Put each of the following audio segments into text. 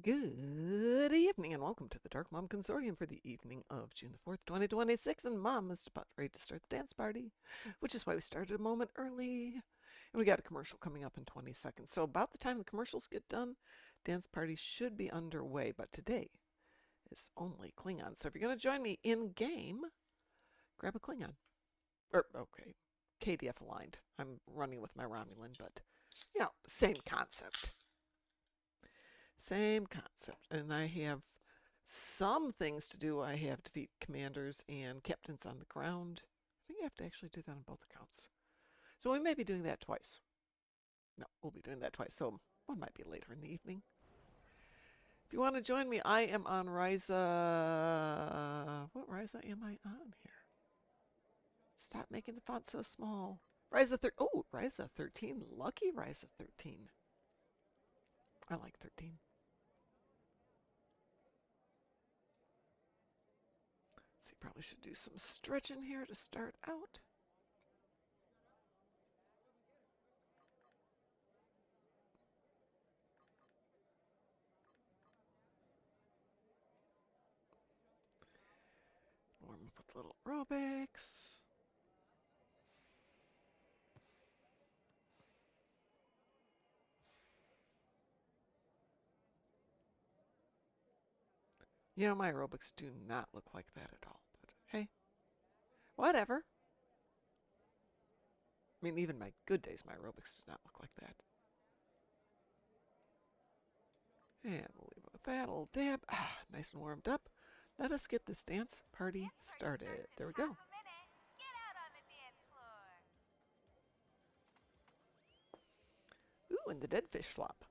Good evening and welcome to the Darkmom Consortium for the evening of June the 4th, 2026. And Mom is about ready to start the dance party, which is why we started a moment early. And we got a commercial coming up in 20 seconds. So about the time the commercials get done, dance party should be underway. But today is only Klingon. So if you're going to join me in game, grab a Klingon. Okay, KDF aligned. I'm running with my Romulan, but you know, same concept. Same concept. And I have some things to do. I have to defeat commanders and captains on the ground. I think I have to actually do that on both accounts. So we may be doing that twice. No, we'll be doing that twice. So one might be later in the evening. If you want to join me, I am on Ryza. What Ryza am I on here? Stop making the font so small. Ryza 13. Oh, Ryza 13. Lucky Ryza 13. I like 13. So you probably should do some stretching here to start out. Warm up with little aerobics. You know, my aerobics do not look like that at all, but hey, whatever. I mean, even my good days, my aerobics does not look like that. And we'll leave it with that little dab. Ah, nice and warmed up. Let us get this dance party started. There we go. Ooh, and the dead fish flop.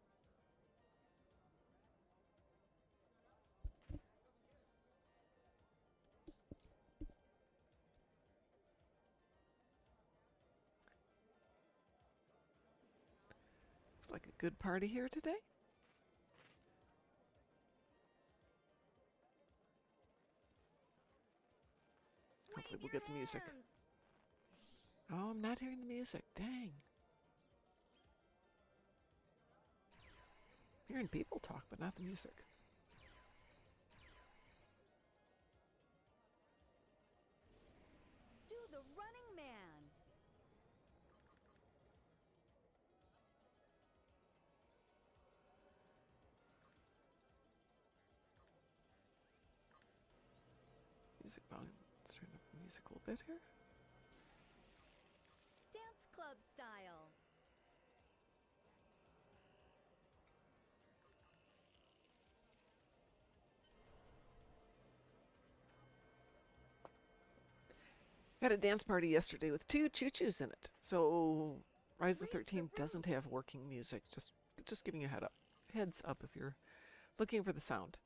Looks like a good party here today. Hopefully we'll get the music. Oh, I'm not hearing the music. Dang. Hearing people talk, but not the music. Do the running man. Music volume. Let's turn up the music a little bit here. Dance club style. Had a dance party yesterday with 2 choo-choos in it. So Ryza 13 doesn't have working music. Just giving you a heads up if you're looking for the sound.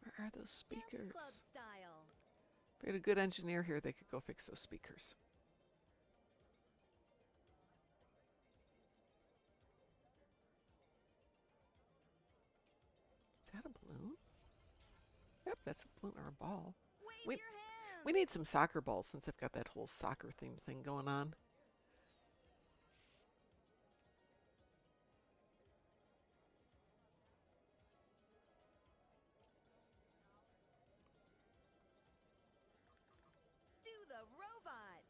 Where are those speakers? Dance club style. If we had a good engineer here, they could go fix those speakers. Is that a balloon? Yep, that's a balloon or a ball. Wave your hands. We need some soccer balls since I've got that whole soccer themed thing going on. Do the robot.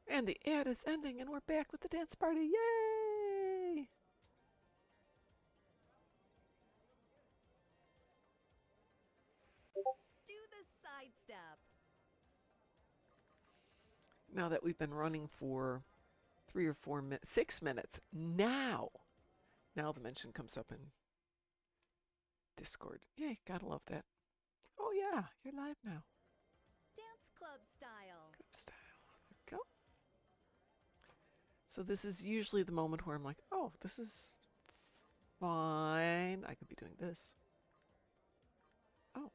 And the ad is ending and we're back with the dance party. Yay! Do the sidestep. Now that we've been running for 3 or 4 minutes, 6 minutes, now the mention comes up in Discord. Yay, gotta love that. Oh yeah, you're live now. Dance club style. Club style. There we go. So this is usually the moment where I'm like, oh, this is fine. I could be doing this. Oh,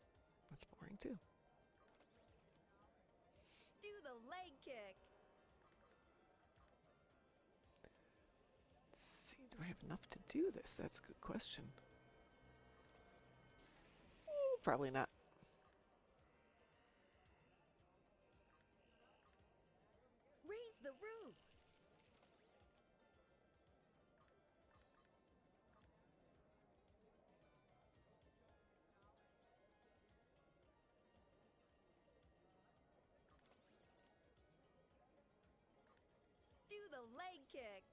that's boring too. Do the leg kick. Let's see, do I have enough to do this? That's a good question. Probably not. Raise the roof. Do the leg kick.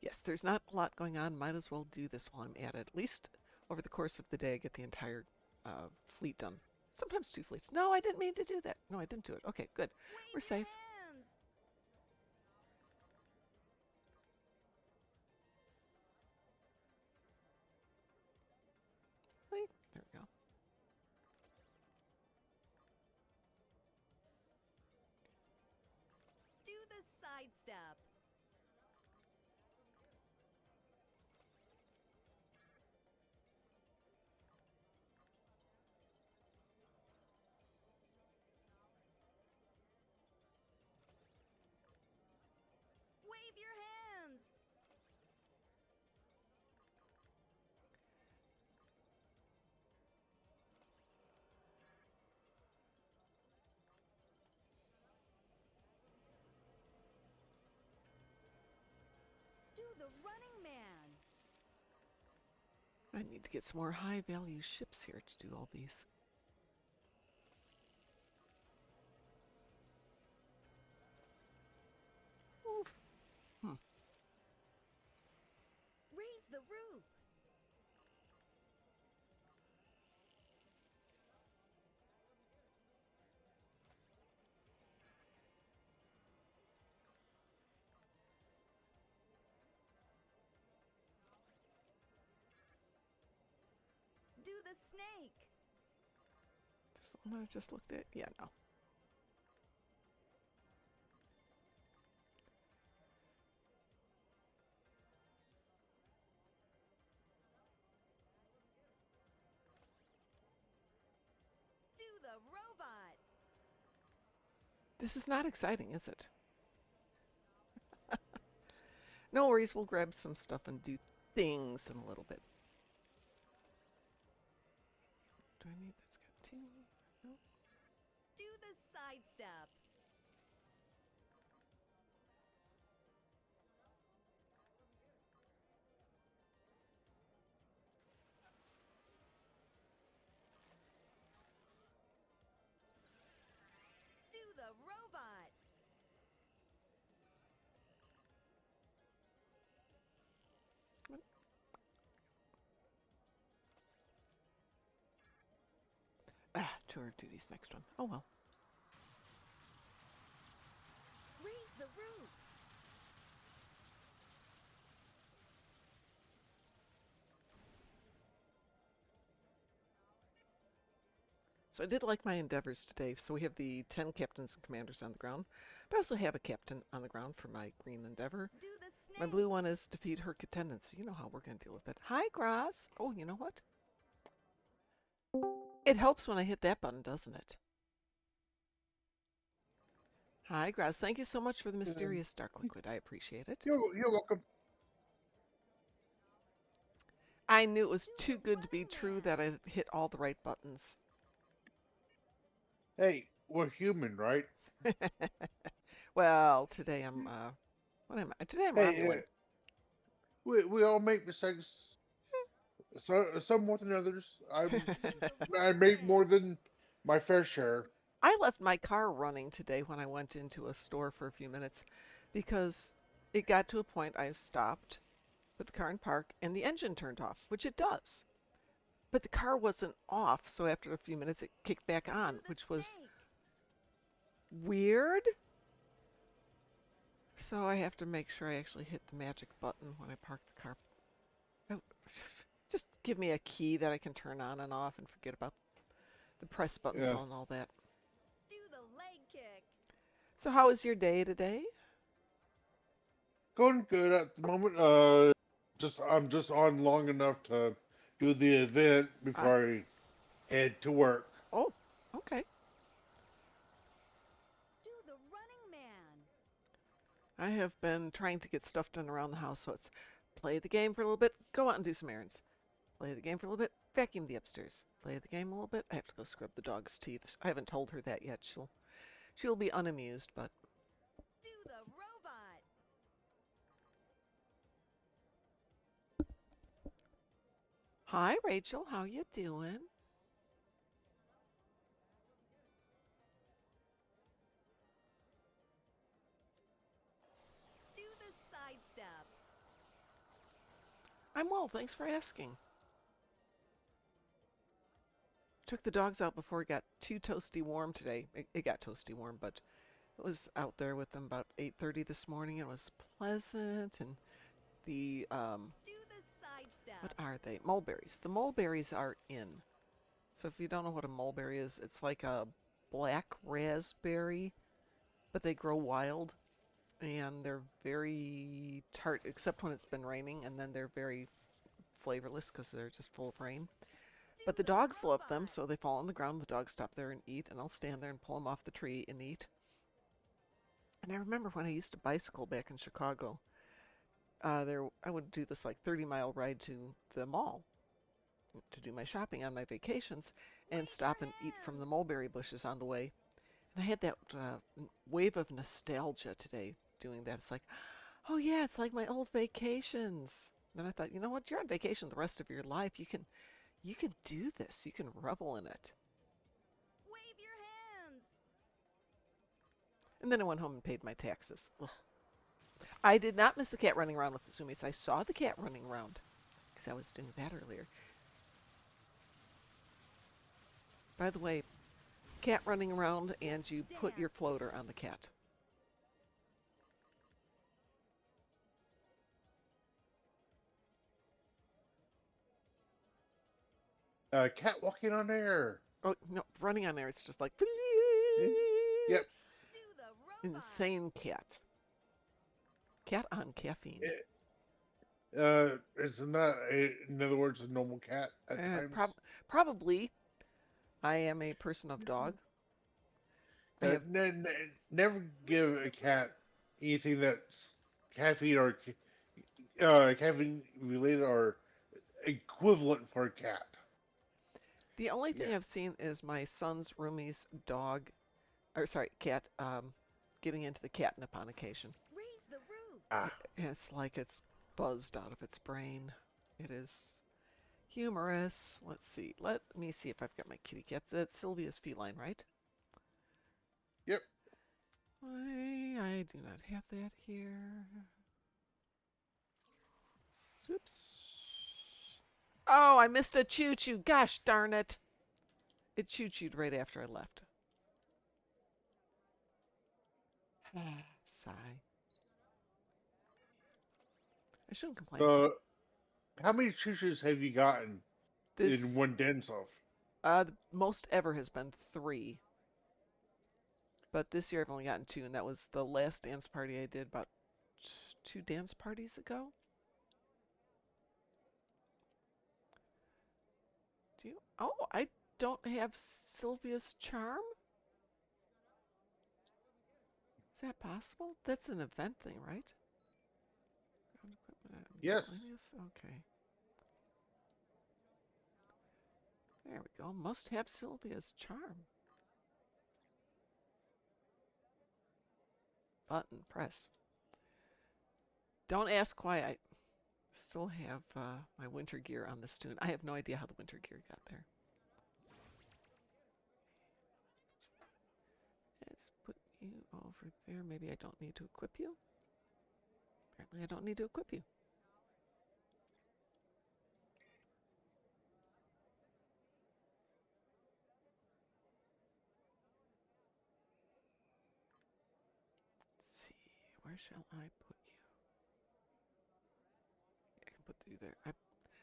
Yes, there's not a lot going on. Might as well do this while I'm at it. At least over the course of the day, I get the entire fleet done. Sometimes 2 fleets. No, I didn't mean to do that. No, I didn't do it. Okay, good. We're Wave your safe. hands. Really? There we go. Do the sidestep. Wave your hands. Do the running man. I need to get some more high value ships here to do all these. Oof. Raise the roof. Do the snake. Just the one I just looked at? Yeah, no. Do the robot. This is not exciting, is it? No worries, we'll grab some stuff and do things in a little bit. Do I need, that's got 2. No. Do the sidestep. Do the robot. Ah, tour duties next one. Oh well. Raise the roof. So I did like my endeavors today. So we have the 10 captains and commanders on the ground. But I also have a captain on the ground for my green endeavor. Do the snake. My blue one is defeat her attendants. So you know how we're going to deal with it. Hi, Graz. Oh, you know what? It helps when I hit that button, doesn't it? Hi, Graz. Thank you so much for the mysterious dark liquid. I appreciate it. You're welcome. I knew it was Do too the good to be running true man. that I hit all the right buttons. Hey, we're human, right? Well, today I'm what am I? Today I'm Hey, Romulan. we all make mistakes. Some more than others. Do the I running make more man. than my fair share. I left my car running today when I went into a store for a few minutes because it got to a point I stopped, put the car in park, and the engine turned off, which it does. But the car wasn't off, so after a few minutes it kicked back on, Do the which was snake. weird. So I have to make sure I actually hit the magic button when I park the car. Oh, just give me a key that I can turn on and off and forget about the press buttons Yeah, and all that. Do the leg kick. So how was your day today? going good at the moment. I'm just on long enough to do the event Ah, before I head to work. oh, okay. Do the running man. I have been trying to get stuff done around the house, so it's Play the game for a little bit. Go out and do some errands. Play the game for a little bit. Vacuum the upstairs. Play the game a little bit. I have to go scrub the dog's teeth. I haven't told her that yet. She'll be unamused, but Do the robot. hi, Rachel. How you doing? Do the side step. I'm well, thanks for asking. Took the dogs out before it got too toasty warm today. It got toasty warm, but it was out there with them about 8:30 this morning. And it was pleasant, and the Do the side step. what are they? Mulberries. The mulberries are in. So if you don't know what a mulberry is, it's like a black raspberry, but they grow wild, and they're very tart, except when it's been raining, and then they're very flavorless because they're just full of rain. Do But the the dogs love them, robot. so they fall on the ground. The dogs stop there and eat, and I'll stand there and pull them off the tree and eat. And I remember when I used to bicycle back in Chicago, I would do this like 30-mile ride to the mall to do my shopping on my vacations and Wave stop your and eat from the hands. mulberry bushes on the way. And I had that wave of nostalgia today doing that. It's like, oh yeah, it's like my old vacations. Then I thought, you know what? You're on vacation the rest of your life. You can do this. You can revel in it. Wave your hands. And then I went home and paid my taxes. Ugh. I did not miss the cat running around with the zoomies. I saw the cat running around because I was doing that earlier. By the way, cat running around, and you put your Dance. floater on the cat. Cat walking on air. Oh no, running on there is just like Yep. Do the robot. insane cat. Cat on caffeine. Isn't that, in other words, a normal cat at times? Probably. I am a person of dog. I have Never give a cat anything that's caffeine or caffeine related or equivalent for a cat. the only Yeah. thing I've seen is my son's roomie's dog, or sorry, cat, getting into the catnip on occasion. Raise the roof. Ah. It's like it's buzzed out of its brain. It is humorous. Let's see. Let me see if I've got my kitty cat. That's Sylvia's feline, right? Yep. I do not have that here. Oops. Oh, I missed a choo-choo. Gosh darn it. It choo-chooed right after I left. Sigh. I shouldn't complain. How many choo-choos have you gotten in This, one dance off? the most ever has been 3. But this year I've only gotten 2, and that was the last dance party I did about 2 dance parties ago. Do you? Oh, I don't have Sylvia's charm? Is that possible? That's an event thing, right? Yes. Miscellaneous? Okay. There we go. Must have Sylvia's charm. Button, press. Don't ask why I still have my winter gear on this tune. I have no idea how the winter gear got there. Let's put you over there. Maybe I don't need to equip you. Apparently I don't need to equip you. Let's see. Where shall I put you? I can put you there.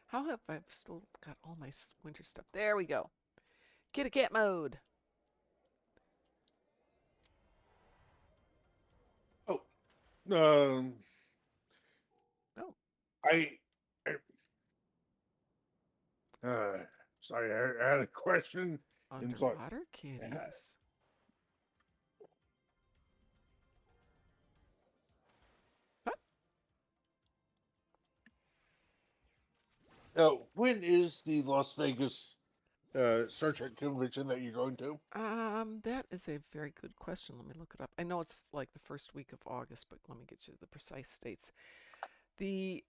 How have I still got all my winter stuff? There we go. Kitty cat mode. Oh. Um. Oh, I. Uh. Sorry, I had a question and thought. underwater kitties. What? when is the Las Vegas Star Trek convention that you're going to? That is a very good question. Let me look it up. I know it's like the first week of August, but let me get you the precise dates. The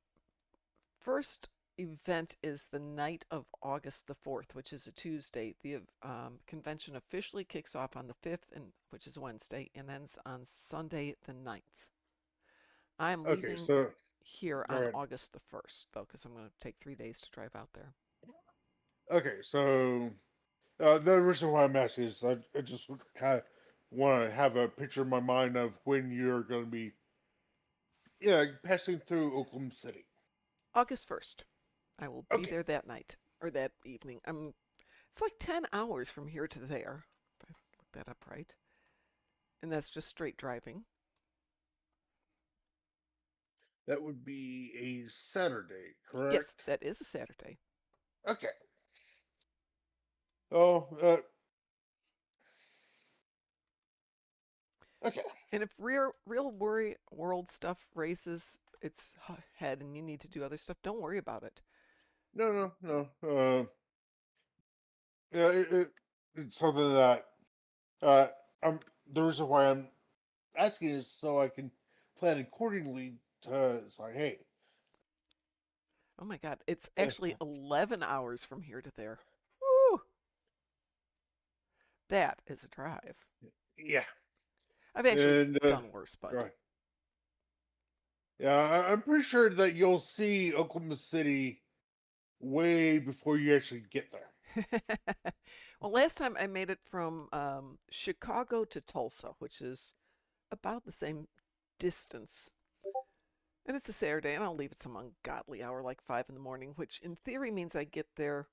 first event is the night of August the 4th, which is a Tuesday. The convention officially kicks off on the 5th, which is Wednesday, and ends on Sunday the 9th. I'm Okay, leaving so here go on ahead. August the 1st, though, because I'm going to take 3 days to drive out there. Okay, so the reason why I'm asking is I just kind of want to have a picture in my mind of when you're going to be, passing through Oklahoma City. August 1st. I will be Okay, there that night or that evening. It's like 10 hours from here to there, if I look that up right. And that's just straight driving. that would be a Saturday, Yes, correct? that is a Saturday. Okay. Oh, okay. And if real world stuff raises its head and you need to do other stuff, don't worry about it. No, no, no. Yeah, it's something that uh, I'm. The reason why I'm asking is so I can plan accordingly. To it's like, hey, Oh my God, it's eh, actually 11 hours from here to there. Woo! That is a drive. yeah, I've actually and done worse, but right. Yeah, I'm pretty sure that you'll see Oklahoma City way before you actually get there. well, last time I made it from Chicago to Tulsa, which is about the same distance. And it's a Saturday, and I'll leave at some ungodly hour, like 5 in the morning, which in theory means I get there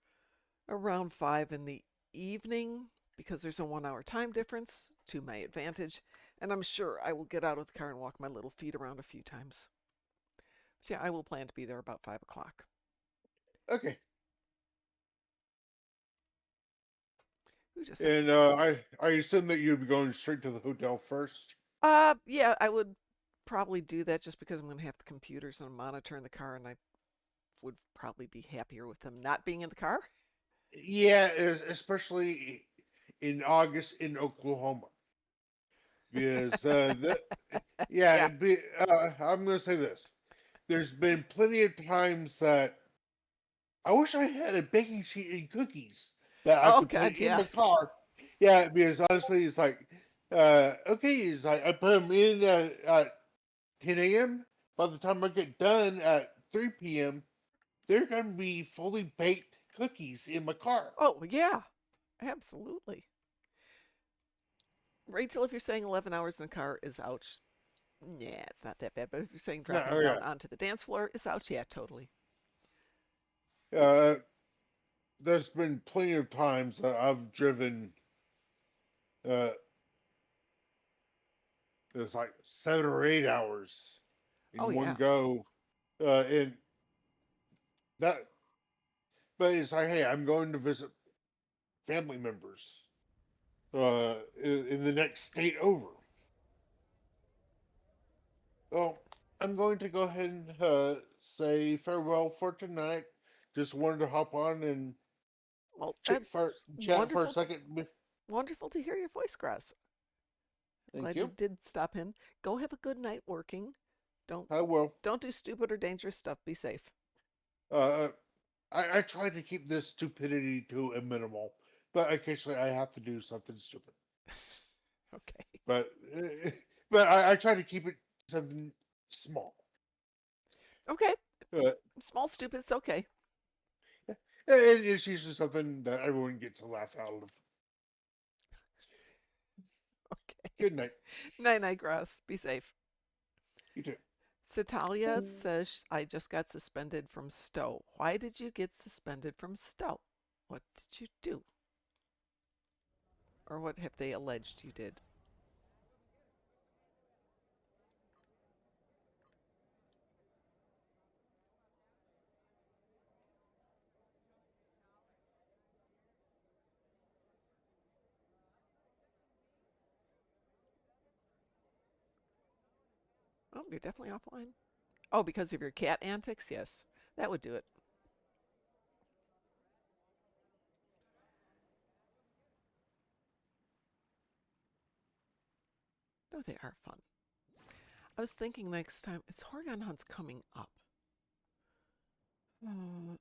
around 5 in the evening because there's a 1 hour time difference to my advantage. And I'm sure I will get out of the car and walk my little feet around a few times. But yeah, I will plan to be there about 5 o'clock. Okay, Who just sent me and something? I assume that you'd be going straight to the hotel first. Yeah, I would probably do that just because I'm going to have the computers and a monitor in the car, and I would probably be happier with them not being in the car. Yeah, especially in August in Oklahoma, because yeah, Yeah. I'm gonna say this. There's been plenty of times that I wish I had a baking sheet and cookies that I Oh could put God, in yeah. my car. Yeah, because honestly, it's like, okay, it's like I put them in at 10 a.m. By the time I get done at 3 p.m., they're going to be fully baked cookies in my car. Oh yeah, absolutely. Rachel, if you're saying 11 hours in a car is ouch, yeah, it's not that bad. But if you're saying No, dropping oh down yeah. onto the dance floor is ouch, yeah, totally. Uh, there's been plenty of times that I've driven. Uh, it's like 7 or 8 hours Oh in one yeah. go, and that. But it's like, hey, I'm going to visit family members in the next state over. Well, I'm going to go ahead and say farewell for tonight. Just wanted to hop on and Well, that's chat for a wonderful. second. Wonderful to hear your voice, Grass. Thank Glad you you. did stop in. Go have a good night working. Don't I will. don't do stupid or dangerous stuff. Be safe. Uh, I try to keep this stupidity to a minimal, but occasionally I have to do something stupid. Okay. But but I try to keep it something small. Okay. Uh, Small stupid. It's okay. it's usually something that everyone gets a laugh out of. Okay. Good night. Night night, Grass. Be safe. You too. Satalia says, I just got suspended from Stowe. Why did you get suspended from Stowe? What did you do? Or what have they alleged you did? Oh, you're definitely offline. Oh, because of your cat antics? Yes, that would do it. No, they are fun. I was thinking next time, it's Horgon Hunt's coming up.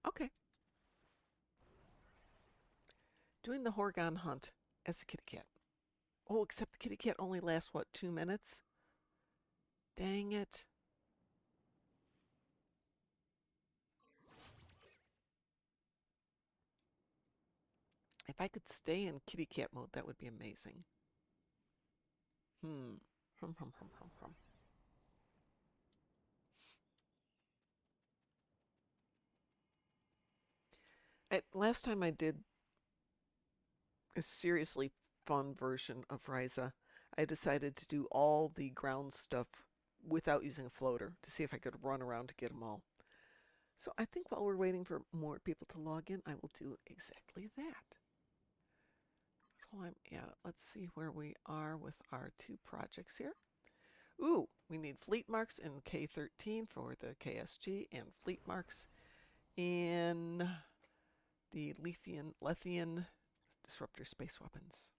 Okay. Doing the Horgon Hunt as a kitty cat. Oh, except the kitty cat only lasts, what, 2 minutes? Dang it. If I could stay in kitty cat mode, that would be amazing. Hum, hum, hum, hum. Last time I did a seriously fun version of Ryza, I decided to do all the ground stuff without using a floater to see if I could run around to get them all. So I think while we're waiting for more people to log in, I will do exactly that. Yeah, let's see where we are with our 2 projects here. Ooh, we need fleet marks in K13 for the KSG and fleet marks in the Lethian disruptor space weapons.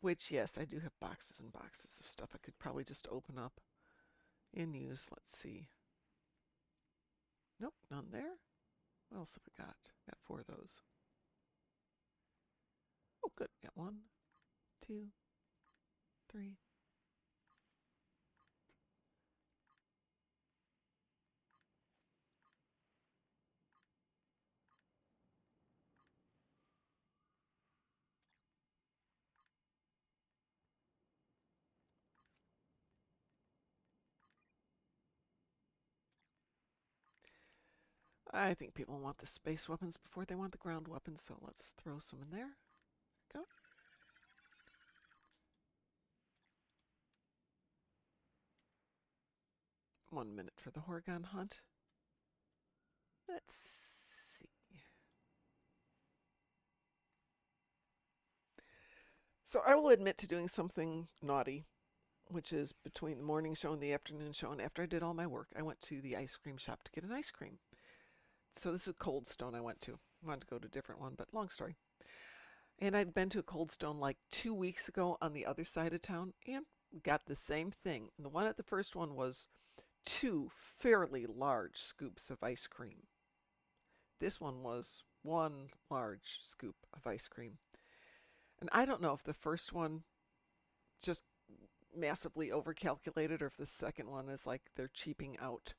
Which, yes, I do have boxes and boxes of stuff I could probably just open up and use. Let's see. Nope, none there. What else have we got? Got 4 of those. Oh, good. Got 1, 2, 3. I think people want the space weapons before they want the ground weapons, so let's throw some in there. Go. One minute for the Horgon hunt. Let's see. So I will admit to doing something naughty, which is between the morning show and the afternoon show. And after I did all my work, I went to the ice cream shop to get an ice cream. So this is Cold Stone I went to. I wanted to go to a different one, but long story. And I'd been to a Cold Stone like 2 weeks ago on the other side of town and got the same thing. And the one at the first one was 2 fairly large scoops of ice cream. This one was 1 large scoop of ice cream. And I don't know if the first one just massively overcalculated or if the second one is like they're cheaping out.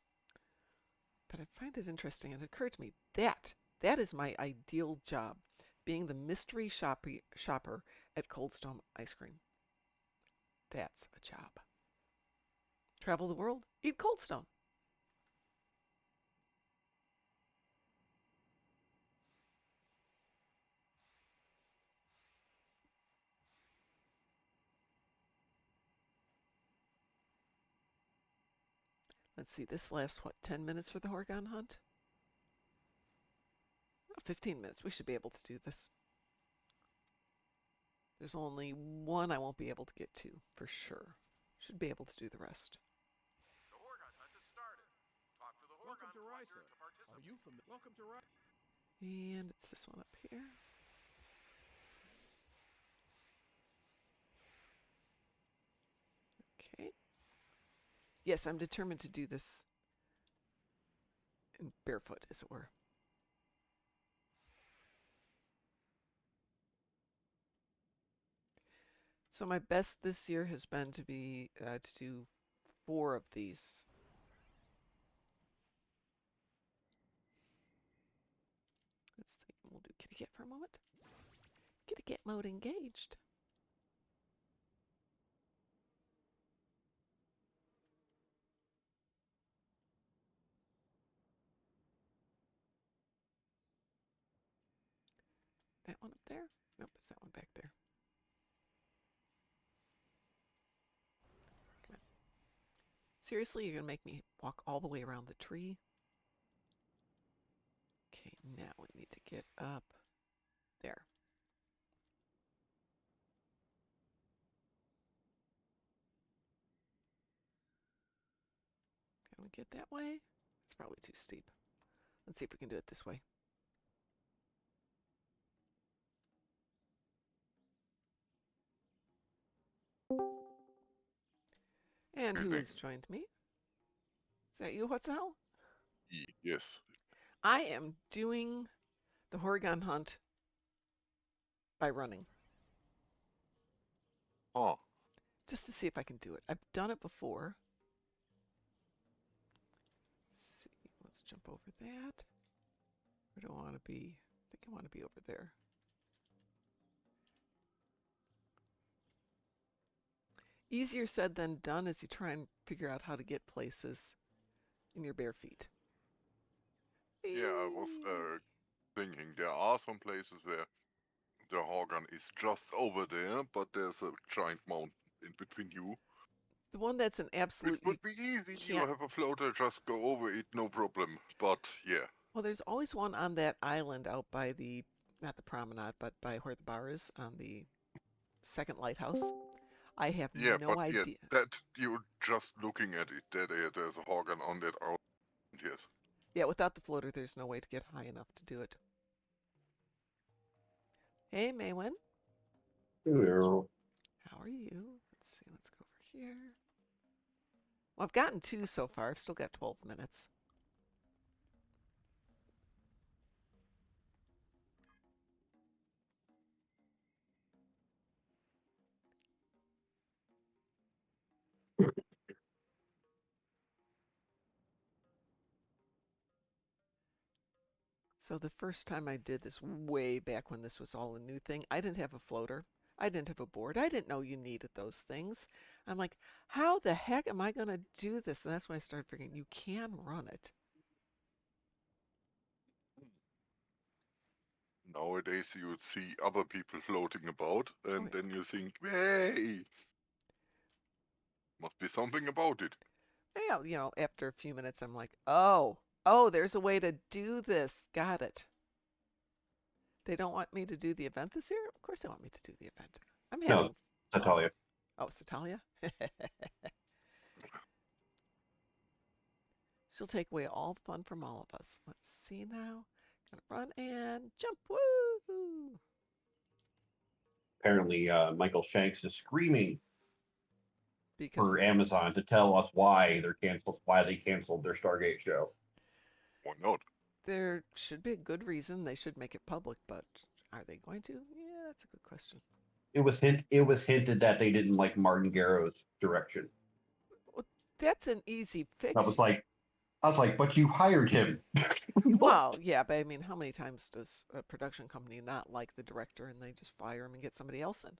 But I find it interesting. It occurred to me that is my ideal job, being the mystery shopper at Cold Stone Ice Cream. That's a job. Travel the world, eat Cold Stone. Let's see, this lasts, what, 10 minutes for the Horgon hunt? Oh, 15 minutes. We should be able to do this. There's only one I won't be able to get to, for sure. Should be able to do the rest. The Horgon hunt has started. Talk to the Horgon Collector to participate. Are you familiar? Welcome to Ryza. And it's this one up here. Okay. Yes, I'm determined to do this in barefoot, as it were. So my best this year has been to be to do 4 of these. Let's see. We'll do kitty cat for a moment. Kitty cat mode engaged. That one up there? Nope, it's that one back there. Come on. Seriously, you're gonna make me walk all the way around the tree? Okay, now we need to get up there. Can we get that way? It's probably too steep. Let's see if we can do it this way. And who has joined me? Is that you, What's the hell? Yes. I am doing the Horgon hunt by running. Oh. Just to see if I can do it. I've done it before. Let's see. Let's jump over that. Where do I want to be? I think I want to be over there. Easier said than done as you try and figure out how to get places in your bare feet. Yeah, I was thinking there are some places where the Horgan is just over there, but there's a giant mountain in between you. The one that's an absolute... Which would be easy. You can't- have a floater, just go over it, no problem. But, yeah. Well, there's always one on that island out by the... not the promenade, but by where the bar is on the second lighthouse. I have Yeah, no but idea. yeah, that you're just looking at it. There's a Horgan on that island. Yes. Yeah, without the floater, there's no way to get high enough to do it. Hey, Maywin. Hello. How are you? Let's see. Let's go over here. Well, I've gotten 2 so far. I've still got 12 minutes. So the first time I did this, way back when this was all a new thing, I didn't have a floater. I didn't have a board. I didn't know you needed those things. I'm like, how the heck am I going to do this? And that's when I started figuring you can run it. Nowadays you would see other people floating about, and yeah. then you think, hey, must be something about it. Yeah, you know, after a few minutes, I'm like, oh, there's a way to do this. Got it. They don't want me to do the event this year? Of course they want me to do the event. I'm having No, Natalia. Oh, Satalia? She'll take away all the fun from all of us. Let's see now. Gonna run and jump. Woo! Apparently, Michael Shanks is screaming Because for Amazon to tell us why they canceled their Stargate show. Why not? there should be a good reason they should make it public, but are they going to? Yeah, that's a good question. It was hinted that they didn't like Martin Garrow's direction. Well, that's an easy fix. I was like, but you hired him. Well, yeah, but I mean, how many times does a production company not like the director and they just fire him and get somebody else in?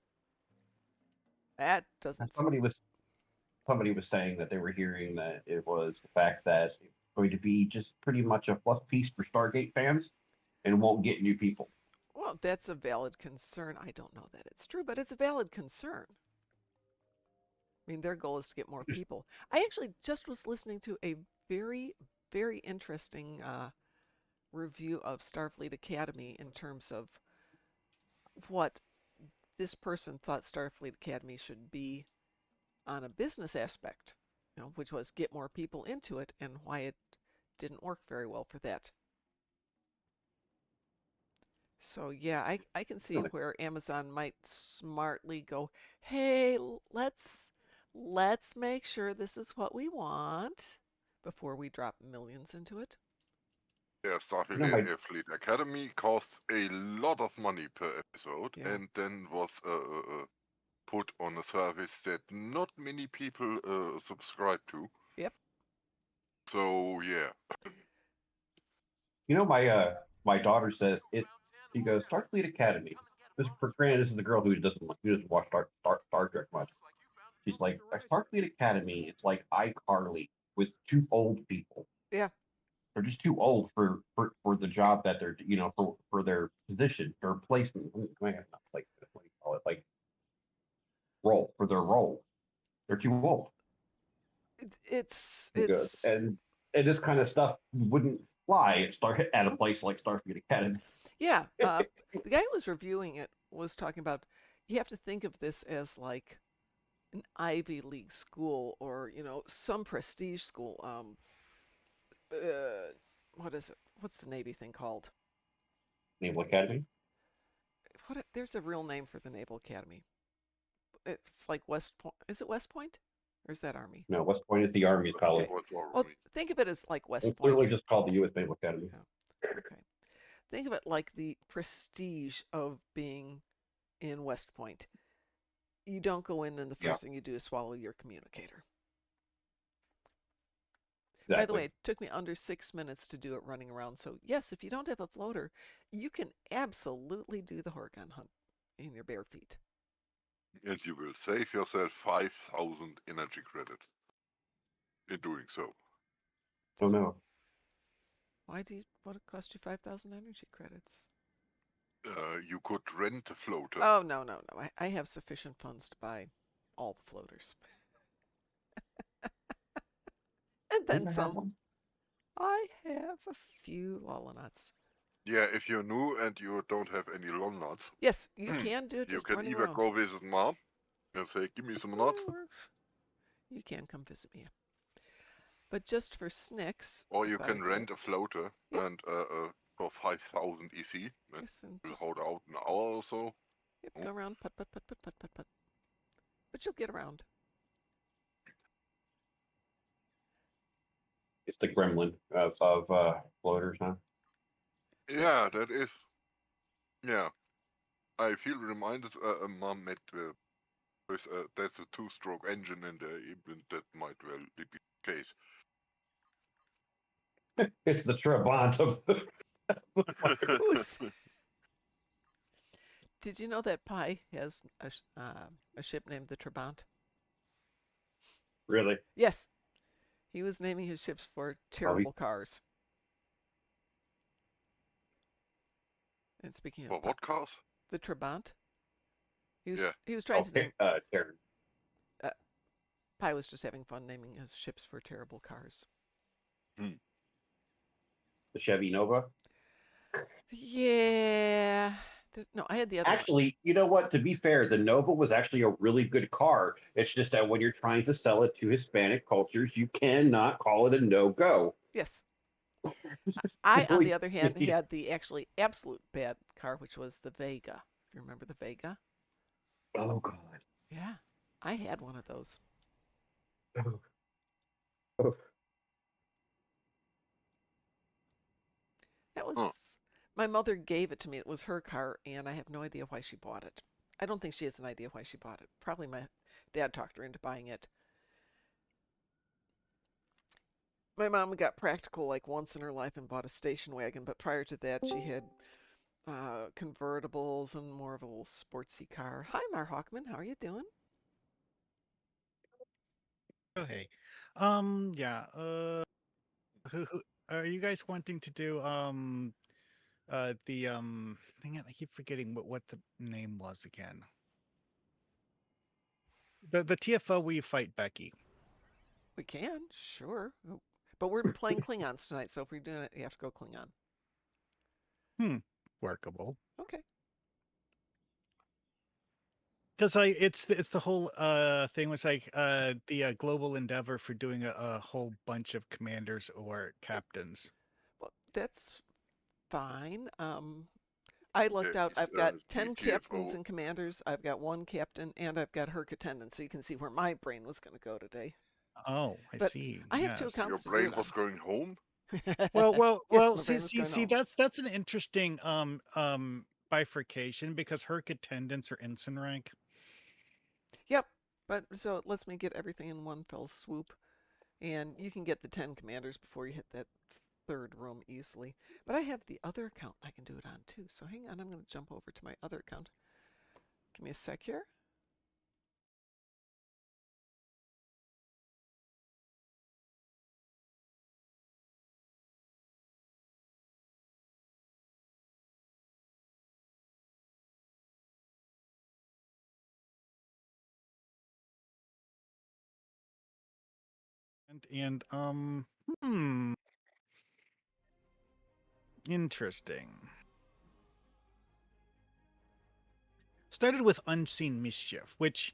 That doesn't. Somebody was saying that they were hearing that it was the fact that it's going to be just pretty much a fluff piece for Stargate fans and won't get new people. Well, that's a valid concern. I don't know that it's true, but it's a valid concern. I mean, their goal is to get more people. I actually just was listening to a very, very interesting review of Starfleet Academy in terms of what this person thought Starfleet Academy should be on a business aspect, you know, which was get more people into it and why it didn't work very well for that. So yeah, I can see where Amazon might smartly go, hey, let's make sure this is what we want before we drop millions into it. Yeah, Starfleet Academy costs a lot of money per episode, Yeah. and then was put on a service that not many people subscribe to. Yep. So yeah. You know, my daughter says it. She goes Starfleet Academy. This is the girl who doesn't watch Star Trek much. She's like Starfleet Academy. It's like iCarly with 2 old people. Yeah. They're just too old for the job that they're for their position or placement. Not placement. What do you call it? Like role for their role. They're too old. It's and this kind of stuff wouldn't fly at a place like Starfleet Academy. Yeah. The guy who was reviewing it was talking about you have to think of this as like an Ivy League school or, you know, some prestige school. What is it? what's the Navy thing called? Naval Academy. There's a real name for the Naval Academy. It's like West Point. Is it West Point, or is that Army? No, West Point is the Army's college. What's wrong Well, with me? think of it as like West It's Point. literally just called the U.S. Naval Academy. Yeah. Okay. Think of it like the prestige of being in West Point. You don't go in and the Yeah. first thing you do is swallow your communicator. Exactly. By the way, it took me under 6 minutes to do it running around. So yes, if you don't have a floater, you can absolutely do the Horgon hunt in your bare feet. And you will save yourself 5,000 energy credits in doing so. Oh no. What it cost you 5,000 energy credits? You could rent a floater. Oh, no. I have sufficient funds to buy all the floaters. And then some. I have a few Lolanuts. Yeah, if you're new and you don't have any long nuts, Yes, you can do it you just can running either around. go visit mom and say, give me some nuts, You can come visit me. But just for snicks. or you if I can were to- rent a floater Yep. and for 5,000 EC. It Yes, and will just, hold out an hour or so. yep, go around, put. But you'll get around. It's the gremlin of floaters, huh? Yeah, that is. Yeah, I feel reminded. Mom met with that's a two-stroke engine in there. Even that might well be the case. It's the Trabant of the Did you know that Pi has a ship named the Trabant? Really? Yes. He was naming his ships for terrible cars. And speaking of For what cars? the Trabant, he was trying to Okay, name. Terran. Pi was just having fun naming his ships for terrible cars. The Chevy Nova. Yeah. No, I had the other one. Actually, you know what? To be fair, the Nova was actually a really good car. It's just that when you're trying to sell it to Hispanic cultures, you cannot call it a no-go. Yes. I, on Really, the other hand, had the actually absolute bad car, which was the Vega. If you remember the Vega? oh God. Yeah. I had one of those. Oh. Oh. That was my mother gave it to me. It was her car, and I have no idea why she bought it. I don't think she has an idea why she bought it. Probably my dad talked her into buying it. My mom got practical like once in her life and bought a station wagon, but prior to that, she had convertibles and more of a little sportsy car. Hi, Mar Hawkman. How are you doing? Oh hey. Yeah. Who are you guys wanting to do the dang it, I keep forgetting what the name was again. The TFO where you fight Becky. We can, sure. But we're playing Klingons tonight, so if we're doing it, you have to go Klingon. Workable. Okay. Because it's the whole thing was like the global endeavor for doing a whole bunch of commanders or captains. Well, that's fine. I lucked out. I've got 10 captains and commanders. I've got 1 captain, and I've got Herc attendant. So you can see where my brain was going to go today. Oh, I But see. I have 2 Yes. accounts Your to do brain it was on. going home. Well. Yes, my brain was going See. home. That's an interesting bifurcation because Herc attendants are ensign rank. Yep. But so it lets me get everything in one fell swoop, and you can get the 10 commanders before you hit that 3rd room easily. But I have the other account I can do it on too. So hang on, I'm going to jump over to my other account. Give me a sec here. And interesting. Started with Unseen Mischief, which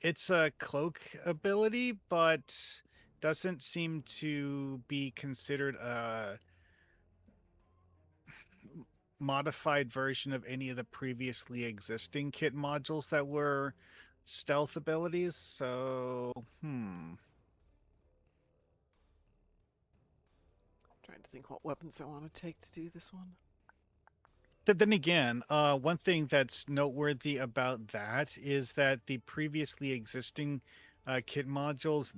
it's a cloak ability, but doesn't seem to be considered a modified version of any of the previously existing kit modules that were stealth abilities. So, Trying to think what weapons I want to take to do this one. Then again, one thing that's noteworthy about that is that the previously existing kit modules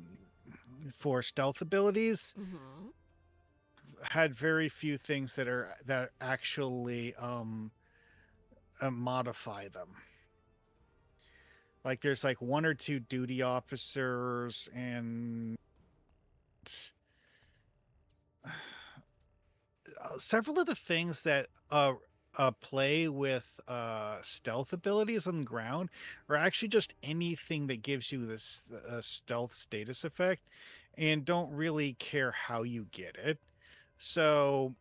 for stealth abilities Mm-hmm. had very few things that actually modify them. Like there's like one or two duty officers and several of the things that play with stealth abilities on the ground are actually just anything that gives you this stealth status effect and don't really care how you get it. So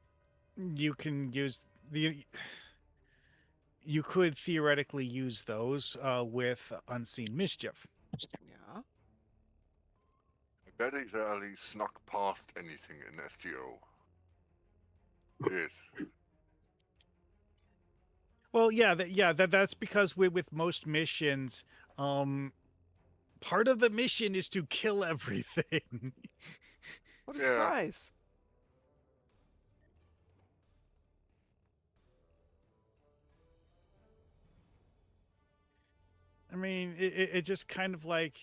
you can use you could theoretically use those with unseen mischief. Yeah. I very rarely snuck past anything in STO. Yes. Well, that's because with most missions, part of the mission is to kill everything. What a Yeah. surprise. I mean, it just kind of like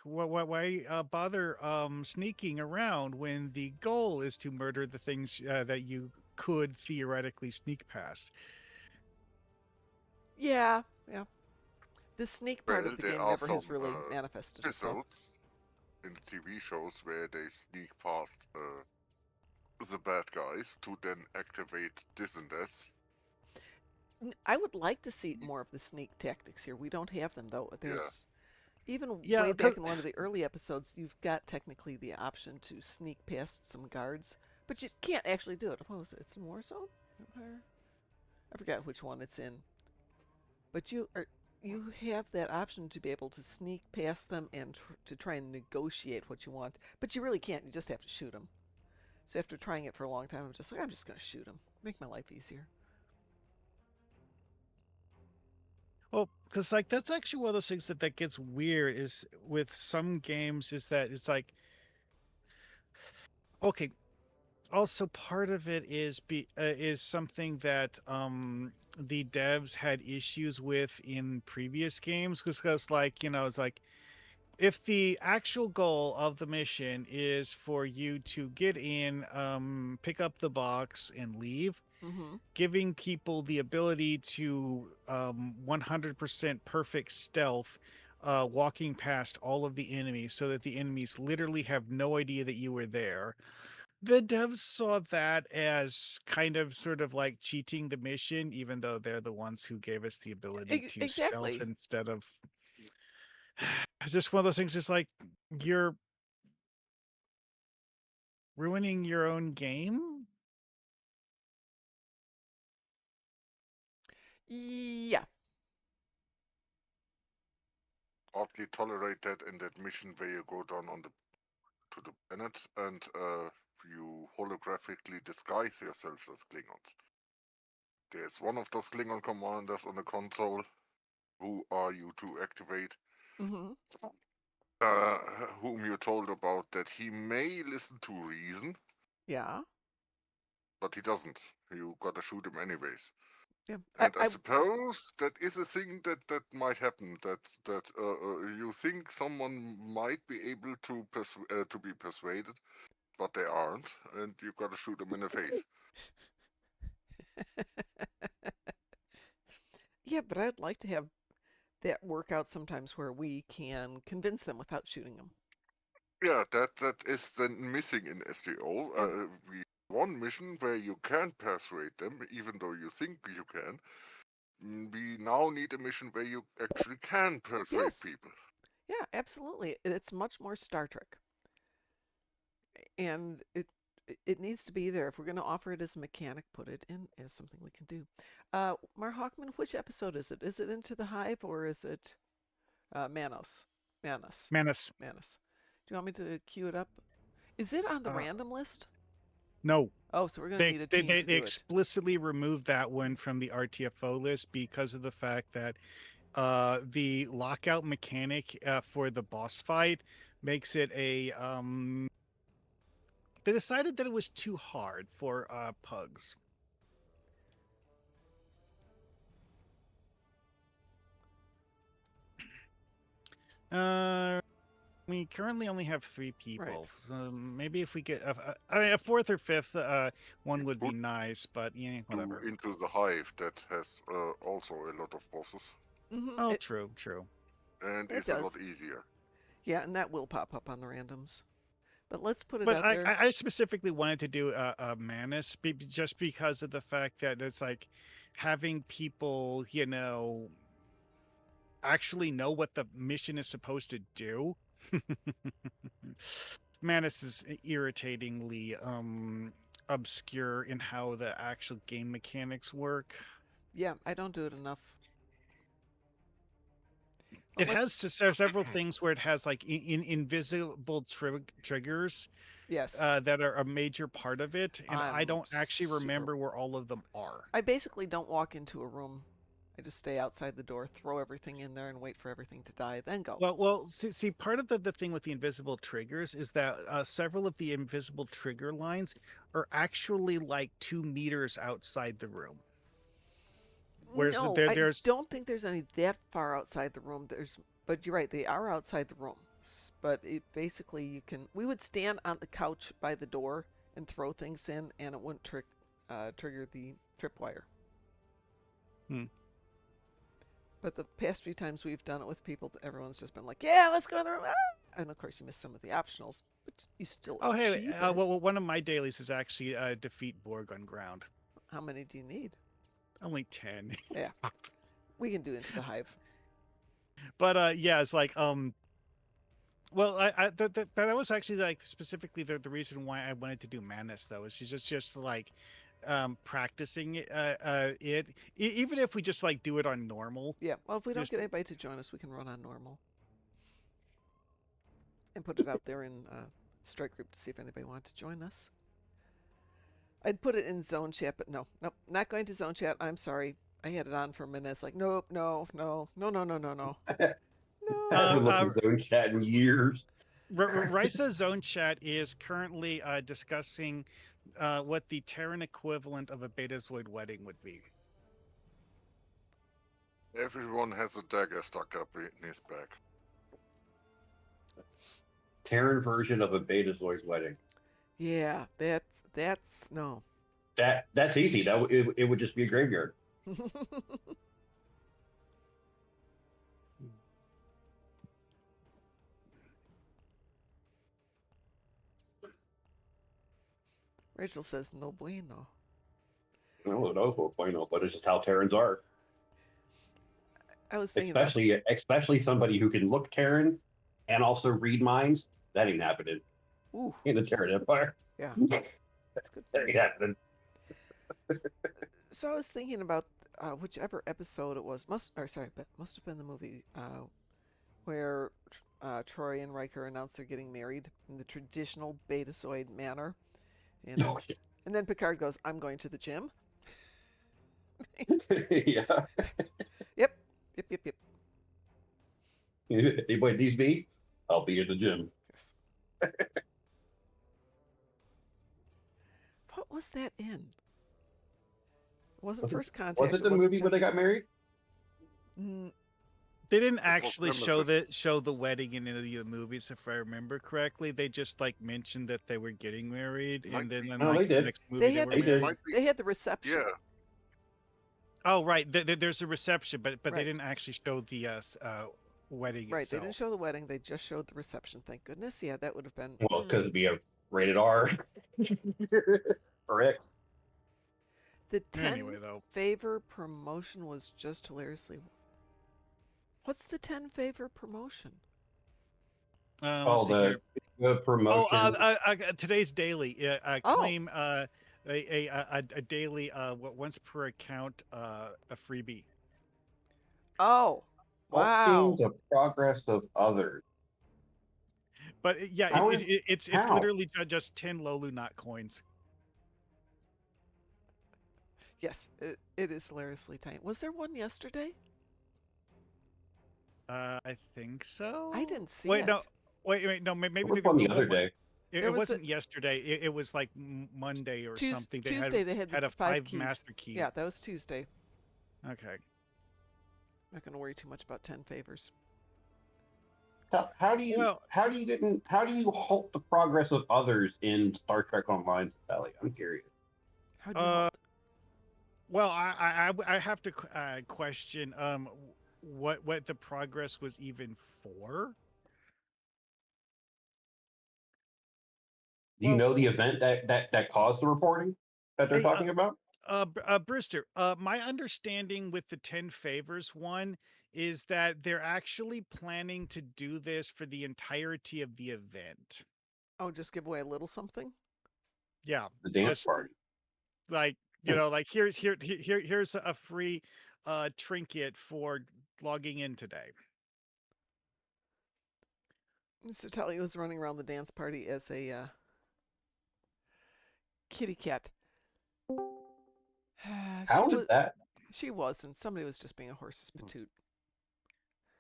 why bother sneaking around when the goal is to murder the things that you could theoretically sneak past. Yeah. Yeah. The sneak part Well, of the there game are never has some really manifested itself. episodes in the TV shows where they sneak past the bad guys to then activate this and this. I would like to see more of the sneak tactics here. We don't have them though. Yeah. There's even Yeah, way because back in one of the early episodes, you've got technically the option to sneak past some guards, but you can't actually do it. What was it? It's in Warzone Empire. I forgot which one it's in, but you have that option to be able to sneak past them and to try and negotiate what you want, but you really can't. You just have to shoot them. So after trying it for a long time, I'm just like, I'm just going to shoot them, make my life easier. well, because like that's actually one of those things that gets weird is with some games is that it's like okay, also part of it is something that the devs had issues with in previous games because like it's like if the actual goal of the mission is for you to get in, pick up the box and leave, Mm-hmm. giving people the ability to 100% perfect stealth, walking past all of the enemies so that the enemies literally have no idea that you were there. The devs saw that as kind of sort of like cheating the mission, even though they're the ones who gave us the ability to stealth Exactly. instead of just one of those things. Just like you're ruining your own game. Yeah. Oddly tolerate that in that mission where you go down to the planet and you holographically disguise yourselves as Klingons. There's one of those Klingon commanders on the console. Who are you to activate? Mm-hmm. Whom you told about that he may listen to reason, Yeah. but he doesn't. You gotta shoot him anyways. Yeah. And I suppose that is a thing that might happen. That you think someone might be able to be persuaded, but they aren't, and you gotta shoot them in the face. Yeah, but I'd like to have that work out sometimes where we can convince them without shooting them. Yeah, that is then missing in STO. Yeah. We one mission where you can persuade them, even though you think you can. We now need a mission where you actually can persuade Yes. people. Yeah, absolutely. It's much more Star Trek. And it needs to be there. If we're going to offer it as a mechanic, put it in as something we can do. Mar Hawkman, which episode is it? Is it Into the Hive or is it Manos? Manos. Manus. Manos. you want me to queue it up? Is it on the random list? No, Oh, so we're going to need a team to they do it. explicitly removed that one from the RTFO list because of the fact that the lockout mechanic for the boss fight makes it a they decided that it was too hard for pugs. We currently only have 3 people. Right. So maybe if we get a fourth or fifth one would be Would nice, but yeah, whatever. do Into the Hive that has also a lot of bosses Oh, It, true. and It is a lot does. easier. yeah, and that will pop up on the randoms. But let's put it But out there. I specifically wanted to do a Manus just because of the fact that it's like having people, actually know what the mission is supposed to do. Manus is irritatingly obscure in how the actual game mechanics work. Yeah, I don't do it enough. It has several things where it has like invisible triggers Yes. that are a major part of it, and I I'm don't actually super- remember where all of them are. I basically don't walk into a room. I just stay outside the door, throw everything in there, and wait for everything to die, then go. Well, see, part of the thing with the invisible triggers is that several of the invisible trigger lines are actually like 2 meters outside the room. Whereas No, there's I don't think there's any that far outside the room. But you're right, they are outside the room. But it basically we would stand on the couch by the door and throw things in, and it wouldn't trigger the tripwire. Hmm. But the past few times we've done it with people, everyone's just been like, "Yeah, let's go in the room." And of course, you miss some of the optionals, but you still achieve it. well, one of my dailies is actually defeat Borg on ground. How many do you need? Only 10. Yeah, we can do Into the Hive. But yeah, it's like well, that was actually like specifically the reason why I wanted to do Manus though. Is just like practicing it, even if we just like do it on normal. Yeah, well, if we don't Just- get anybody to join us, we can run on normal and put it out there in Strike Group to see if anybody wanted to join us. I'd put it in Zone Chat, but nope, not going to Zone Chat. I'm sorry. I had it on for a minute. It's like, nope, no. I haven't looked at Zone Chat in years. Risa's Zone Chat is currently discussing what the Terran equivalent of a Betazoid wedding would be. Everyone has a dagger stuck up in his back. Terran version of a Betazoid wedding. Yeah, that's no. That's easy. It would just be a graveyard. Rachel says no bueno. No, it knows what point, but it's just how Terrans are. I was thinking Especially somebody who can look Terran and also read minds. That ain't happening ooh, in the Terran Empire. yeah, that's good. That ain't happening. So I was thinking about whichever episode it was. Must have been the movie where Troy and Riker announced they're getting married in the traditional Betazoid manner, and Oh, shit. and then Picard goes, "I'm going to the gym." Yeah. Yep. Anybody needs me? I'll be at the gym. Yes. What was that in? It wasn't First Contact. Was it the movie where they got married? They didn't actually show Nemesis. the wedding in any of the movies, if I remember correctly. They just like mentioned that they were getting married, Might and then be. in No, like, they the did. next movie They they had were the- married. Might be. They had the reception. Yeah. Oh, right. There's a reception, but Right. they didn't actually show the wedding Right. itself. They didn't show the wedding. They just showed the reception. Thank goodness. Yeah, that would have been. Well, because it'd be a rated R. Correct. The 10 Anyway, though. favor promotion was just hilariously. What's the 10 favor promotion? Let's see here. The promotion. Today's daily. Oh. Claim a daily once per account a freebie. Oh, wow. Helping the progress of others. But yeah, How it's how? literally just 10 Lolu not coins. Yes, it is hilariously tiny. Was there one yesterday? I think so. I didn't see Wait, it. no, wait, no. There Maybe was one the other day. There It was wasn't yesterday. It was like Monday or something. They Tuesday. They had the had a 5 5 keys. master key. Yeah, that was Tuesday. Okay. Not going to worry too much about 10 favors. How do you Well, how do you halt the progress of others in Star Trek Online, Sally? I'm curious. How do you hold? Well, I have to question what the progress was even for. Do you Well, know the event that caused the reporting that they're hey, talking about? Brewster, my understanding with the 10 favors one is that they're actually planning to do this for the entirety of the event. Oh, just give away a little something? Yeah, The dance just party. like like here's a free trinket for logging in today. Mr. Tully was running around the dance party as a kitty cat. How is that? She was, and somebody was just being a horse's patoot.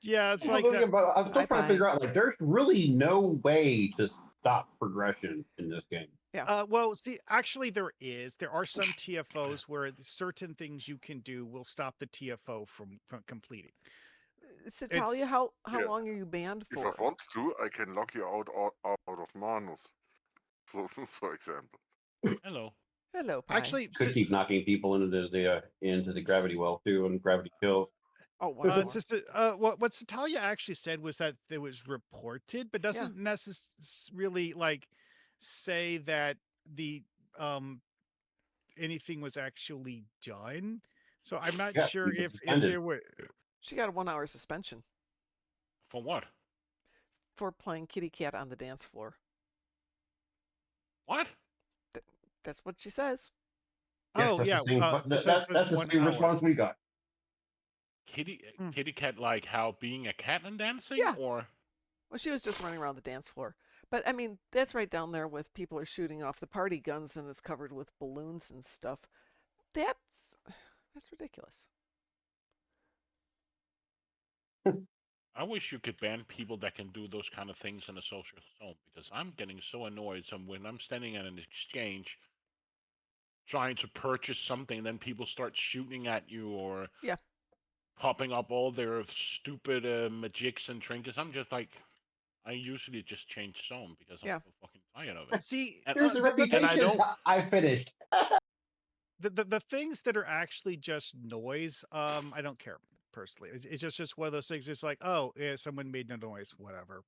Yeah, it's Well, like yeah, but I'm still trying to Bye-bye. figure out, like, there's really no way to stop progression in this game. Yeah. well, see, actually, there are some TFOs where certain things you can do will stop the TFO from completing. Citalia, It's how Yeah. long are you banned If for? I want to, I can lock you out of Manus, for example. Hello. Hello, Pi. actually Could keep knocking people into the gravity well too, and gravity kills. Oh, one more. sister, what Natalia actually said was that it was reported, but doesn't necessarily like say that the anything was actually done. So I'm not Yeah, sure he was if suspended. there were. She got a 1 hour suspension For what? for playing kitty cat on the dance floor. What? That's what she says. Yes, Oh that's yeah, the same. so That's just the 1 same hour. response we got. Kitty cat like how being a cat and dancing? Yeah. Or Well, she was just running around the dance floor. But I mean, that's right down there with people are shooting off the party guns and it's covered with balloons and stuff. That's ridiculous. I wish you could ban people that can do those kind of things in a social zone, because I'm getting so annoyed when I'm standing at an exchange trying to purchase something, then people start shooting at you or Yeah. popping up all their stupid magics and trinkets. I'm just like, I usually just change zone because I'm Yeah. so fucking tired of it. See, And, Here's the the reputations. I finished. the things that are actually just noise, I don't care personally. It's just one of those things. It's like, oh, yeah, someone made no noise, whatever.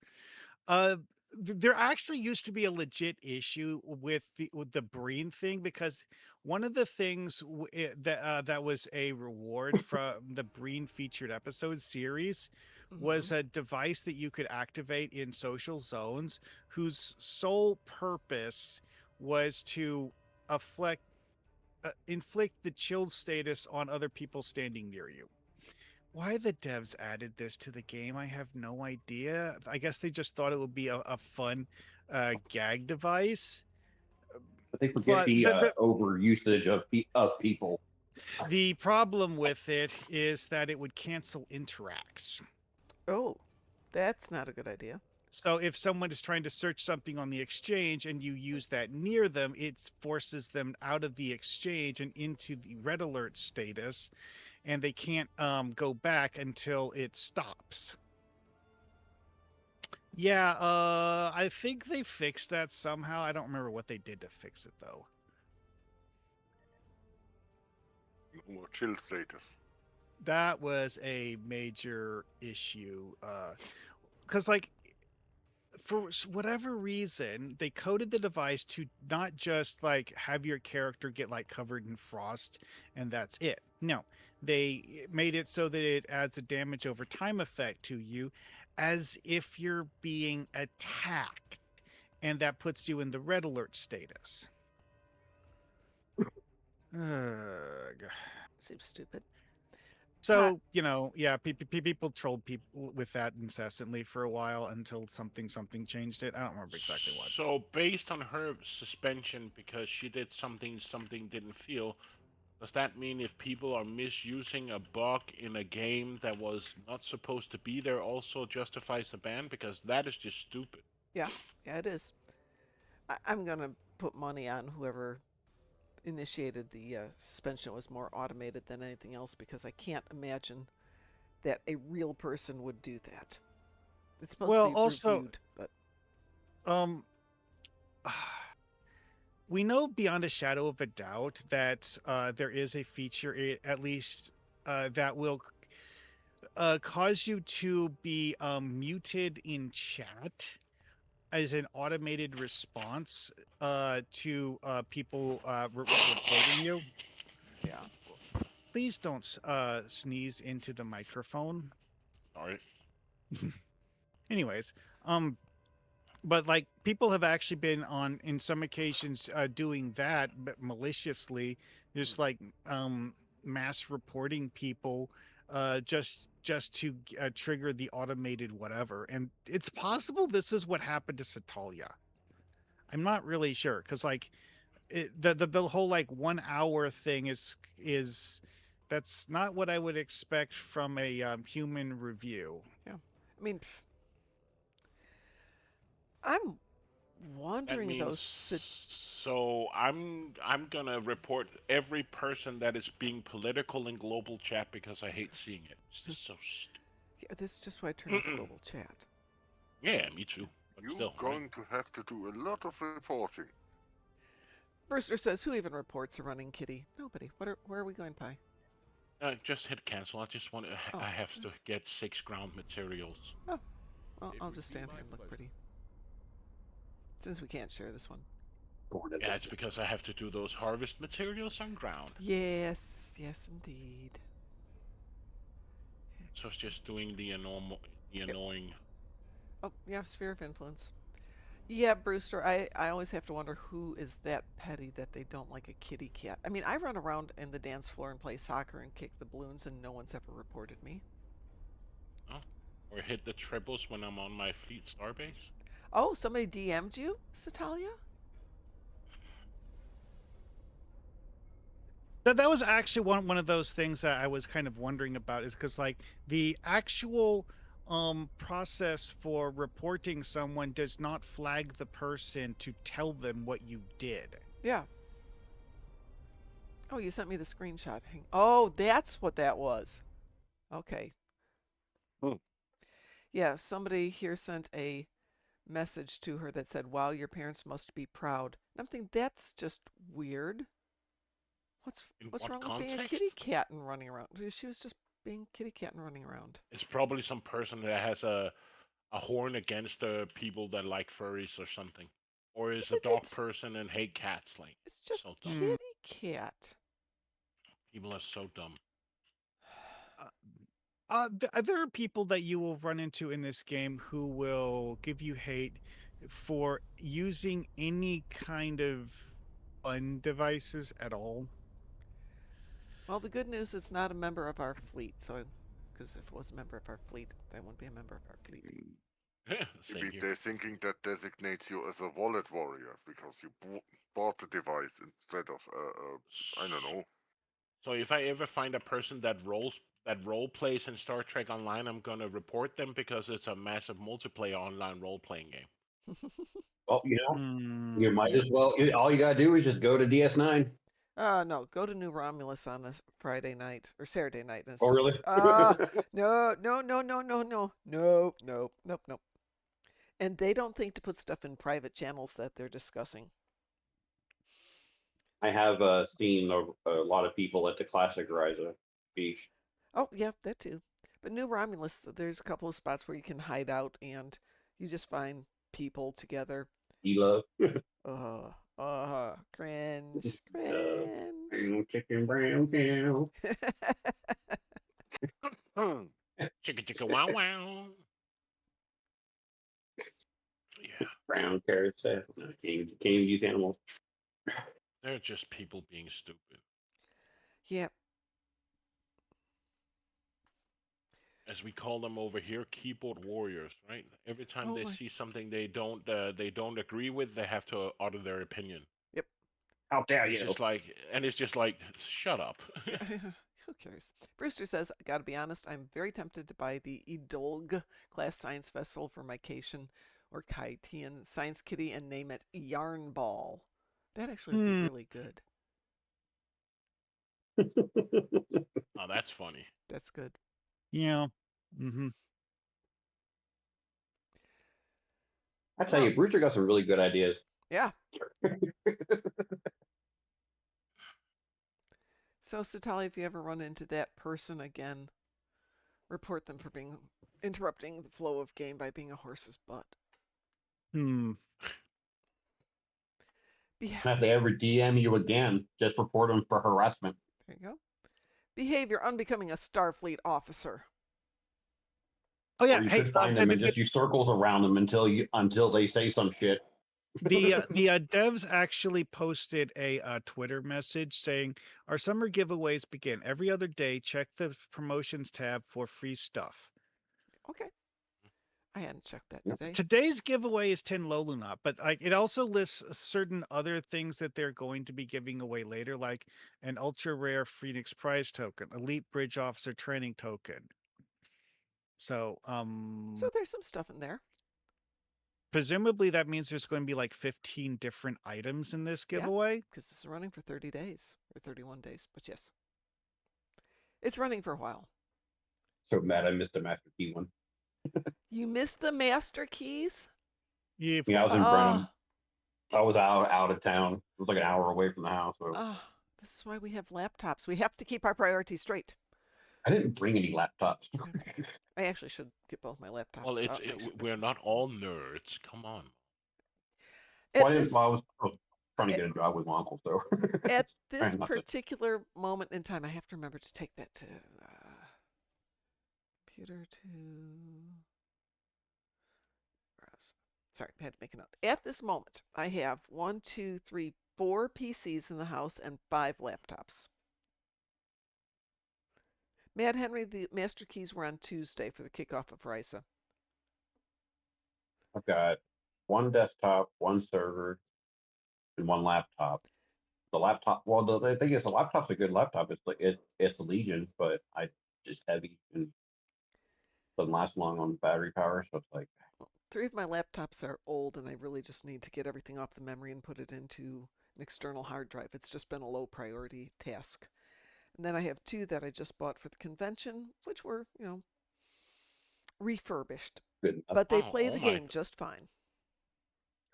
There actually used to be a legit issue with the Breen thing, because one of the things that was a reward from the Breen featured episode series was a device that you could activate in social zones whose sole purpose was to inflict the chilled status on other people standing near you. Why the devs added this to the game, I have no idea. I guess they just thought it would be a fun gag device. But they forget But the overusage of people. the problem with it is that it would cancel interacts. Oh, that's not a good idea. So if someone is trying to search something on the exchange and you use that near them, it forces them out of the exchange and into the red alert status, and they can't go back until it stops. Yeah, I think they fixed that somehow. I don't remember what they did to fix it though. More chill status. That was a major issue, because like for whatever reason they coded the device to not just like have your character get like covered in frost and that's it. No, they made it so that it adds a damage over time effect to you as if you're being attacked, and that puts you in the red alert status. Ugh. Seems stupid. So, yeah, people trolled people with that incessantly for a while until something changed it. I don't remember exactly what. So based on her suspension because she did something didn't feel, does that mean if people are misusing a bug in a game that was not supposed to be there also justifies a ban? Because that is just stupid. Yeah, yeah, it is. I'm gonna put money on whoever initiated the suspension was more automated than anything else because I can't imagine that a real person would do that. It's supposed to Well, be also, reviewed, but um, we know beyond a shadow of a doubt that there is a feature, at least, that will cause you to be muted in chat as an automated response to people reporting you. yeah. Please don't sneeze into the microphone. Sorry. Anyways, but like people have actually been on in some occasions doing that but maliciously, just like mass reporting people just to trigger the automated whatever. And it's possible this is what happened to Satalia. I'm not really sure because like the whole like 1 hour thing is that's not what I would expect from a human review. Yeah. I mean, I'm That wondering though. means so I'm gonna report every person that is being political in global chat because I hate seeing it. It's just so stupid. Yeah, this is just why I turn off global chat. Yeah, me too. But You're still, going to have to do a lot of reporting. Brewster says, "Who even reports a running kitty? Nobody. Where are we going, Pi? just hit cancel. I just want to. Oh. I have to get 6 ground materials. Oh, well, I'll just stand here and look pretty. Since we can't share this one. Yeah, it's because I have to do those harvest materials on ground. Yes, yes, indeed. So it's just doing the annoying. Oh, yeah, sphere of influence. Yeah, Brewster, I always have to wonder who is that petty that they don't like a kitty cat. I mean, I run around in the dance floor and play soccer and kick the balloons, and no one's ever reported me. Oh, or hit the triples when I'm on my fleet starbase. Oh, somebody DM'd you, Satalia? That was actually one of those things that I was kind of wondering about, is because like the actual process for reporting someone does not flag the person to tell them what you did. Yeah. Oh, you sent me the screenshot. Oh, that's what that was. Okay. Yeah, somebody here sent a message to her that said, "Wow, your parents must be proud." And I'm thinking that's just weird. What's wrong with being a kitty cat and running around? She was just being kitty cat and running around. It's probably some person that has a horn against the people that like furries or something, or is a dog person and hate cats. Like it's just so kitty cat. People are so dumb. There are people that you will run into in this game who will give you hate for using any kind of fun devices at all. Well, the good news is not a member of our fleet, so because if it was a member of our fleet, they wouldn't be a member of our fleet. Maybe they're thinking that designates you as a wallet warrior because you bought the device instead of I don't know. So if I ever find a person that role plays in Star Trek Online, I'm gonna report them because it's a massive multiplayer online role playing game. Well, you might as well. All you gotta do is just go to DS9. No, go to New Romulus on a Friday night or Saturday night. And it's Oh, just really? no, no, no, no, no, no, no, nope, nope, nope. And they don't think to put stuff in private channels that they're discussing. I have seen a lot of people at the Classic Riser beach. Oh, yeah, that too. But New Romulus, there's a couple of spots where you can hide out and you just find people together. E-Love. Cringe, cringe. Chicken brown cow. Chicka chicka wow wow. Yeah. Brown carousel. No, can't use animals. They're just people being stupid. Yeah. as we call them over here, keyboard warriors, right? Every time Oh they my. see something they don't agree with, they have to utter their opinion. Yep. How dare It's you? just like, and it's just like, shut up. Yeah. Who cares? Brewster says, "Gotta be honest, I'm very tempted to buy the Idolg class science vessel for my Cation or Kaitian science kitty and name it Yarn Ball. That actually would be really good. Oh, that's funny. That's good. Yeah. Mm-hmm. I tell Well, you, Brewster got some really good ideas. yeah. So, Satali, if you ever run into that person again, report them for being interrupting the flow of game by being a horse's butt. Hmm. If they ever DM you again, just report them for harassment. There you go. Behavior unbecoming a Starfleet officer. Oh Or yeah. you Hey, could find them and just do circles around them until they say some shit. the devs actually posted a Twitter message saying our summer giveaways begin every other day. Check the promotions tab for free stuff. Okay. I hadn't checked that Yep. today. Today's giveaway is 10 Lolunot, but like it also lists certain other things that they're going to be giving away later, like an ultra rare Phoenix Prize token, Elite Bridge Officer Training token. So, So there's some stuff in there. presumably that means there's going to be like 15 different items in this giveaway. Because it's running for 30 days or 31 days. But yes, it's running for a while. So mad I missed the Master Key one. You missed the master keys? Yeah, Yeah, I was in Ah. Brenham. I was out of town. It was like an hour away from the house. So This is why we have laptops. We have to keep our priorities straight. I didn't bring any laptops. I actually should get both my laptops Well, out. and make sure we're not all nerds. Come on. At Well, this I was trying to get a job with my uncle, so at this trying not to. particular moment in time, I have to remember to take that to computer to browse. Sorry, I had to make a note. At this moment, I have 1, 2, 3, 4 PCs in the house and 5 laptops. Mad Henry, the master keys were on Tuesday for the kickoff of RISA. I've got one desktop, one server, and one laptop. The laptop, well, the thing is, the laptop's a good laptop. It's like it's a Legion, but just heavy and doesn't last long on battery power. So it's like 3 of my laptops are old, and I really just need to get everything off the memory and put it into an external hard drive. It's just been a low priority task. And then I have 2 that I just bought for the convention, which were, refurbished. good enough. But they Wow, play the game just fine.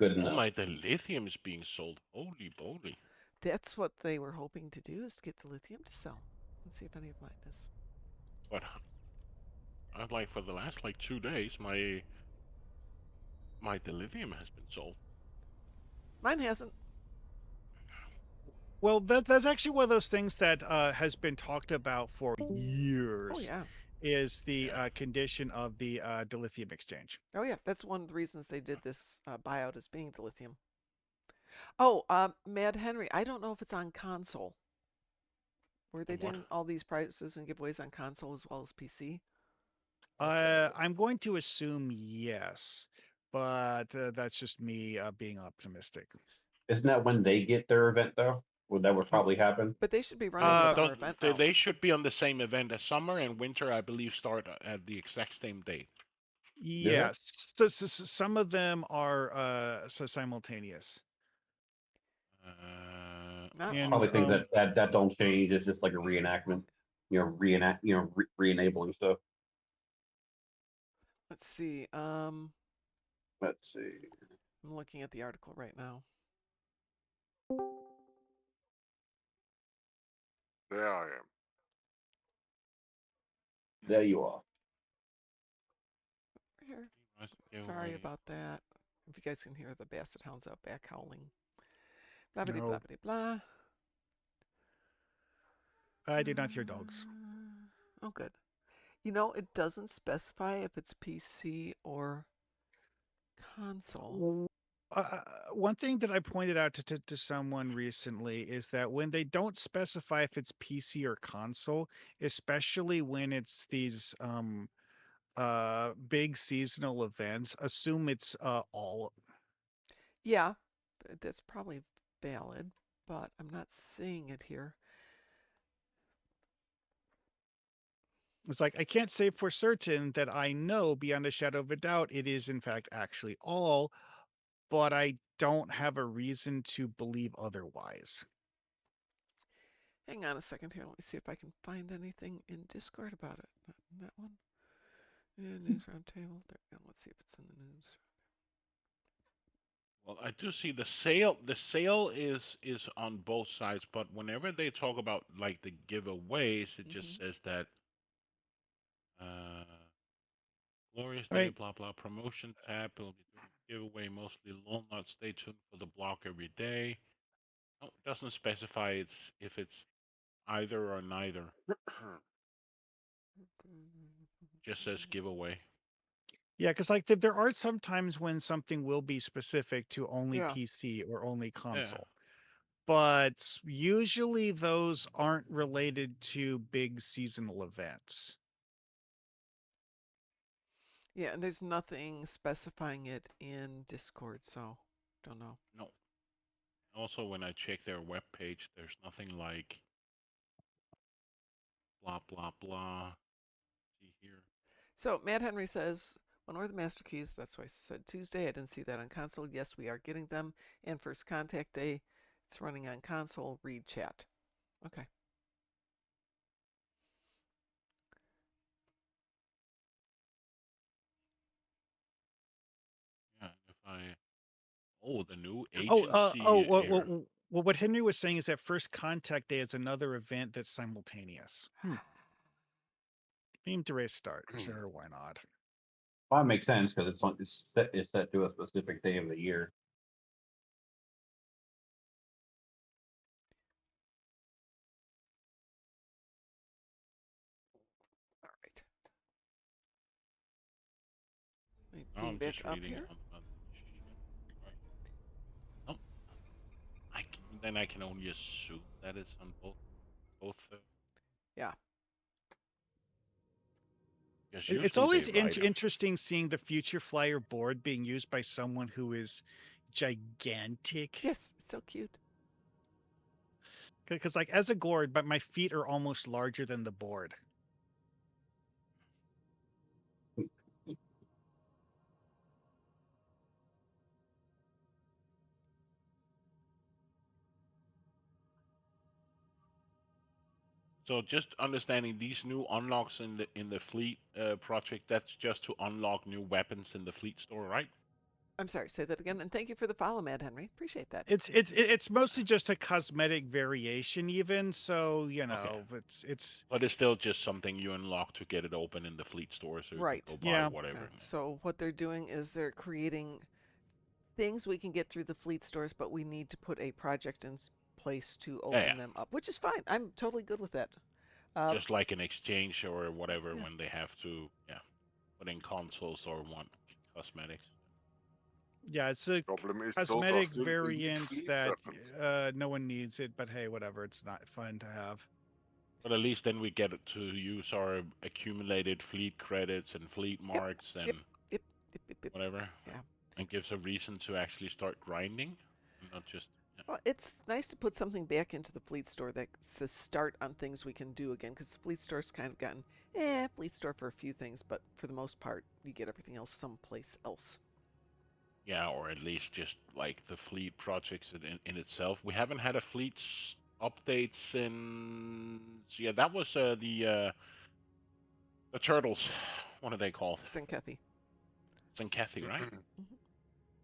Good Oh enough. my, the lithium is being sold. Holy moly. That's what they were hoping to do, is to get the lithium to sell. Let's see if any of mine is. But I'd like for the last like 2 days, my dilithium has been sold. Mine hasn't. Well, that's actually one of those things that has been talked about for years. Oh, yeah. Is the condition of the dilithium exchange. Oh, yeah. That's one of the reasons they did this buyout, as being the lithium. Oh, Mad Henry, I don't know if it's on console. Were they doing all these prizes and giveaways on console as well as PC? I'm going to assume yes, but that's just me being optimistic. Isn't that when they get their event though? Well, that would probably happen. But they should be running the summer event now. They should be on the same event as summer, and winter, I believe, start at the exact same date. Yes, so some of them are simultaneous. Probably things that don't change. It's just like a reenactment. Re-enabling stuff. Let's see. Let's see. I'm looking at the article right now. There I am. There you are. Here. Sorry about that. If you guys can hear the basset hounds out back howling. Blah blah blah blah blah. I did not hear dogs. Oh, good. It doesn't specify if it's PC or console. One thing that I pointed out to someone recently is that when they don't specify if it's PC or console, especially when it's these big seasonal events, assume it's all. Yeah, that's probably valid, but I'm not seeing it here. It's like I can't say for certain that I know beyond a shadow of a doubt it is in fact actually all, but I don't have a reason to believe otherwise. Hang on a second here. Let me see if I can find anything in Discord about it. Not in that one. Yeah, news roundtable. Let's see if it's in the news. Well, I do see the sale. The sale is on both sides, but whenever they talk about like the giveaways, it just says that uh, Glorious Day, Right. blah blah promotion tab. It'll be doing a giveaway mostly lone nuts. Stay tuned for the block every day. No, it doesn't specify if it's either or neither. Just says giveaway. Yeah, because like there are some times when something will be specific to only Yeah. PC or only Yeah. console. But usually those aren't related to big seasonal events. Yeah, and there's nothing specifying it in Discord, so don't know. No. Also, when I check their web page, there's nothing like blah blah blah. See here. So Matt Henry says, when are the master keys? That's why I said Tuesday. I didn't see that on console. Yes, we are getting them. And first contact day, it's running on console. Read chat. Okay. Yeah, if I the new Oh, agency air. well, what Henry was saying is that first contact day is another event that's simultaneous. Theme to race start. Sure, why not? Well, that makes sense because it's set to a specific day of the year. All right. Let me No, beam I'm back just up reading here. on right. Oh, then I can only assume that it's on both. Yeah. Because It's usually they always write 'em. interesting seeing the Future Flyer board being used by someone who is gigantic. Yes, it's so cute. Because, like, as a gourd, but my feet are almost larger than the board. So just understanding these new unlocks in the fleet project, that's just to unlock new weapons in the fleet store, right? I'm sorry, say that again. And thank you for the follow, Matt Henry. Appreciate that. It's mostly just a cosmetic variation, even. So Okay. it's. But it's still just something you unlock to get it open in the fleet store, so you Right. can go buy Yeah. whatever. So what they're doing is they're creating things we can get through the fleet stores, but we need to put a project in place to open them up, which is fine. I'm totally good with that. Just like an exchange or whatever Yeah. when they have to, put in consoles or want cosmetics. Yeah, it's a Problem is, those are cosmetic still elite variant fleet that weapons. no one needs it, but hey, whatever. It's not fun to have. But at least then we get to use our accumulated fleet credits and fleet Yep. marks and Yep. whatever. Yeah. And gives a reason to actually start grinding, not just. Well, it's nice to put something back into the fleet store that's a start on things we can do again, because the fleet store's kind of gotten, fleet store for a few things, but for the most part, you get everything else someplace else. Yeah, or at least just like the fleet projects in itself. We haven't had a fleet update since. Yeah, that was the turtles. What are they called? Kathy. Kathy, right? Mhm.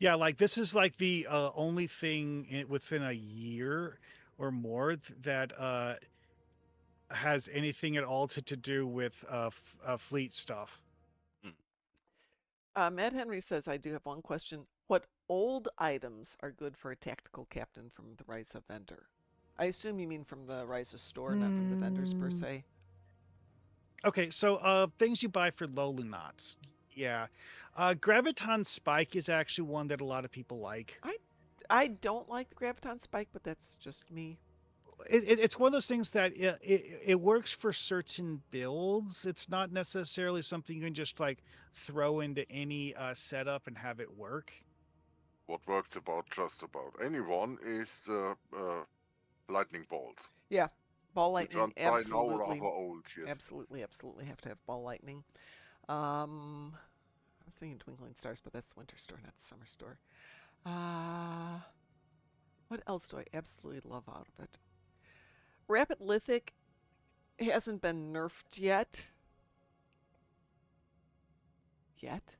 Yeah, like this is like the only thing within a year or more that has anything at all to do with fleet stuff. Matt Henry says, I do have one question. What old items are good for a tactical captain from the Ryza vendor? I assume you mean from the Ryza store, not from the vendors per se. Okay, so things you buy for Lolunauts. Yeah. Graviton Spike is actually one that a lot of people like. I don't like the Graviton Spike, but that's just me. it's one of those things that it works for certain builds. It's not necessarily something you can just like throw into any setup and have it work. What works about just about anyone is lightning bolts, Yeah, ball which are lightning, by now rather absolutely, old. Yes. absolutely have to have ball lightning. I was thinking Twinkling Stars, but that's the winter store, not the summer store. What else do I absolutely love out of it? Rapid Lithic hasn't been nerfed yet. Say it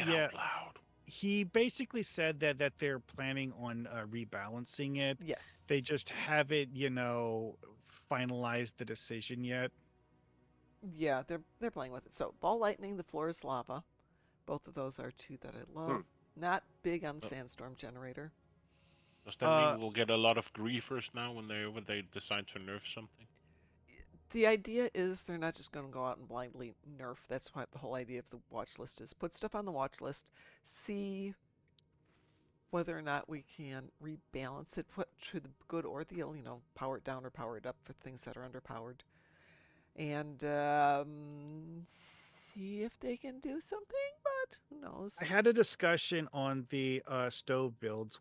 Yeah, out loud. he basically said that they're planning on rebalancing it. Yes. They just haven't, finalized the decision yet. Yeah, they're playing with it. So ball lightning, the floor is lava. Both of those are two that I love. Not big on Uh, sandstorm generator. Does that mean we'll get a lot of griefers now when they decide to nerf something? The idea is they're not just going to go out and blindly nerf. That's what the whole idea of the watch list is. Put stuff on the watch list, see whether or not we can rebalance it, put to the good or the ill, power it down or power it up for things that are underpowered. And see if they can do something, but who knows? I had a discussion on the Stove Builds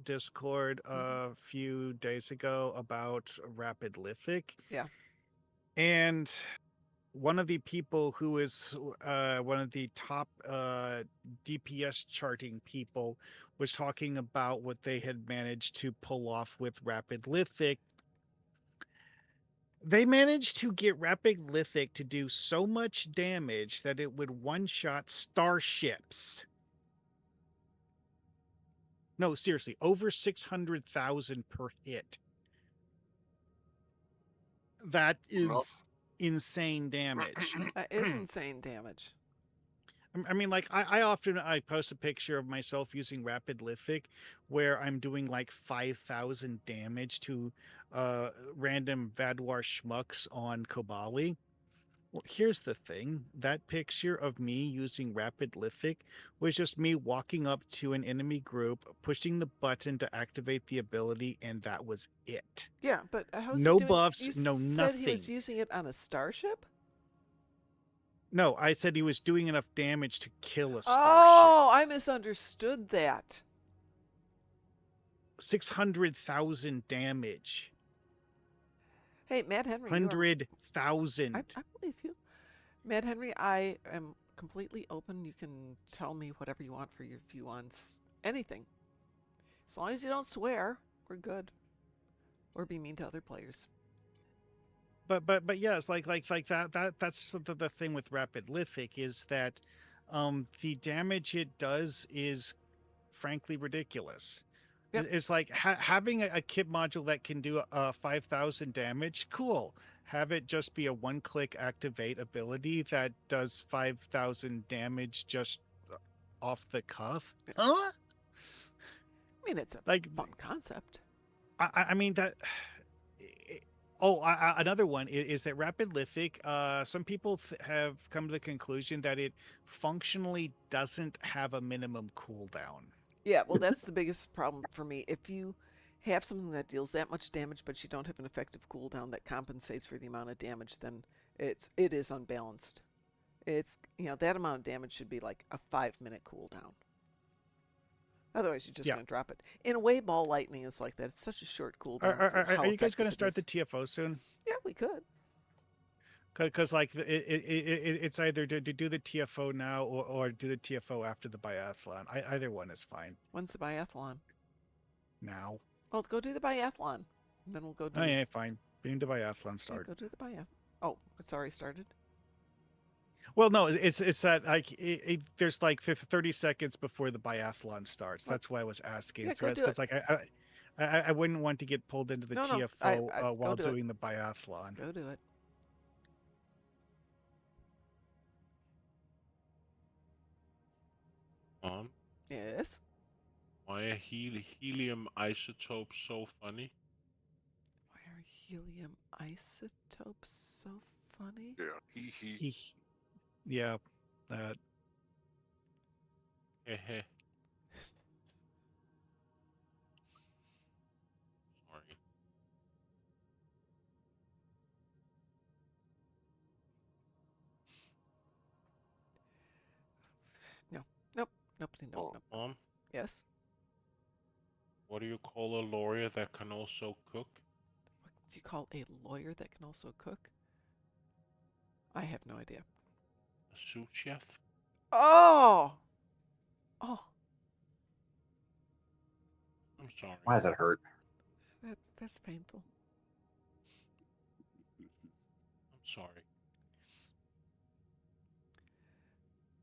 Discord a few days ago about Rapid Lithic. Yeah. And one of the people who is one of the top DPS charting people was talking about what they had managed to pull off with Rapid Lithic. They managed to get Rapid Lithic to do so much damage that it would one-shot starships. No, seriously, over 600,000 per hit. That is insane damage. That is insane damage. I mean, like, I post a picture of myself using Rapid Lithic where I'm doing like 5,000 damage to random Vadwar schmucks on Kobali. Well, here's the thing. That picture of me using Rapid Lithic was just me walking up to an enemy group, pushing the button to activate the ability, and that was it. Yeah, but how's No he doing? buffs, You no said he was nothing. using it on a starship? No, I said he was doing enough damage to kill a starship. Oh, I misunderstood that. 600,000 damage. Hey, Mad Henry. 100,000. I believe you. Mad Henry, I am completely open. You can tell me whatever you want for your view on anything. As long as you don't swear, we're good. Or be mean to other players. But yeah, it's like that's the thing with Rapid Lithic is that the damage it does is frankly ridiculous. Yep. It's like having a kit module that can do 5,000 damage. Cool. Have it just be a one-click activate ability that does 5,000 damage just off the cuff. Huh? I mean, it's a Like, fun concept. I mean that. Another one is that Rapid Lithic, some people have come to the conclusion that it functionally doesn't have a minimum cooldown. Yeah, well, that's the biggest problem for me. If you have something that deals that much damage, but you don't have an effective cooldown that compensates for the amount of damage, then it is unbalanced. It's that amount of damage should be like a 5-minute cooldown. Otherwise, you're just going to drop it. In a way, ball lightning is like that. It's such a short cooldown. Are you guys going to start the TFO soon? Yeah, we could. Because like it's either to do the TFO now or do the TFO after the biathlon. Either one is fine. When's the biathlon? Now. Well, go do the biathlon. And then we'll go do. Oh yeah, fine. Beam to biathlon start. Yeah, go do the biathlon. Oh, it's already started. Well, no, it's that like there's like 30 seconds before the biathlon starts. That's why I was asking. Yeah, so it's because like I wouldn't want to get pulled into the TFO while doing the biathlon. Go do it. Yes. Why are helium isotopes so funny? Why are helium isotopes so funny? Yeah, Yeah, that. No. Nope. Nobody. Nope. Oh, Nope. Mom, Yes. what do you call a lawyer that can also cook? What do you call a lawyer that can also cook? I have no idea. A sous chef? Oh. Oh. I'm sorry. Why does that hurt? That's painful. I'm sorry.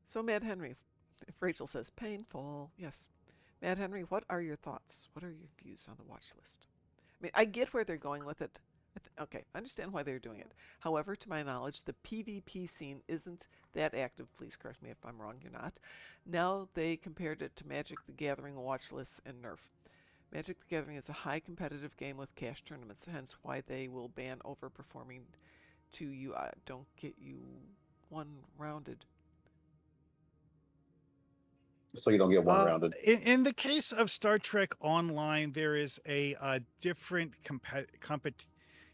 So, Mad Henry, if Rachel says painful, yes. Mad Henry, what are your thoughts? What are your views on the watch list? I mean, I get where they're going with it. Okay, I understand why they're doing it. However, to my knowledge, the PvP scene isn't that active. Please correct me if I'm wrong, you're not. Now they compared it to Magic the Gathering watch lists and Nerf. Magic the Gathering is a high competitive game with cash tournaments, hence why they will ban overperforming to you. Don't get you one rounded. So you don't get one rounded. In the case of Star Trek Online, there is a different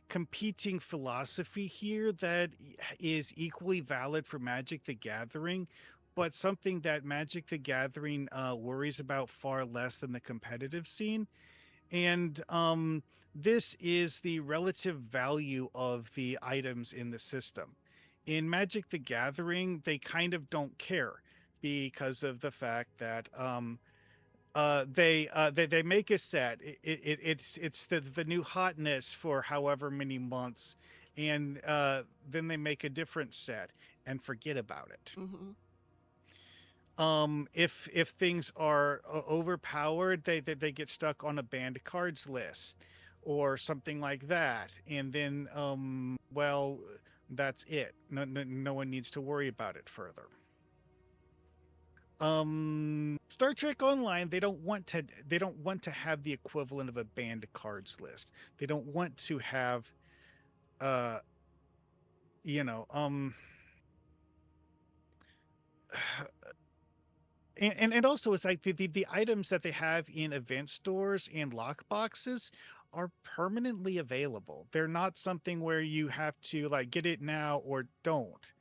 competing philosophy here that is equally valid for Magic the Gathering, but something that Magic the Gathering worries about far less than the competitive scene. And this is the relative value of the items in the system. In Magic the Gathering, they kind of don't care because of the fact that they make a set. It's the new hotness for however many months, and then they make a different set and forget about it. Mm-hmm. If things are overpowered, they get stuck on a banned cards list or something like that, and then well, that's it. No one needs to worry about it further. Star Trek Online, they don't want to have the equivalent of a banned cards list. They don't want to have uh you know and also it's like the items that they have in event stores and lock boxes are permanently available. They're not something where you have to like get it now or don't.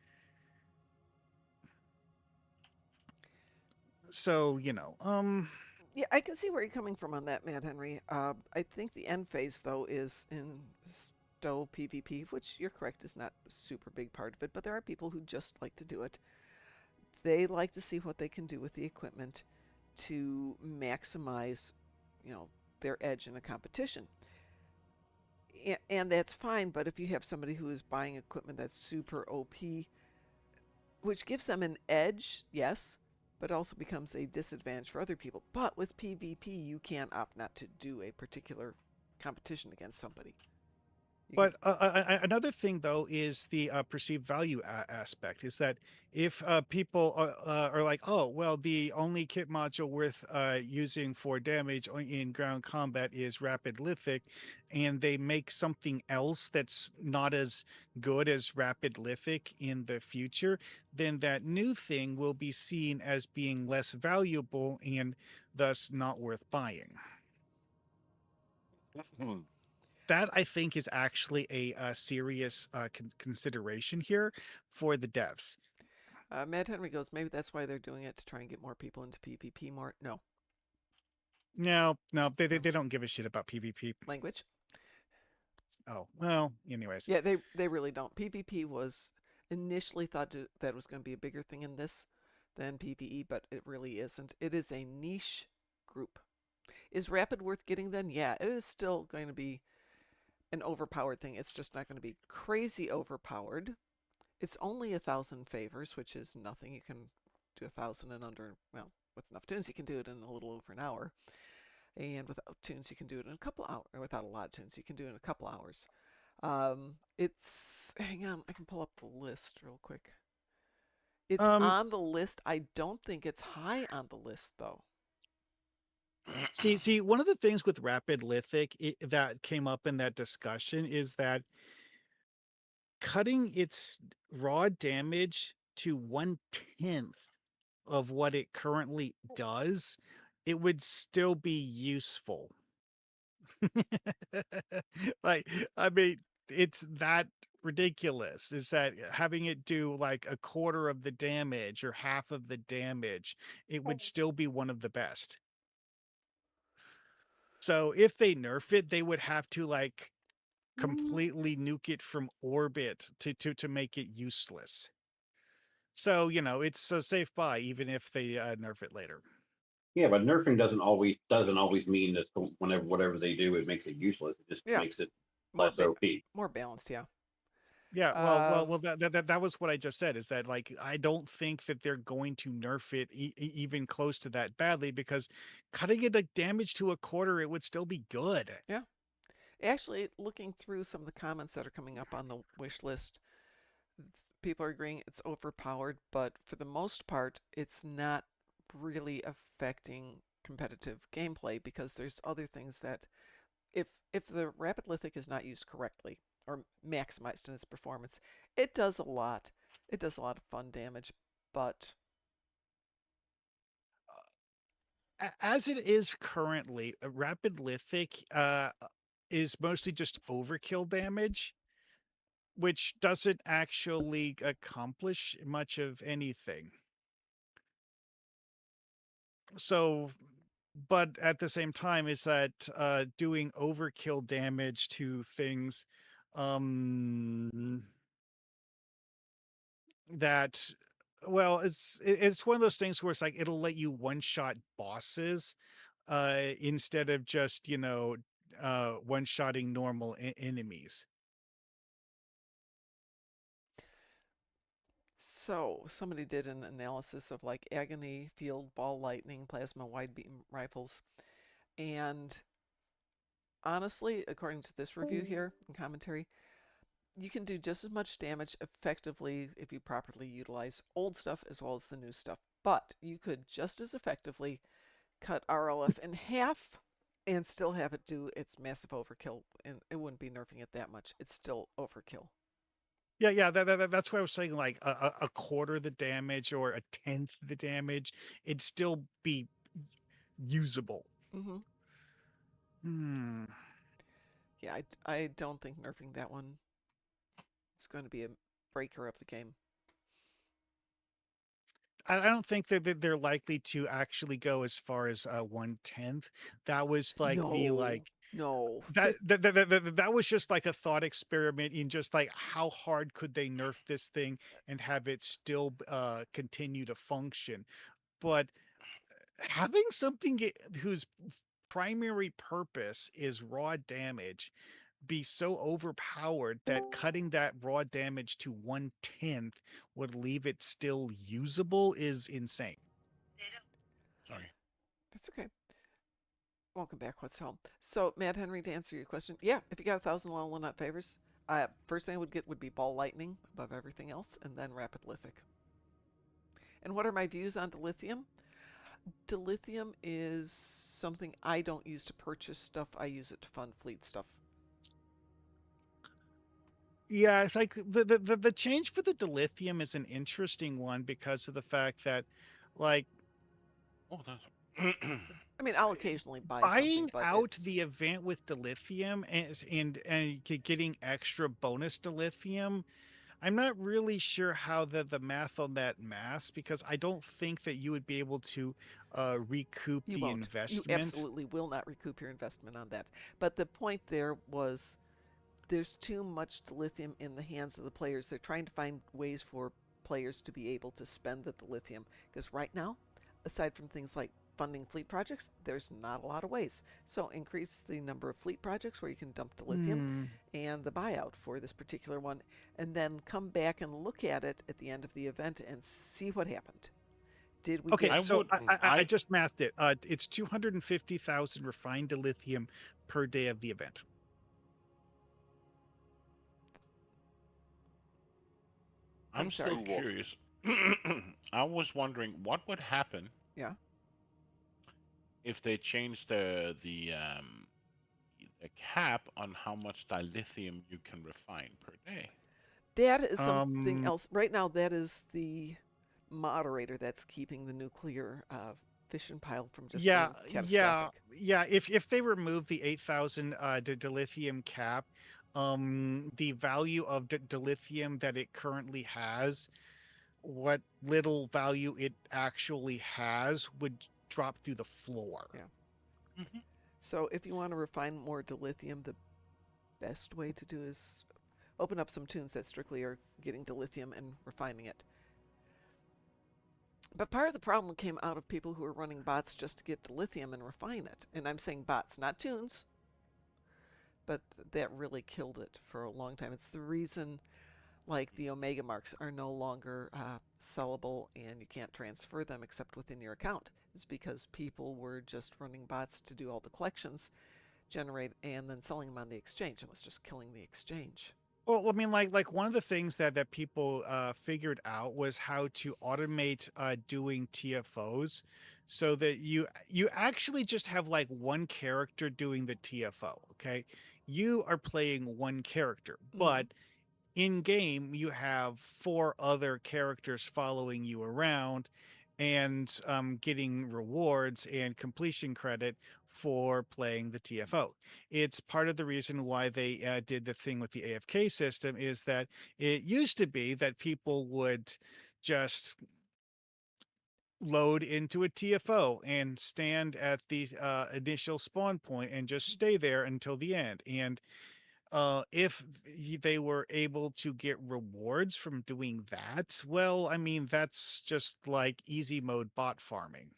So, Yeah, I can see where you're coming from on that, Mad Henry. I think the end phase, though, is in Stow PvP, which you're correct is not a super big part of it, but there are people who just like to do it. They like to see what they can do with the equipment to maximize, their edge in a competition. And that's fine, but if you have somebody who is buying equipment that's super OP, which gives them an edge, yes, but also becomes a disadvantage for other people. But with PvP, you can opt not to do a particular competition against somebody. But another thing, though, is the perceived value aspect. Is that if people are like, oh, well, the only kit module worth using for damage in ground combat is Rapid Lithic, and they make something else that's not as good as Rapid Lithic in the future, then that new thing will be seen as being less valuable and thus not worth buying. That I think is actually a serious consideration here for the devs. Mad Henry goes, maybe that's why they're doing it to try and get more people into PvP more. No. No, they No. don't give a shit about PvP. Language. Oh, well, anyways. Yeah, they really don't. PvP was initially thought that was going to be a bigger thing in this than PvE, but it really isn't. It is a niche group. Is Rapid worth getting then? Yeah, it is still going to be an overpowered thing. It's just not going to be crazy overpowered. It's only 1,000 favors, which is nothing. You can do 1,000 and under, well, with enough tunes, you can do it in a little over an hour. And without tunes, you can do it in a couple hours. Or without a lot of tunes, you can do it in a couple hours. Hang on, I can pull up the list real quick. It's on the list. I don't think it's high on the list, though. See, one of the things with Rapid Lithic that came up in that discussion is that cutting its raw damage to 1/10 of what it currently does, it would still be useful. Like, I mean, it's that ridiculous. Is that having it do like a quarter of the damage or half of the damage, it would still be one of the best. So if they nerf it, they would have to like completely nuke it from orbit to make it useless. So, it's a safe buy even if they nerf it later. Yeah, but nerfing doesn't always mean that whatever they do, it makes it useless. It just Yeah, makes it more less OP. more balanced. Yeah. Yeah, well, that was what I just said. Is that like I don't think that they're going to nerf it even close to that badly because cutting it like damage to a quarter, it would still be good. Yeah. Actually, looking through some of the comments that are coming up on the wish list, people are agreeing it's overpowered, but for the most part, it's not really affecting competitive gameplay because there's other things that if the rapid lithic is not used correctly or maximized in its performance, it does a lot. It does a lot of fun damage, but As it is currently, a rapid lithic is mostly just overkill damage, which doesn't actually accomplish much of anything. So, but at the same time, is that doing overkill damage to things um that well it's one of those things where it's like it'll let you one shot bosses instead of just one shotting normal enemies. so somebody did an analysis of like agony, field, ball lightning, plasma, wide beam rifles, and honestly, according to this review here and commentary, you can do just as much damage effectively if you properly utilize old stuff as well as the new stuff. But you could just as effectively cut RLF in half and still have it do its massive overkill, and it wouldn't be nerfing it that much. It's still overkill. Yeah, that's why I was saying like a quarter the damage or a tenth the damage, it'd still be usable. Mm-hmm. Hmm. Yeah, I don't think nerfing that one is going to be a breaker of the game. I don't think that they're likely to actually go as far as 1/10. That was like the No, like no. that was just like a thought experiment in just like how hard could they nerf this thing and have it still continue to function. But having something whose primary purpose is raw damage be so overpowered that cutting that raw damage to 1/10 would leave it still usable is insane. Sorry. That's okay. Welcome back, What's Home. So, Mad Henry, to answer your question, yeah, if you got 1,000 walnut favors, first thing I would get would be ball lightning above everything else, and then rapid lithic. And what are my views on dilithium? Dilithium is something I don't use to purchase stuff. I use it to fund fleet stuff. Yeah, it's like the change for the dilithium is an interesting one because of the fact that like Oh, that's. I mean, I'll occasionally buy something, buying but out the event with dilithium and getting extra bonus dilithium, I'm not really sure how the math on that maths because I don't think that you would be able to recoup you the won't. You investment. absolutely will not recoup your investment on that. But the point there was there's too much dilithium in the hands of the players. They're trying to find ways for players to be able to spend the dilithium because right now, aside from things like funding fleet projects, there's not a lot of ways. So increase the number of fleet projects where you can dump dilithium Hmm. and the buyout for this particular one, and then come back and look at it at the end of the event and see what happened. Did we Okay, get I so would. I just mathed it. It's 250,000 refined dilithium per day of the event. I'm sorry. still curious. I was wondering what would happen Yeah. if they changed the cap on how much dilithium you can refine per day. That is something Um, else. Right now, that is the moderator that's keeping the nuclear fission pile from just yeah, being yeah, catastrophic. yeah. If they remove the 8,000 dilithium cap, the value of dilithium that it currently has, what little value it actually has, would drop through the floor. Yeah. Mhm. So if you want to refine more dilithium, the best way to do is open up some tunes that strictly are getting dilithium and refining it. But part of the problem came out of people who were running bots just to get dilithium and refine it. And I'm saying bots, not tunes. But that really killed it for a long time. It's the reason, like, the Omega marks are no longer sellable and you can't transfer them except within your account. Is because people were just running bots to do all the collections, generate, and then selling them on the exchange. It was just killing the exchange. Well, I mean, like one of the things that people figured out was how to automate doing TFOs, so that you actually just have like one character doing the TFO. Okay, you are playing one character, but in game you have 4 other characters following you around and getting rewards and completion credit for playing the TFO. It's part of the reason why they did the thing with the AFK system, is that it used to be that people would just load into a TFO and stand at the initial spawn point and just stay there until the end. And if they were able to get rewards from doing that, well, I mean, that's just like easy mode bot farming.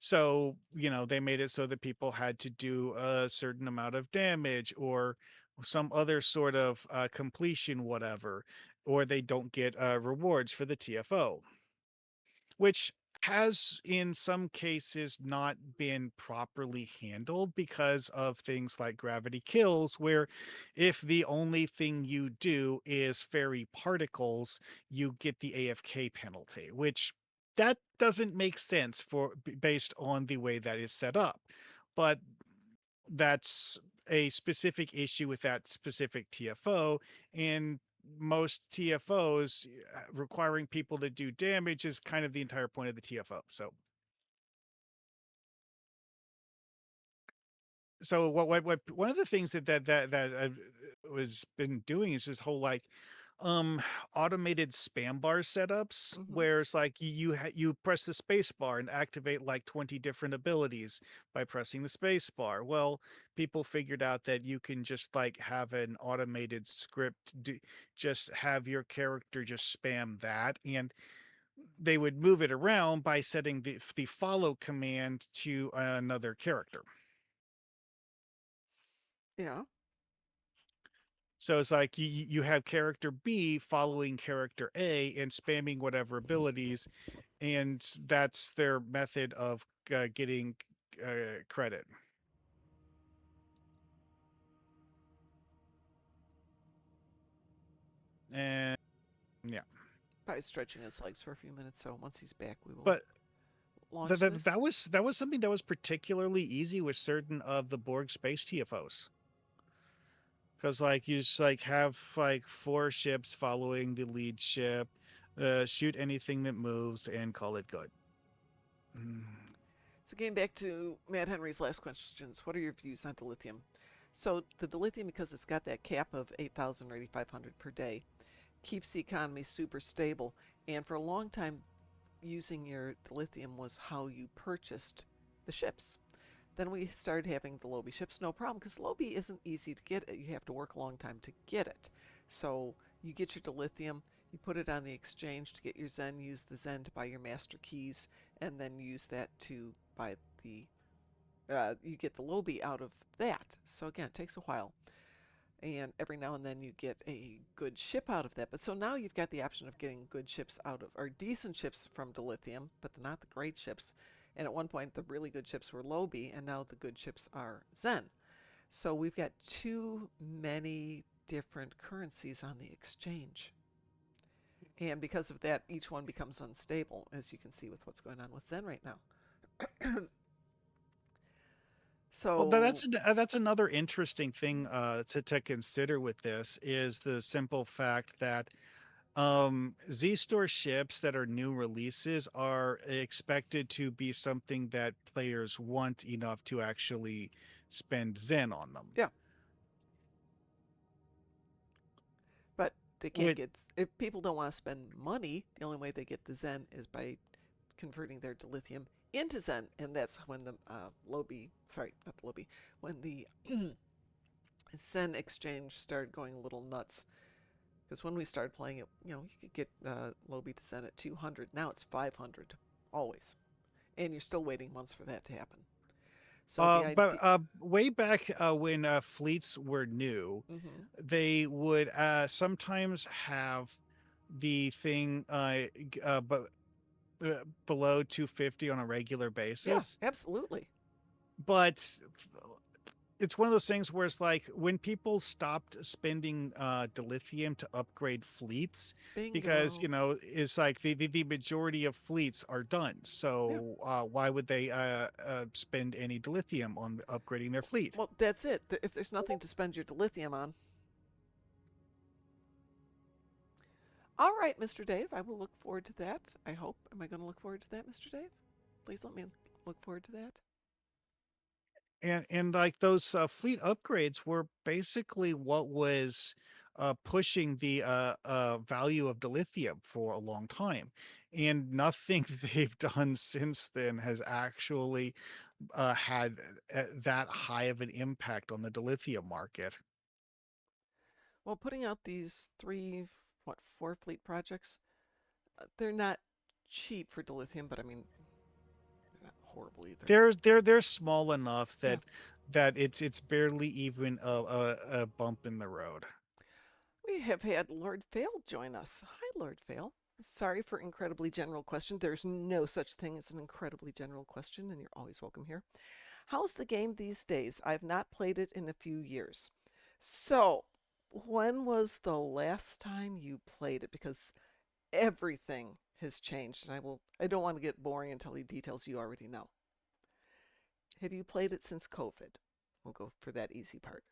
So, they made it so that people had to do a certain amount of damage or some other sort of completion, whatever, or they don't get rewards for the TFO, which has in some cases not been properly handled because of things like gravity kills, where if the only thing you do is fairy particles, you get the AFK penalty, which that doesn't make sense based on the way that is set up. But that's a specific issue with that specific TFO, and most TFOs requiring people to do damage is kind of the entire point of the TFO. So what one of the things that was been doing is this whole like um automated spam bar setups, where it's like you press the space bar and activate like 20 different abilities by pressing the space bar. Well, people figured out that you can just like have an automated script just have your character just spam that, and they would move it around by setting the follow command to another character. Yeah. So it's like you have character B following character A and spamming whatever abilities, and that's their method of getting credit. And yeah, Probably stretching his legs for a few minutes. So once he's back, we will but launch this. that was something that was particularly easy with certain of the Borg space TFOs. Because like you just like have like 4 ships following the lead ship, shoot anything that moves and call it good. Mm. So getting back to Matt Henry's last questions, what are your views on dilithium? So the dilithium, because it's got that cap of 8,000 or 8,500 per day, keeps the economy super stable. And for a long time, using your dilithium was how you purchased the ships. Then we started having the Lobi ships, no problem, because Lobi isn't easy to get. You have to work a long time to get it. So you get your dilithium, you put it on the exchange to get your Zen, use the Zen to buy your master keys, and then use that to buy the, you get the Lobi out of that. So again, it takes a while. And every now and then you get a good ship out of that. But so now you've got the option of getting good ships out of, or decent ships from dilithium, but not the great ships. And at one point, the really good ships were Lobi, and now the good ships are Zen. So we've got too many different currencies on the exchange. And because of that, each one becomes unstable, as you can see with what's going on with Zen right now. Well, So, that's another interesting thing to consider with this, is the simple fact that Z Store ships that are new releases are expected to be something that players want enough to actually spend Zen on them. yeah. they can't With get, if people don't want to spend money, the only way they get the Zen is by converting their dilithium into Zen, and that's when the Lobi, sorry, not the Lobi, when the Zen exchange started going a little nuts. Because when we started playing it, you could get Lobi to Zen at 200. Now it's 500, always, and you're still waiting months for that to happen. So the but idea, way back when fleets were new, mm-hmm. they would sometimes have the thing but below 250 on a regular Yeah, basis. absolutely, But it's one of those things where it's like when people stopped spending dilithium to upgrade fleets, because bingo. it's like the majority of fleets are done. Yeah. So why would they spend any dilithium on upgrading their fleet? Well, that's it. If there's nothing to spend your dilithium on. All right, Mr. Dave, I will look forward to that. I hope. Am I going to look forward to that, Mr. Dave? Please let me look forward to that. And like those fleet upgrades were basically what was pushing the value of dilithium for a long time, and nothing they've done since then has actually had that high of an impact on the dilithium market. Well, putting out these four fleet projects, they're not cheap for dilithium, but I mean, they're not horrible either. They're small enough Yeah. that it's barely even a bump in the road. We have had Lord Fail join us. Hi, Lord Fail. Sorry for incredibly general question. There's no such thing as an incredibly general question, and you're always welcome here. How's the game these days? I've not played it in a few years. So, when was the last time you played it? Because everything has changed, and I don't want to get boring and tell you details you already know. Have you played it since COVID? We'll go for that easy part.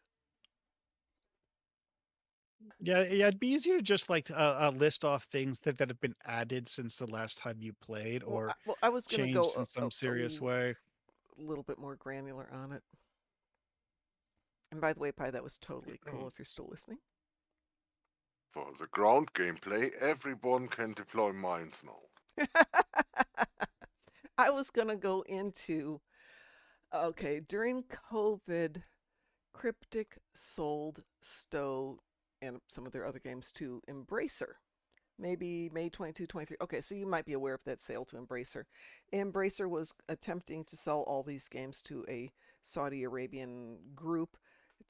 Yeah, it'd be easier to just like list off things that have been added since the last time you played, or I was going to changed go in some serious way. a little bit more granular on it. And by the way, Pi, that was totally cool if you're still listening. For the ground gameplay, everyone can deploy mines now. I was going to go into, okay, during COVID, Cryptic sold Stowe and some of their other games to Embracer. Maybe May 22, 23. Okay, so you might be aware of that sale to Embracer. Embracer was attempting to sell all these games to a Saudi Arabian group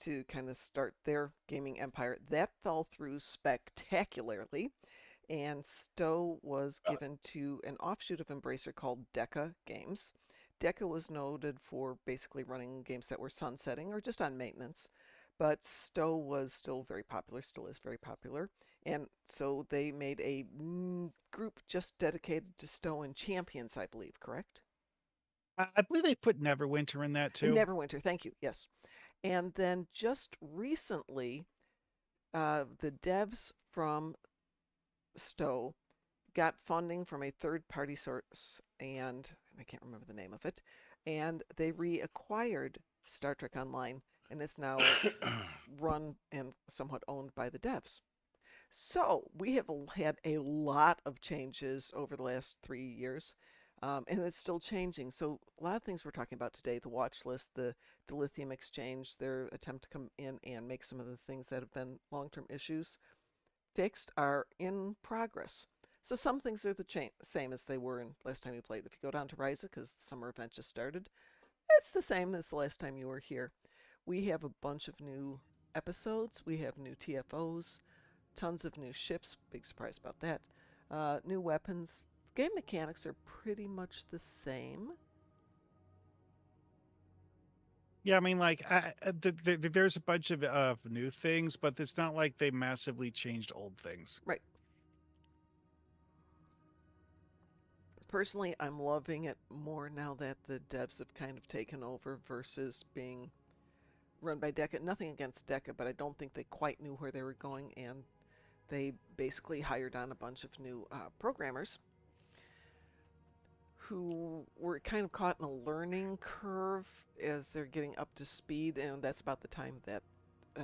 to kind of start their gaming empire. That fell through spectacularly, and Stowe was given to an offshoot of Embracer called Decca Games. Decca was noted for basically running games that were sunsetting or just on maintenance, but Stowe was still very popular, still is very popular. And so they made a group just dedicated to Stowe and Champions, I believe, correct? I believe they put Neverwinter in that too. Neverwinter, thank you, yes. And then just recently, the devs from Stowe got funding from a third party source, and I can't remember the name of it, and they reacquired Star Trek Online, and it's now run and somewhat owned by the devs. So we have had a lot of changes over the last 3 years, and it's still changing. So a lot of things we're talking about today, the watch list, the lithium exchange, their attempt to come in and make some of the things that have been long-term issues fixed are in progress. So some things are the same as they were in last time you played. If you go down to Ryza, because the summer event just started, it's the same as the last time you were here. We have a bunch of new episodes. We have new TFOs, tons of new ships. Big surprise about that. New weapons. Game mechanics are pretty much the same. Yeah, I mean, like, there's a bunch of new things, but it's not like they massively changed old things. Right. Personally, I'm loving it more now that the devs have kind of taken over versus being run by Decca. Nothing against Decca, but I don't think they quite knew where they were going, and they basically hired on a bunch of new programmers who were kind of caught in a learning curve as they're getting up to speed, and that's about the time that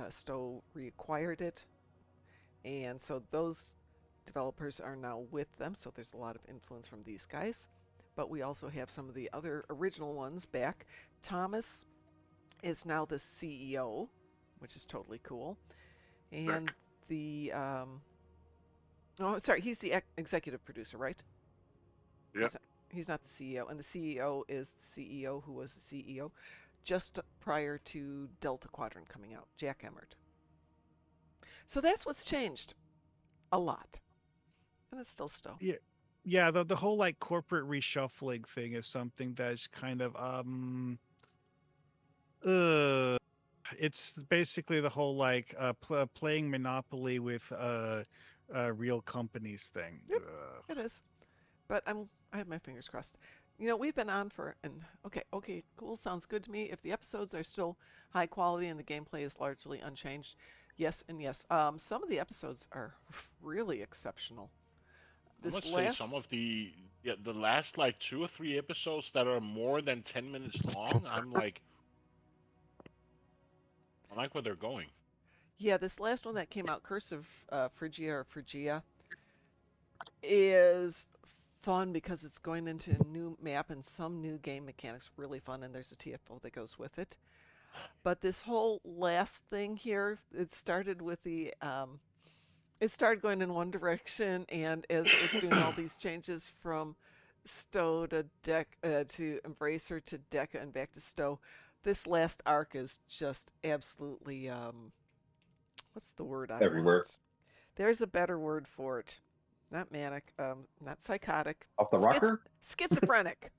Stowe reacquired it. And so those developers are now with them, so there's a lot of influence from these guys. But we also have some of the other original ones back. Thomas is now the CEO, which is totally cool. And the oh, sorry, he's the executive producer, right? Yeah. He's not the CEO, and the CEO is the CEO who was the CEO just prior to Delta Quadrant coming out, Jack Emmert. So that's what's changed a lot, and it's still Stowe. Yeah, the whole like corporate reshuffling thing is something that's kind of it's basically the whole like playing Monopoly with real companies thing. Yep, it is. But I have my fingers crossed. You know, we've been on for and okay, cool, sounds good to me. If the episodes are still high quality and the gameplay is largely unchanged, yes and yes. Some of the episodes are really exceptional. I must say some of the last like 2 or 3 episodes that are more than 10 minutes long, I like where they're going. Yeah, this last one that came out, Curse of Phrygia, is fun because it's going into a new map and some new game mechanics. Really fun, and there's a TFO that goes with it. But this whole last thing here, it started with it started going in one direction, and as it was doing all these changes from Stowe to to Embracer to Deca and back to Stowe, this last arc is just absolutely what's the word I Everywhere. want? There's a better word for it. Not manic, not psychotic. Off the rocker? Schizophrenic.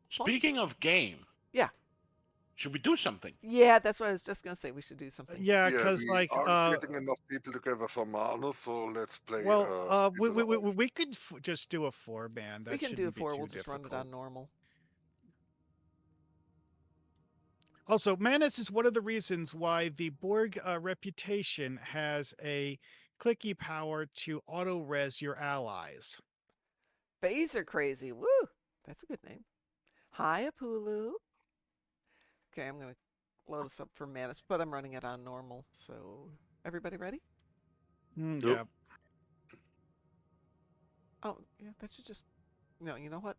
Speaking of game, Yeah. should we do something? Yeah, that's what I was just gonna say. We should do something. Yeah, Yeah, because we like aren't getting enough people together for Mana, so let's play. well, People Alive. we could just do a 4-man. That We can do shouldn't be 4. too We'll just difficult. run it on normal. Also, Manus is one of the reasons why the Borg reputation has a clicky power to auto-res your allies. Phaser crazy. Woo! That's a good name. Hi, Apulu. Okay, I'm gonna load us up for Manus, but I'm running it on normal. So, everybody ready? Mm, Yep. yeah. Oh, yeah, that should just. No, you know what?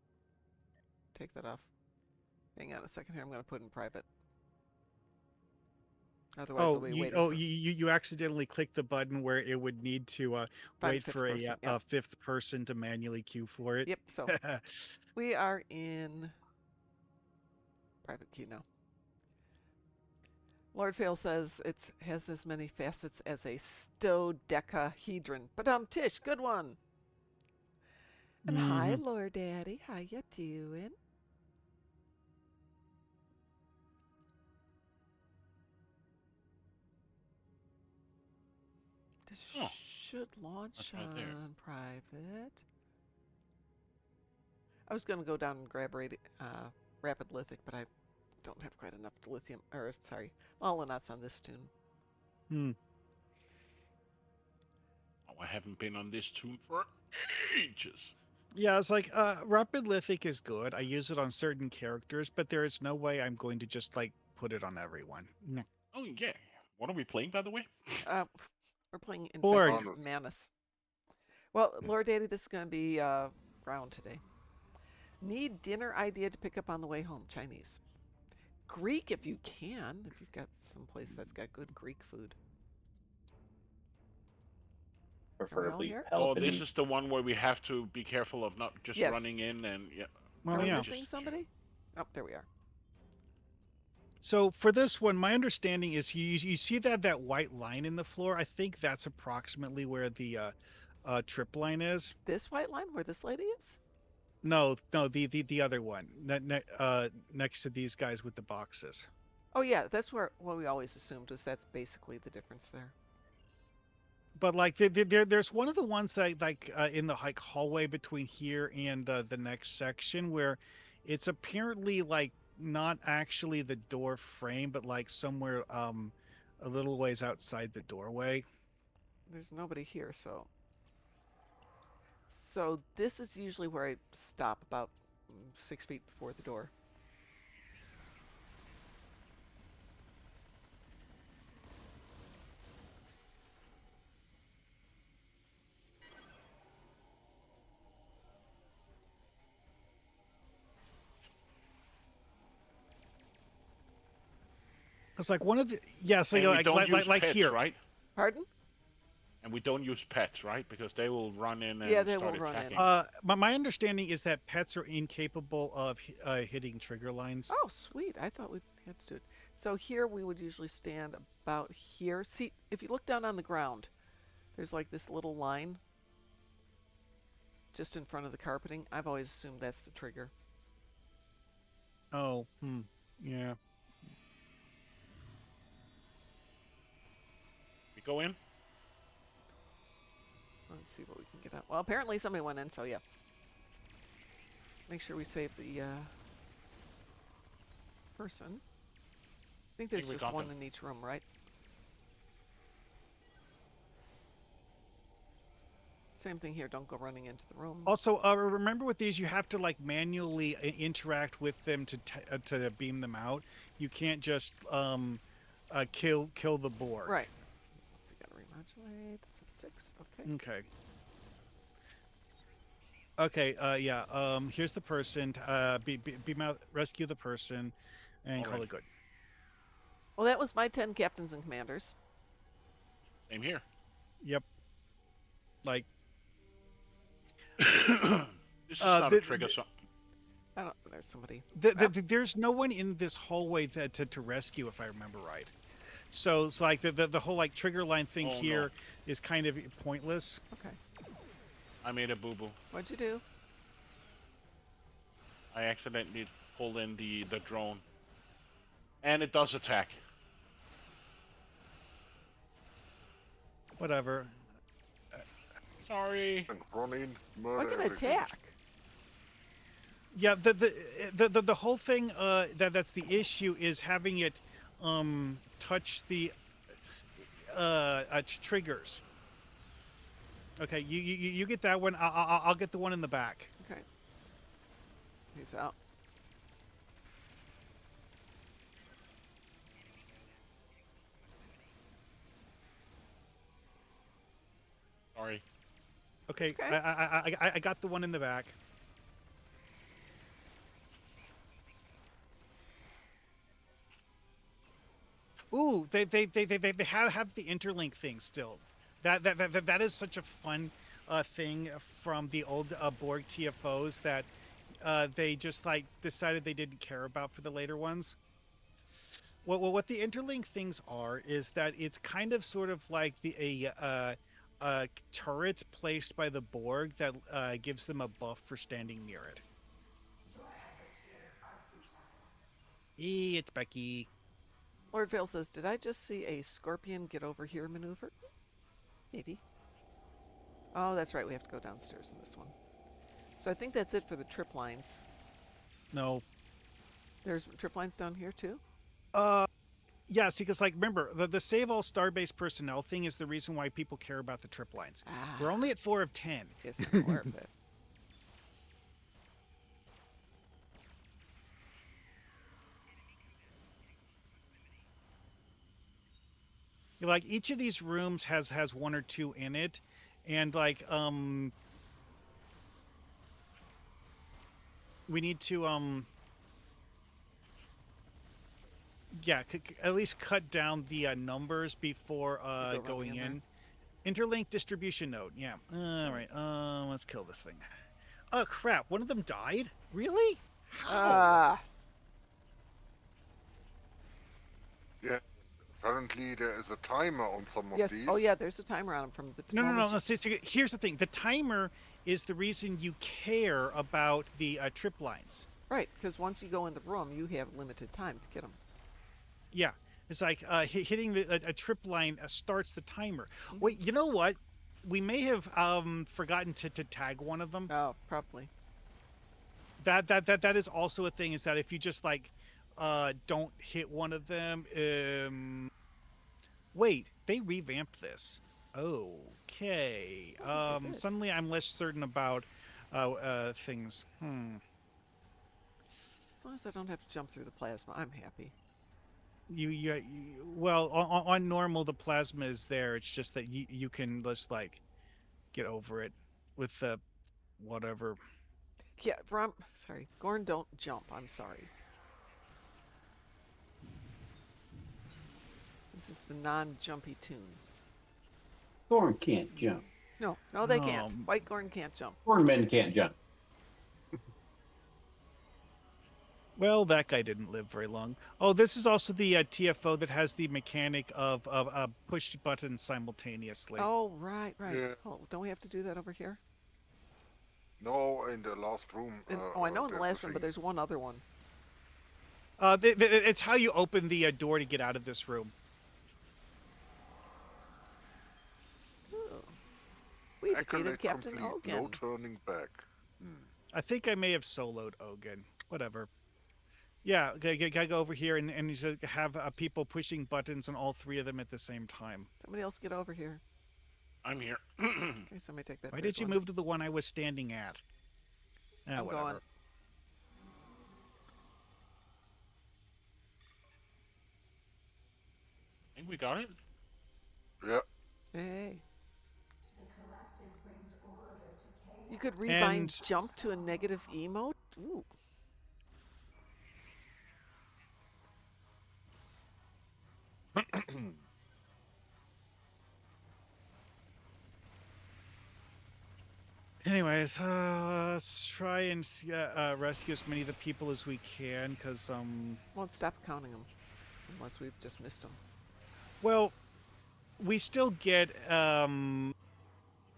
Take that off. Hang on a second here. I'm gonna put it in private. Otherwise, I'll be waiting. You accidentally clicked the button where it would need to wait fifth for person, a fifth person to manually queue for it. Yep. So we are in private queue now. Lord Fail says it has as many facets as a stodecahedron. But Tish, good one. And hi, Lord Daddy. How you doing? This should launch on private. I was going to go down and grab Rapid Lithic, but I don't have quite enough lithium, or sorry, Molonauts on this tune. Oh, I haven't been on this tune for ages. Yeah, it's like Rapid Lithic is good. I use it on certain characters, but there is no way I'm going to just like put it on everyone. No. Oh yeah. What are we playing, by the way? We're playing Borg. Manus. Well, Lord Daddy, this is going to be round today. Need dinner idea to pick up on the way home. Chinese. Greek if you can. If you've got some place that's got good Greek food. Preferably Oh, this is the one where we have to be careful of not just running in and Are we missing somebody? Oh, there we are. So for this one, my understanding is you see that white line in the floor. I think that's approximately where the trip line is. This white line where this lady is? No, the other one next to these guys with the boxes. Oh yeah, that's what we always assumed was that's basically the difference there. But like there's one of the ones that like in the like hallway between here and the next section where it's apparently like not actually the door frame, but like somewhere a little ways outside the doorway. There's nobody here, so this is usually where I stop about 6 feet before the door. It's like one of the so And we like don't like, use like pets, here. right? Pardon? And we don't use pets, right? Because they will run in and Yeah, they start will run in. attacking. My understanding is that pets are incapable of hitting trigger lines. Oh, sweet. I thought we had to do it. So here we would usually stand about here. See, if you look down on the ground, there's like this little line just in front of the carpeting. I've always assumed that's the trigger. Oh, yeah. We go in. Let's see what we can get out. Well, apparently somebody went in, so yeah. Make sure we save the person. I think there's we just got one them. in each room, right? Same thing here. Don't go running into the room. Also, remember with these, you have to like manually interact with them to beam them out. You can't just kill the board. Right. So you gotta remodulate. That's at 6. Okay. Okay. Okay. Yeah. Here's the person. Beam out. Rescue the person, and call it good. Well, that was my 10 captains and commanders. Same here. Yep. Like. This is not a trigger. I don't. There's somebody. There's no one in this hallway to rescue, if I remember right. So it's like the whole like trigger line thing here is kind of pointless. Okay. I made a boo-boo. What'd you do? I accidentally pulled in the drone. And it does attack. Whatever. Sorry. And running, What murder can everything. attack? Yeah, the whole thing that's the issue is having it touch the triggers. Okay, you get that one. I'll get the one in the back. Okay. He's out. Sorry. Okay, okay. I got the one in the back. Ooh, they have the interlink thing still. That is such a fun thing from the old Borg TFOs that they just like decided they didn't care about for the later ones. Well, what the interlink things are is that it's kind of sort of like a turret placed by the Borg that gives them a buff for standing near it. It's Becky. Lord Vale says, did I just see a scorpion get over here maneuver? Maybe. Oh, that's right. We have to go downstairs in this one. So I think that's it for the trip lines. No. There's trip lines down here too? Yeah, see, because, like, remember, the Save All Starbase Personnel thing is the reason why people care about the trip lines. Ah. We're only at 4 of 10. Yes, I'm aware of it. Like, each of these rooms has 1 or 2 in it, and, like, we need to, yeah, at least cut down the numbers before going in. Interlink distribution node, yeah. All right, let's kill this thing. Oh, crap, one of them died? Really? How? Yeah. Apparently there is a timer on some of Yes. these. Oh, yeah, there's a timer on them from the No. See, here's the thing. The timer is the reason you care about the trip lines. Right, because once you go in the room, you have limited time to get them. Yeah, it's like hitting a trip line starts the timer. Wait, you know what? We may have forgotten to tag one of them. Oh, probably. That is also a thing. Is that if you just like don't hit one of them? Wait, they revamped this. Okay. Suddenly I'm less certain about things. As long as I don't have to jump through the plasma, I'm happy. Well, on normal the plasma is there. It's just that you can just like get over it with the whatever. Yeah, sorry. Gorn, don't jump. I'm sorry. This is the non-jumpy tune. Gorn can't jump. No, they can't. White Gorn can't jump. Gorn men can't jump. Well, that guy didn't live very long. Oh, this is also the TFO that has the mechanic of push buttons simultaneously. Oh, right. Yeah. Oh, don't we have to do that over here? No, in the last room. I know in the there's last a room, but thing. there's one other one. It's how you open the door to get out of this room. Oh. We defeated Accolade Captain complete, Ogan. no turning back. I think I may have soloed Ogan. Whatever. Yeah, gotta go over here and you should have people pushing buttons on all three of them at the same time. Somebody else get over here. I'm here. Okay, somebody take that. Why did you move to the one I was standing at? I'm Whatever. going. I think we got it. Yeah. Hey. You could rebind jump to a negative emote? Ooh. Anyways, let's try and rescue as many of the people as we can, because Won't stop counting them, unless we've just missed them. well, we still get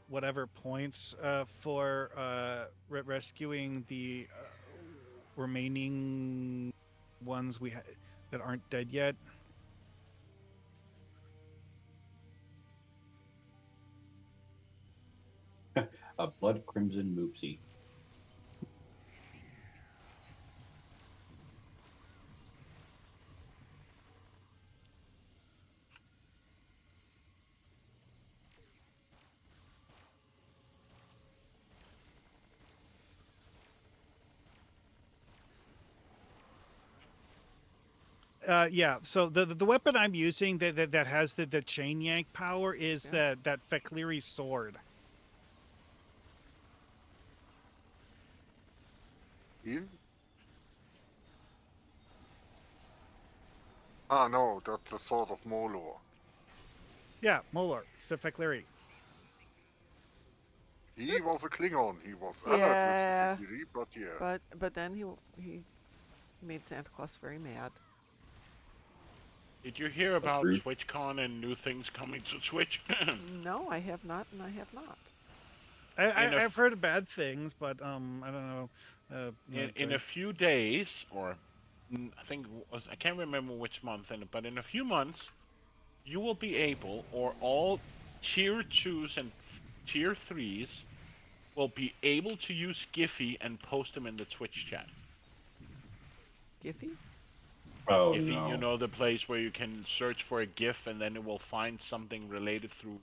whatever points for rescuing the remaining ones that aren't dead yet. A blood crimson moopsie. Yeah. So the weapon I'm using that has the chain yank power is that Fek'liri sword. Here? Ah, no, that's a sword of Molor. Yeah, Molor. He's a Fek'liri. He was a Klingon. He was Yeah. with the Fek'liri, but yeah. But then he made Santa Claus very mad. Did you hear about rude. TwitchCon and new things coming to Twitch? No, I have not, and I have not. I've heard bad things, but I don't know. In a few days, or I think I can't remember which month, but in a few months, you will be able, or all tier 2s and tier 3s will be able to use Giphy and post them in the Twitch chat. Giphy? Oh Giphy, no. you know, the place where you can search for a GIF and then it will find something related through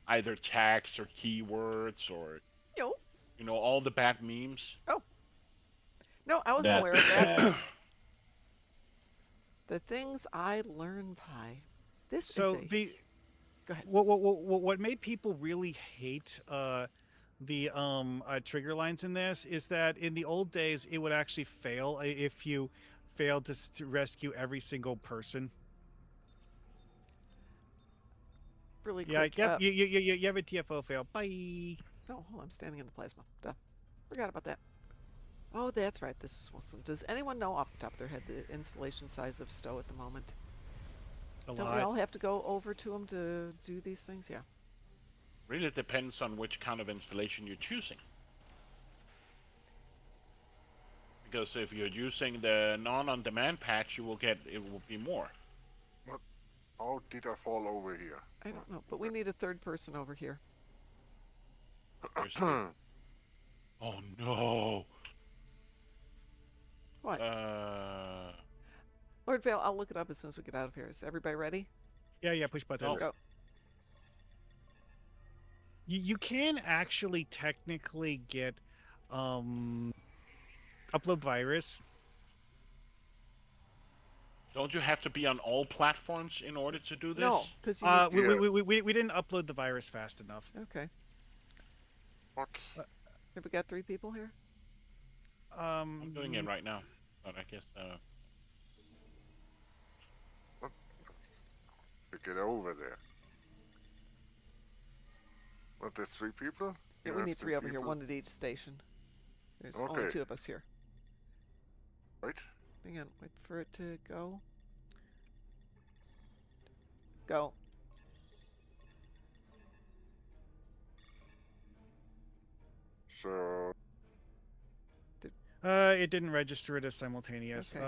either tags or keywords or, Yo. you know, all the bad memes. Oh. No, I wasn't That's aware of that. bad. The things I learn by. This So is the Go ahead. what made people really hate the trigger lines in this is that in the old days it would actually fail if you failed to rescue every single person. Really Yeah, quick. yep. You have a TFO fail. Bye. Oh, hold on, I'm standing in the plasma. Duh. Forgot about that. Oh, that's right. This is awesome. Does anyone know off the top of their head the installation size of Stowe at the moment? A Don't lot. we all have to go over to them to do these things? Yeah. Really depends on which kind of installation you're choosing. Because if you're using the non-on-demand patch, it will be more. How did I fall over here? I don't know, but we need a third person over here. Oh no. What? Lord Vale, I'll look it up as soon as we get out of here. Is everybody ready? Yeah, push buttons. Go. You can actually technically get upload virus. Don't you have to be on all platforms in order to do this? No, because you We didn't upload the virus fast enough. Okay. What? Have we got 3 people here? I'm doing it right now, but I guess get over there. What, there's 3 people? Yeah, You we have need 3 over here, people? 1 at each station. There's only Okay. 2 of us here. Right? Hang on, wait for it to go. Go. So, It didn't register it as simultaneous. Okay.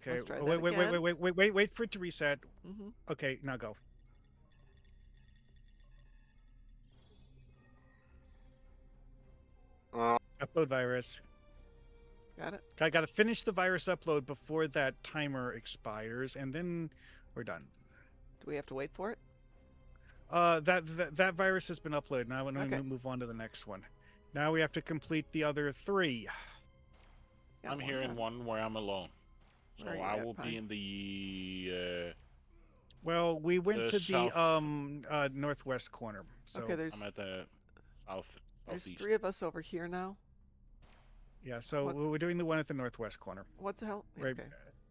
Okay. Let's try that Wait again. wait for it to reset. Mm-hmm. Okay, now go. Upload virus. Got it? I got to finish the virus upload before that timer expires, and then we're done. Do we have to wait for it? That virus has been uploaded. Now we Okay. move on to the next one. Now we have to complete the other 3. Got I'm one here in done. one where I'm alone. So Where are you I at, will Pine? be in the Well, we went The to the south. northwest corner. So Okay, there's I'm at the there's southeast. 3 of us over here now. yeah, so What- we're doing the one at the northwest corner. What the hell? Right. Okay.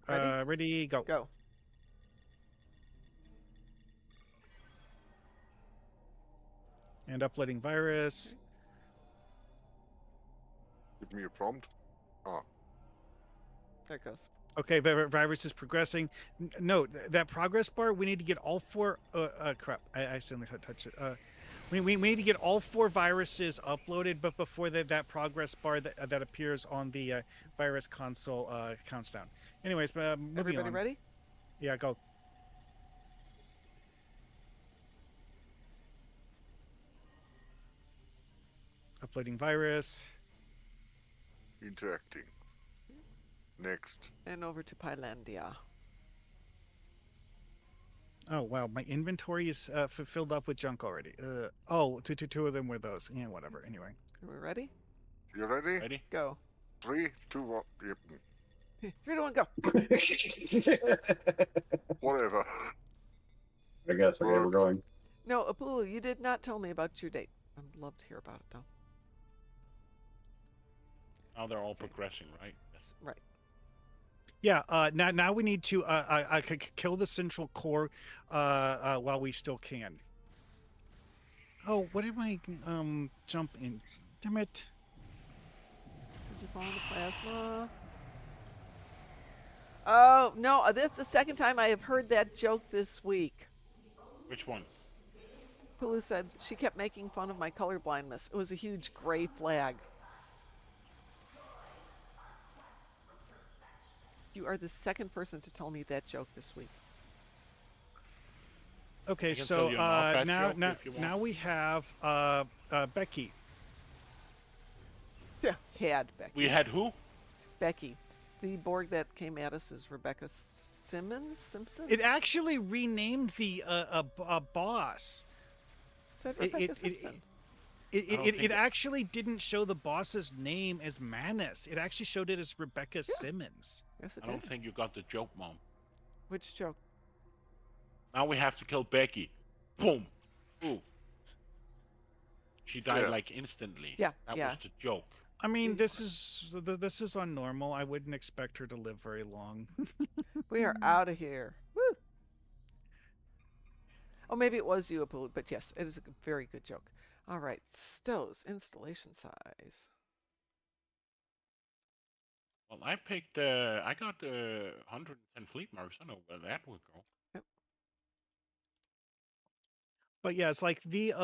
Ready? Ready, go. Go. And uploading virus. give me a prompt. There it goes. Okay, virus is progressing. Note that progress bar. We need to get all 4. Crap! I accidentally touched it. We need to get all 4 viruses uploaded, but before that progress bar that appears on the virus console counts down. Anyways, moving Everybody on. ready? Yeah, go. Uploading virus. Interacting. Next. And over to Pylandia. Oh wow, my inventory is filled up with junk already. Two of them were those. Yeah, whatever. Anyway. Are we ready? You ready? Ready? Go. 3, 2, 1. Yep. 3, 2, 1, go. Whatever. I guess. Okay, we're going. No, Apulu, you did not tell me about your date. I'd love to hear about it, though. Now they're all Okay. progressing, right? Yes. Right. Yeah. Now we need to kill the central core while we still can. Oh, what am I jump in? Damn it! Did you fall in the plasma? Oh, no, that's the second time I have heard that joke this week. Which one? Pulu said she kept making fun of my colorblindness. It was a huge gray flag. You are the second person to tell me that joke this week. Okay, I can so tell you an off-bat joke now if you want. now we have Becky. Yeah, had Becky. We had who? Becky. The Borg that came at us is Rebecca Simpson? It actually renamed the boss. Said it- Rebecca it- Simpson. It actually didn't show the boss's name as Manus. It actually showed it as Rebecca Simmons. Yes, it I don't did. think you got the joke, Mom. Which joke? Now we have to kill Becky. Boom. Ooh. She died Yeah. like instantly. Yeah, That yeah. was the joke. I mean, this is on normal. I wouldn't expect her to live very long. We are out of here. Woo! Oh, maybe it was you, Apulu, but yes, it is a very good joke. All right, Stowe's installation size. Well, I picked. I got 110 fleet marks. I know where that would go. But yeah, it's like the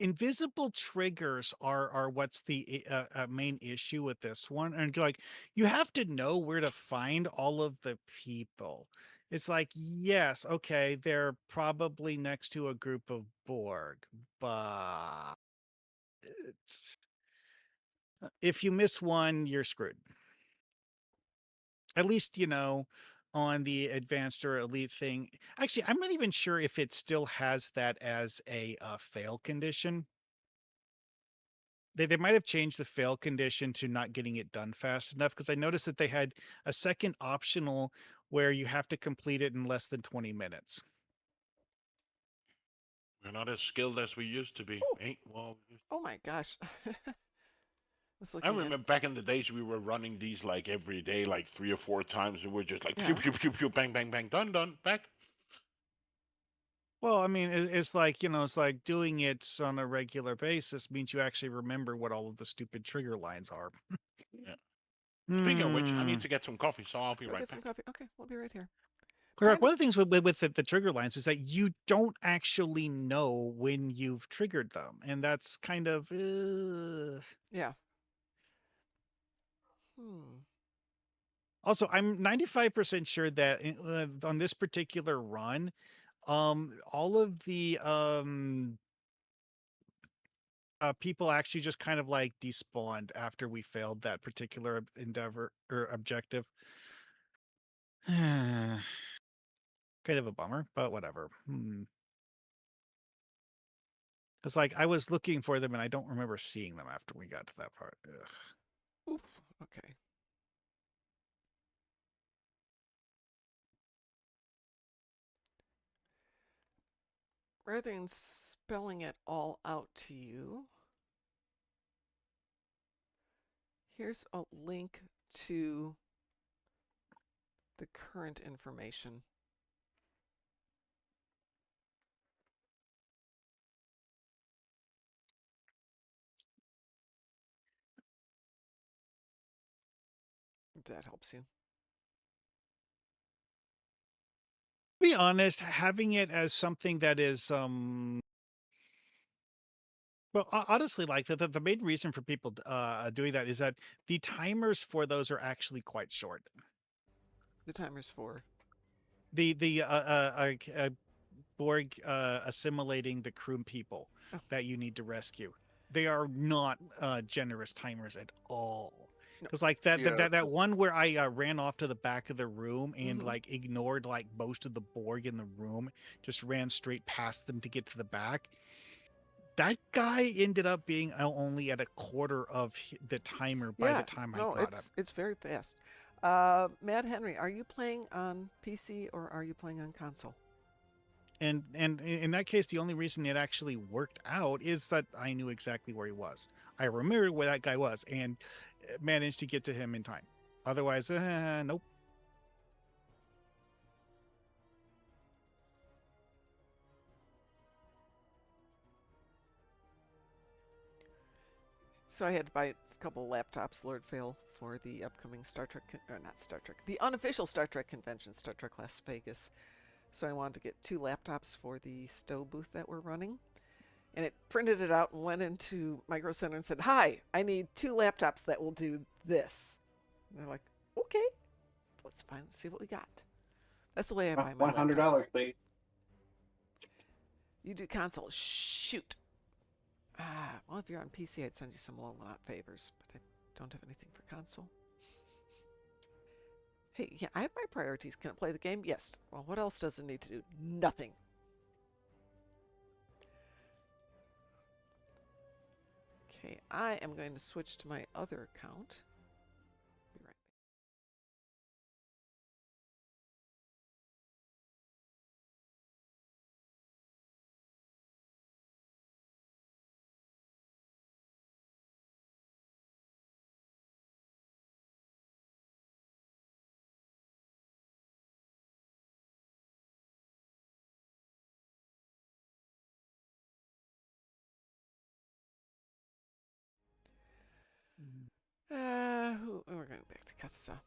invisible triggers are what's the main issue with this one, and like you have to know where to find all of the people. It's like, yes, okay, they're probably next to a group of Borg, but if you miss one, you're screwed. At least, on the advanced or elite thing. Actually, I'm not even sure if it still has that as a fail condition. They might have changed the fail condition to not getting it done fast enough, because I noticed that they had a second optional where you have to complete it in less than 20 minutes. We're not as skilled as we used to be. Ooh. Ain't well. Oh my gosh. Was I looking remember at, back in the days we were running these like every day, like 3 or 4 times, and we're just like Yeah. pew pew pew pew, bang bang bang, done, back. Well, I mean, it's like, it's like doing it on a regular basis means you actually remember what all of the stupid trigger lines are. Yeah. Speaking of which, I Hmm. need to get some coffee, so I'll be Go right get some back. coffee. Okay, we'll be right here. Correct. One of the things with the trigger lines is that you don't actually know when you've triggered them, and that's kind of Yeah. Hmm. Also, I'm 95% sure that on this particular run, all of the people actually just kind of like despawned after we failed that particular endeavor or objective. Kind of a bummer, but whatever. It's like I was looking for them and I don't remember seeing them after we got to that part. Ugh. Oof. Okay. Rather than spelling it all out to you, here's a link to the current information. If that helps you. To be honest, having it as something that is well, honestly, like the main reason for people doing that is that the timers for those are actually quite short. The timer's for. The Borg assimilating the crew people Oh. that you need to rescue. They are not generous timers at all. No. Because like that, Yeah, that one where I ran off to the back of the room and Mhm. like ignored like most of the Borg in the room, just ran straight past them to get to the back. That guy ended up being only at a quarter of the timer by the Yeah. time I No, got him. it's very fast. Mad Henry, are you playing on PC or are you playing on console? And in that case, the only reason it actually worked out is that I knew exactly where he was. I remembered where that guy was and managed to get to him in time. Otherwise, nope. So I had to buy a couple laptops, Lord Fail, for the upcoming Star Trek, or not Star Trek, the unofficial Star Trek convention, Star Trek Las Vegas. So I wanted to get 2 laptops for the Stowe booth that we're running. And it printed it out and went into Micro Center and said, "Hi, I need 2 laptops that will do this." And they're like, "Okay, let's find see what we got." That's the way I buy my $100, laptops. please. You do console? Shoot. Well, if you're on PC, I'd send you some low lot favors, but I don't have anything for console. Hey, yeah, I have my priorities. Can it play the game? Yes. Well, what else does it need to do? Nothing. Okay, I am going to switch to my other account. Be right back. We're going back to Katsa.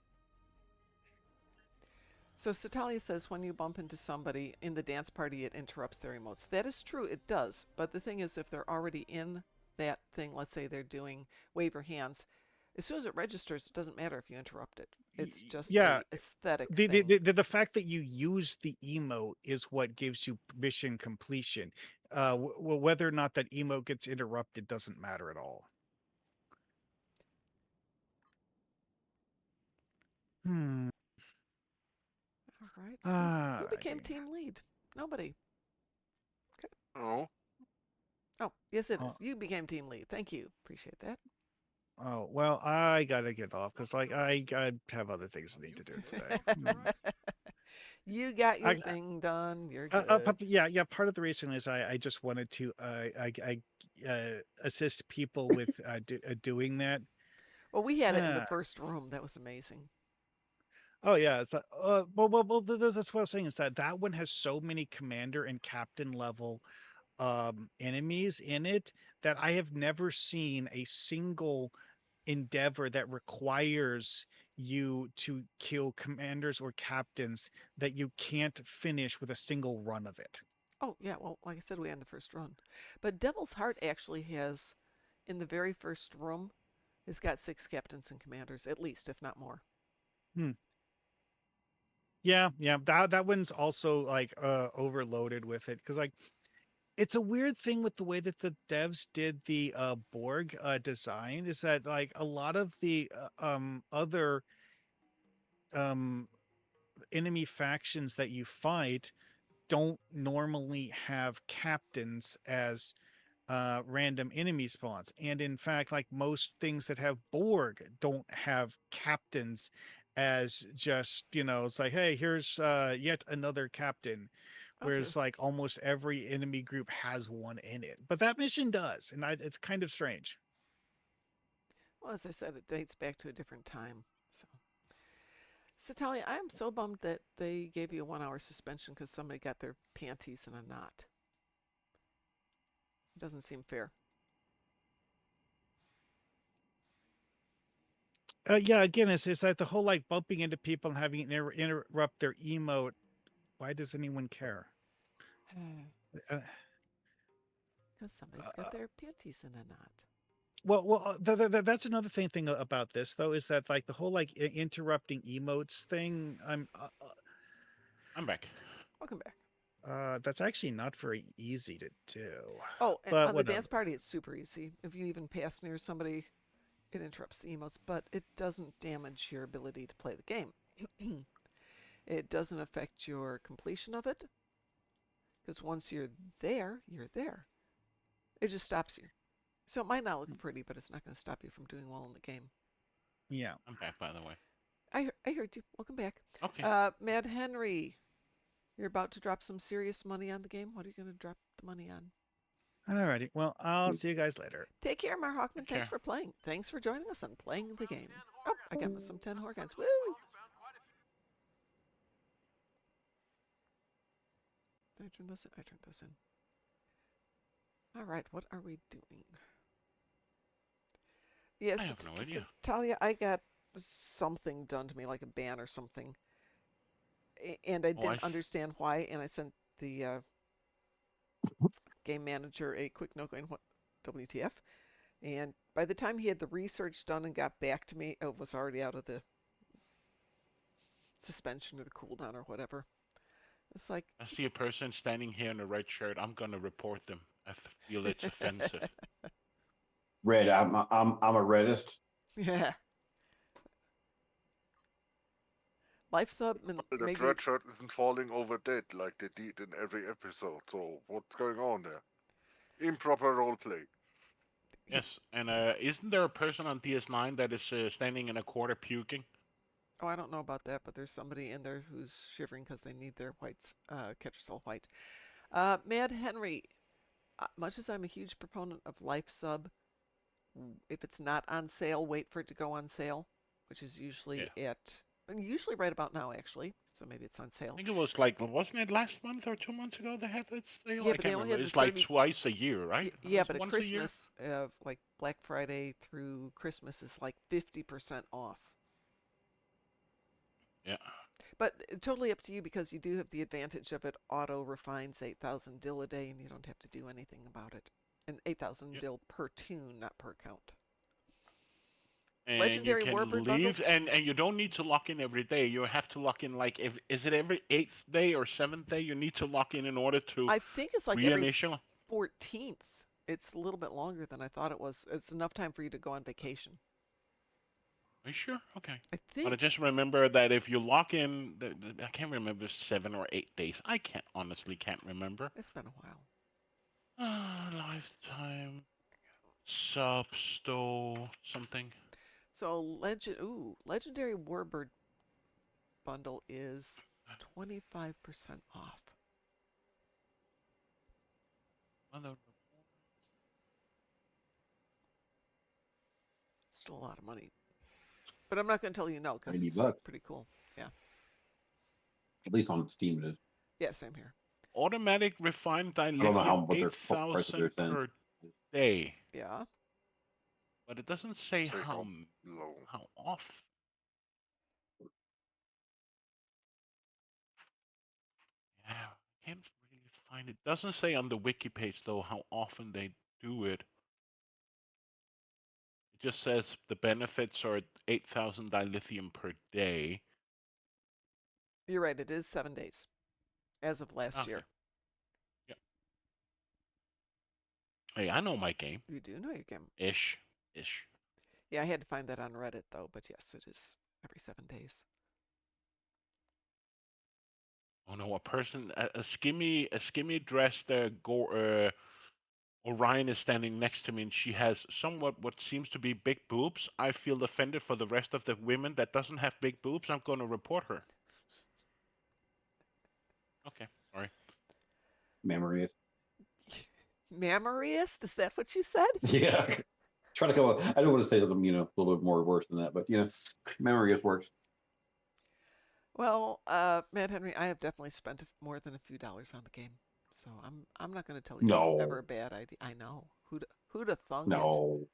So Satalia says when you bump into somebody in the dance party, it interrupts their emotes. That is true, it does. But the thing is, if they're already in that thing, let's say they're doing wave your hands, as soon as it registers, it doesn't matter if you interrupt it. It's just Yeah, a aesthetic the, thing. the fact that you use the emote is what gives you mission completion. Whether or not that emote gets interrupted doesn't matter at all. Hmm. All right. Who became Alrighty. team lead? Nobody. oh, Oh, yes, it Uh, is. You became team lead. Thank you. Appreciate that. Oh, well, I gotta get off because, like, I have other things I need to do today. You got your I, thing done. You're good. yeah. Part of the reason is I just wanted to assist people with doing that. Well, we had it in the Uh, first room. That was amazing. Oh yeah, it's that's what I was saying is that one has so many commander and captain level enemies in it that I have never seen a single endeavor that requires you to kill commanders or captains that you can't finish with a single run of it. Oh, yeah, well, like I said, we had the first run. But Devil's Heart actually has, in the very first room, has got 6 captains and commanders, at least, if not more. Yeah, that one's also like overloaded with it because like it's a weird thing with the way that the devs did the Borg design is that like a lot of the other um enemy factions that you fight don't normally have captains as random enemy spawns. And in fact, like most things that have Borg don't have captains as just, it's like, hey, here's yet another captain. Oh, dear. Whereas like almost every enemy group has one in it. But that mission does. And it's kind of strange. Well, as I said, it dates back to a different time. So Talia, I am so bummed that they gave you a 1-hour suspension because somebody got their panties in a knot. It doesn't seem fair. Yeah, again, it's like the whole like bumping into people and having it interrupt their emote. Why does anyone care? Uh, Because somebody's got their panties in a knot. Well, that's another thing about this though is that like the whole like interrupting emotes thing. I'm back. Welcome back. That's actually not very easy to do. Oh, and But on the whatever. dance party, it's super easy. If you even pass near somebody, it interrupts the emotes, but it doesn't damage your ability to play the game. It doesn't affect your completion of it, because once you're there, you're there. It just stops you. So it might not look pretty, but it's not going to stop you from doing well in the game. Yeah. I'm back, by the way. I heard you. Welcome back. Okay. Mad Henry, you're about to drop some serious money on the game. What are you going to drop the money on? Alrighty. Well, I'll see you guys later. Take care, Mar Hawkman. Take Thanks care. for playing. Thanks for joining us on playing the game. Oh, I got some 10 Horgons. Woo! Did I turn this in? I turned this in. All right, what are we doing? Yes, I have no idea. Talia, I got something done to me, like a ban or something, and I didn't understand why, and I sent the game manager a quick note going, "What, WTF?" And by the time he had the research done and got back to me, it was already out of the suspension or the cooldown or whatever. It's like, I see a person standing here in a red shirt. I'm gonna report them. I feel it's offensive. Red. I'm a reddist. yeah. Life sub and The maybe red shirt isn't falling over dead like they did in every episode. So what's going on there? Improper roleplay. Yes, and isn't there a person on DS9 that is standing in a corner puking? Oh, I don't know about that, but there's somebody in there who's shivering because they need their whites, catch yourself white. Mad Henry, much as I'm a huge proponent of Life Sub, if it's not on sale, wait for it to go on sale, which is usually usually right about now, actually. So maybe it's on I sale. think it was like, wasn't it last month or 2 months ago they had that sale? Yeah, I but they can't only remember. had It's the like 30. twice a year, right? Yeah, It's but at once a year? Christmas, like Black Friday through Christmas is like 50% off. Yeah. But totally up to you because you do have the advantage of it auto refines 8,000 dill a day and you don't have to do anything about it. And 8,000 dill per tune, not per count. And Legendary you can Warbird leave, bundle? and you don't need to lock in every day. You have to lock in like, is it every 8th day or 7th day you need to lock in order to I think it's like every reinitial? 14th. It's a little bit longer than I thought it was. It's enough time for you to go on vacation. Are you sure? Okay. I But I think. just remember that if you lock in, I can't remember 7 or 8 days. I honestly can't remember. It's been a while. Lifetime substo something. So Legendary Warbird bundle is 25% off. Still a lot of money. But I'm not going to tell you no because it's $90. pretty cool. Yeah. At least on Steam it is. Yeah, same here. Automatic refined don't know dilithium, what their price of their 8,000 cents per is. day. Yeah. But it doesn't say Say how low. how off. Yeah, I can't really find it. Doesn't say on the wiki page though how often they do it. It just says the benefits are 8,000 dilithium per day. You're right. It is 7 days as of last Okay. year. Yep. Hey, I know my game. You do know your game. Ish. Yeah, I had to find that on Reddit, though. But yes, it is every 7 days. Oh no, a skimmy dressed Orion is standing next to me, and she has somewhat what seems to be big boobs. I feel offended for the rest of the women that doesn't have big boobs. I'm going to report her. Okay, sorry. Memories. Memoryist? Is that what you said? Yeah. Try to go. I don't want to say something, a little bit more worse than that, but memories works. Well, Matt Henry, I have definitely spent more than a few dollars on the game, so I'm not going to tell you it's ever No. a bad idea. I know who'd have thunk it. No.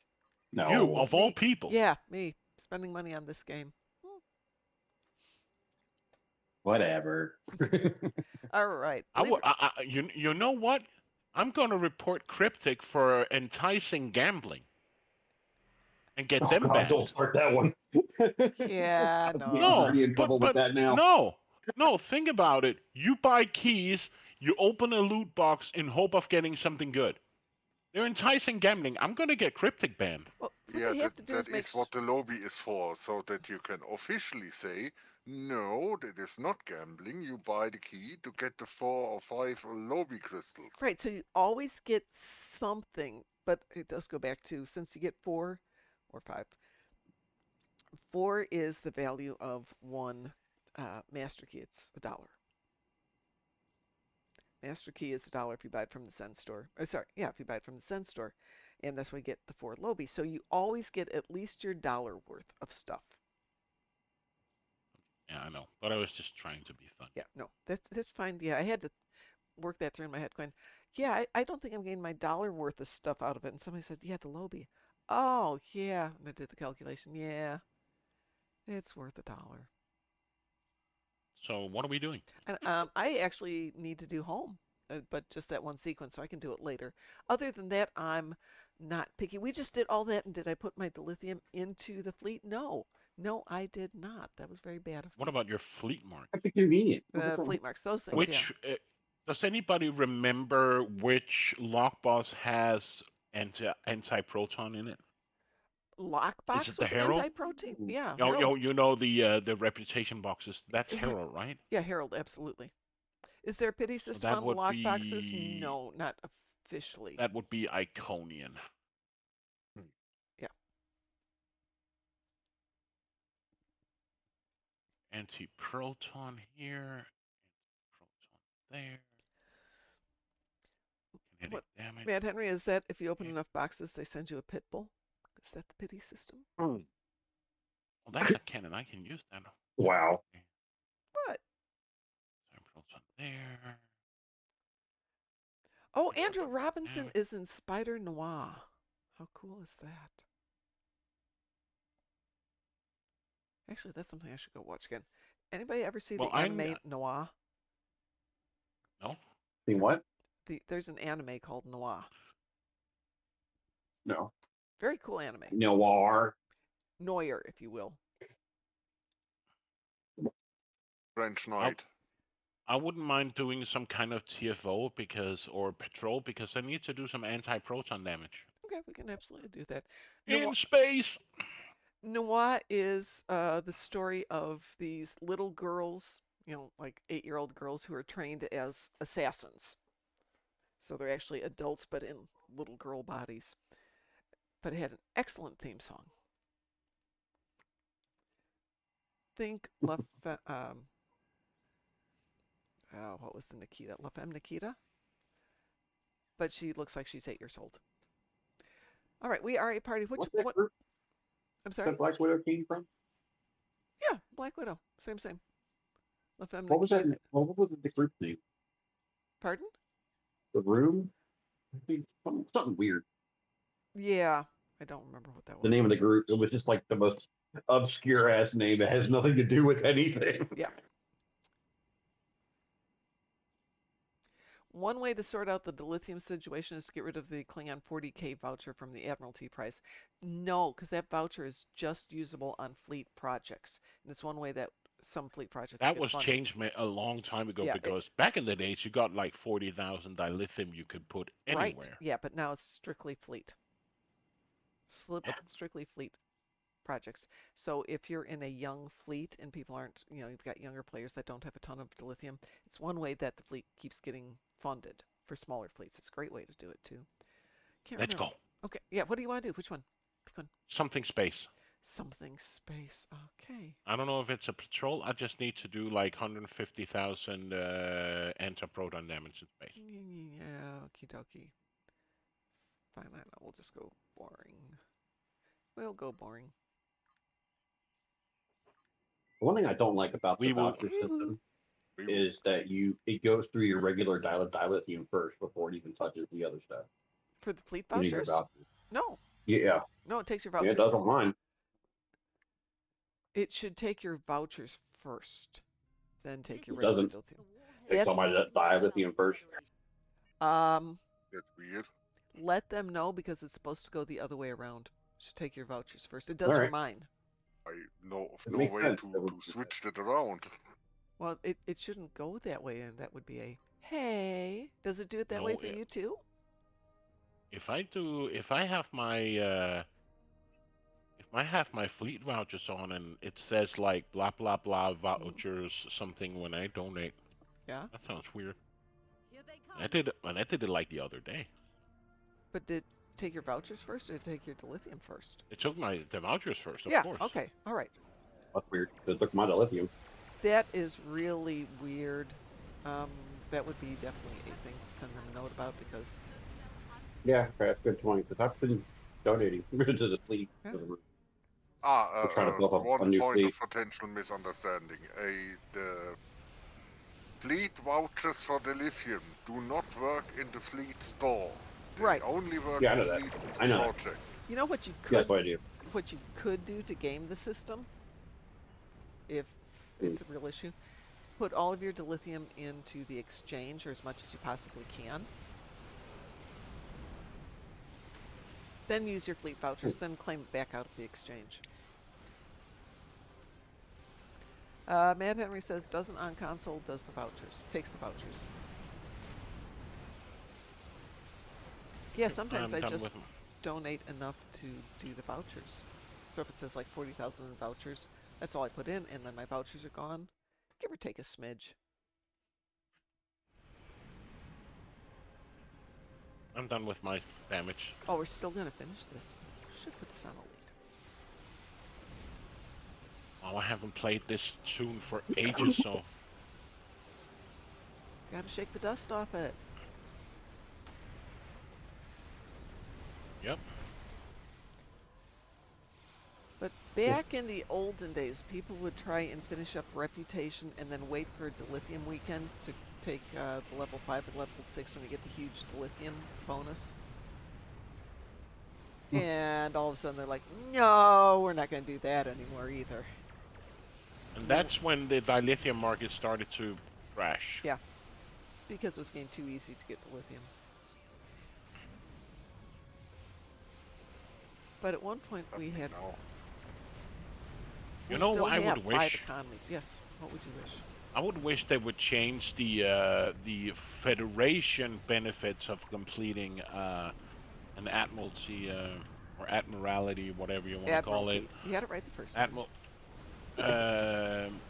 You, No. of all Me. people. Yeah, me spending money on this game. Whatever. All right. You know what? I'm going to report Cryptic for enticing gambling and get Oh them God, don't banned. start that one. Yeah, You're No, no. already in trouble with that now. no. Think about it. You buy keys, you open a loot box in hope of getting something good. They're enticing gambling. I'm going to get Cryptic banned. Well, what Yeah, they have to do that is make is what the lobby is for, so that you can officially say, no, that is not gambling. You buy the key to get the 4 or 5 lobby crystals. right. So you always get something, but it does go back to since you get 4 or 5. 4 is the value of one master key. It's $1. Master key is $1 if you buy it from the Zen store. If you buy it from the Zen store, and that's why you get the 4 lobby. So you always get at least your $1 worth of stuff. Yeah, I know, but I was just trying to be funny. Yeah, no, that's fine. Yeah, I had to work that through in my head, going, yeah, I don't think I'm getting my $1 worth of stuff out of it. And somebody said, yeah, the lobby. Oh, yeah. And I did the calculation. Yeah, it's worth $1. So what are we doing? And I actually need to do home, but just that one sequence, so I can do it later. Other than that, I'm not picky. We just did all that, and did I put my dilithium into the fleet? No, I did not. That was very bad of me. What about your fleet mark? That'd be convenient. Fleet marks, those things. Which does anybody remember which lock boss has anti-proton in it? Lockbox Is it the with Herald? anti-protein? Yeah, Oh, Herald. you know the reputation boxes. That's Yeah. Herald, right? Yeah, Herald, absolutely. Is there a pity So system that on the would lockboxes? be No, not officially. that would be Iconian. Yeah. Anti-proton here, anti-proton there. Kinetic What, damage. Mad Henry, is that if you open Yeah. enough boxes, they send you a pit bull? Is that the pity system? Well, that's a cannon. I can use that. Wow. What? Anti-proton there. Oh, There's Andrew some Robinson damage. is in Spider Noir. How cool is that? Actually, that's something I should go watch again. Anybody ever see Well, the anime Noir? No. Seen what? There's an anime called Noir. No. Very cool anime. Noir. Noir, if you will. French Knight. I wouldn't mind doing some kind of TFO or patrol because I need to do some anti-proton damage. Okay, we can absolutely do that. In space. Noir is the story of these little girls, like 8-year-old girls who are trained as assassins. So they're actually adults, but in little girl bodies. But it had an excellent theme song. Think what was the Nikita? La Femme Nikita? But she looks like she's 8 years old. All right, we are a party. What's that what? group I'm sorry? that Black Widow came from? Yeah, Black Widow. Same. La Femme What was that? Nikita. Well, what was the group name? Pardon? The Room? I think something weird. Yeah, I don't remember what that was. The name of the group. It was just like the most obscure ass name. It has nothing to do with anything. Yeah. One way to sort out the dilithium situation is to get rid of the Klingon 40K voucher from the Admiralty price. No, because that voucher is just usable on fleet projects. And it's one way that some fleet projects That get was funded. changed a long time ago Yeah, because back in the days you got like 40,000 dilithium you could put Right. anywhere. Yeah, but now it's strictly fleet. Strictly fleet projects. So if you're in a young fleet and people aren't, you've got younger players that don't have a ton of dilithium, it's one way that the fleet keeps getting funded for smaller fleets. It's a great way to do it too. Let's go. Okay, yeah, what do you want to do? Which one? Pick one. Something space. Something space. Okay. I don't know if it's a patrol. I just need to do like 150,000 anti-proton damage in space. Yeah, okie dokie. Fine, I know. We'll just go boring. We'll go boring. One thing I don't like about the We will- voucher system We will- is that it goes through your regular dilithium first before it even touches the other stuff. For the fleet When you get vouchers? vouchers. No. Yeah. No, it takes your Yeah, vouchers. it does on mine. It should take your vouchers first, then take your It regular doesn't. dilithium. Takes all my dilithium first. That's weird. Let them know because it's supposed to go the other way around. Should take your vouchers first. It does for Alright. mine. I know of It no makes way sense. to switch that around. Well, it shouldn't go that way, and that would be a hey. Does it do it that way No, for you too? If I have my fleet vouchers on and it says like blah blah blah vouchers something when I donate. Yeah. That sounds weird. Here they come. I did it like the other day. But did it take your vouchers first, or did it take your dilithium first? It took the vouchers first, of yeah. course. Okay. All right. That's weird. It took my dilithium. That is really weird. That would be definitely a thing to send them a note about because Yeah, that's a good point. Because I've been donating to the fleet. Yeah. We're trying to build up a One new point fleet. of potential misunderstanding. The fleet vouchers for the lithium do not work in the fleet store. They Right. only work Yeah, I in know the that. fleet I know that. project. you know what you Yeah, could that's what I do. what you could do to game the system, if it's a real issue, put all of your dilithium into the exchange, or as much as you possibly can. Then use your fleet vouchers, then claim it back out of the exchange. Mad Henry says, doesn't on console, does the vouchers. Takes the vouchers. Yeah, sometimes I'm I done just with 'em. donate enough to do the vouchers. So if it says like 40,000 in vouchers, that's all I put in, and then my vouchers are gone. Give or take a smidge. I'm done with my damage. Oh, we're still gonna finish this. Should put this on a lead. Oh, I haven't played this tune for ages, so Gotta shake the dust off it. yep. But back in the olden days, people would try and finish up Reputation and then wait for Dilithium Weekend to take the level 5 and level 6 when you get the huge Dilithium bonus. And all of a sudden they're like, no, we're not going to do that anymore either. And that's when the dilithium market started to crash. Yeah. Because it was getting too easy to get Dilithium. But at one point we had... No. You we know still what I have would 5 wish? economies. Yes. What would you wish? I would wish they would change the Federation benefits of completing an Admiralty or Admiralty, whatever you want to call it. Admiralty. You had it right the first time.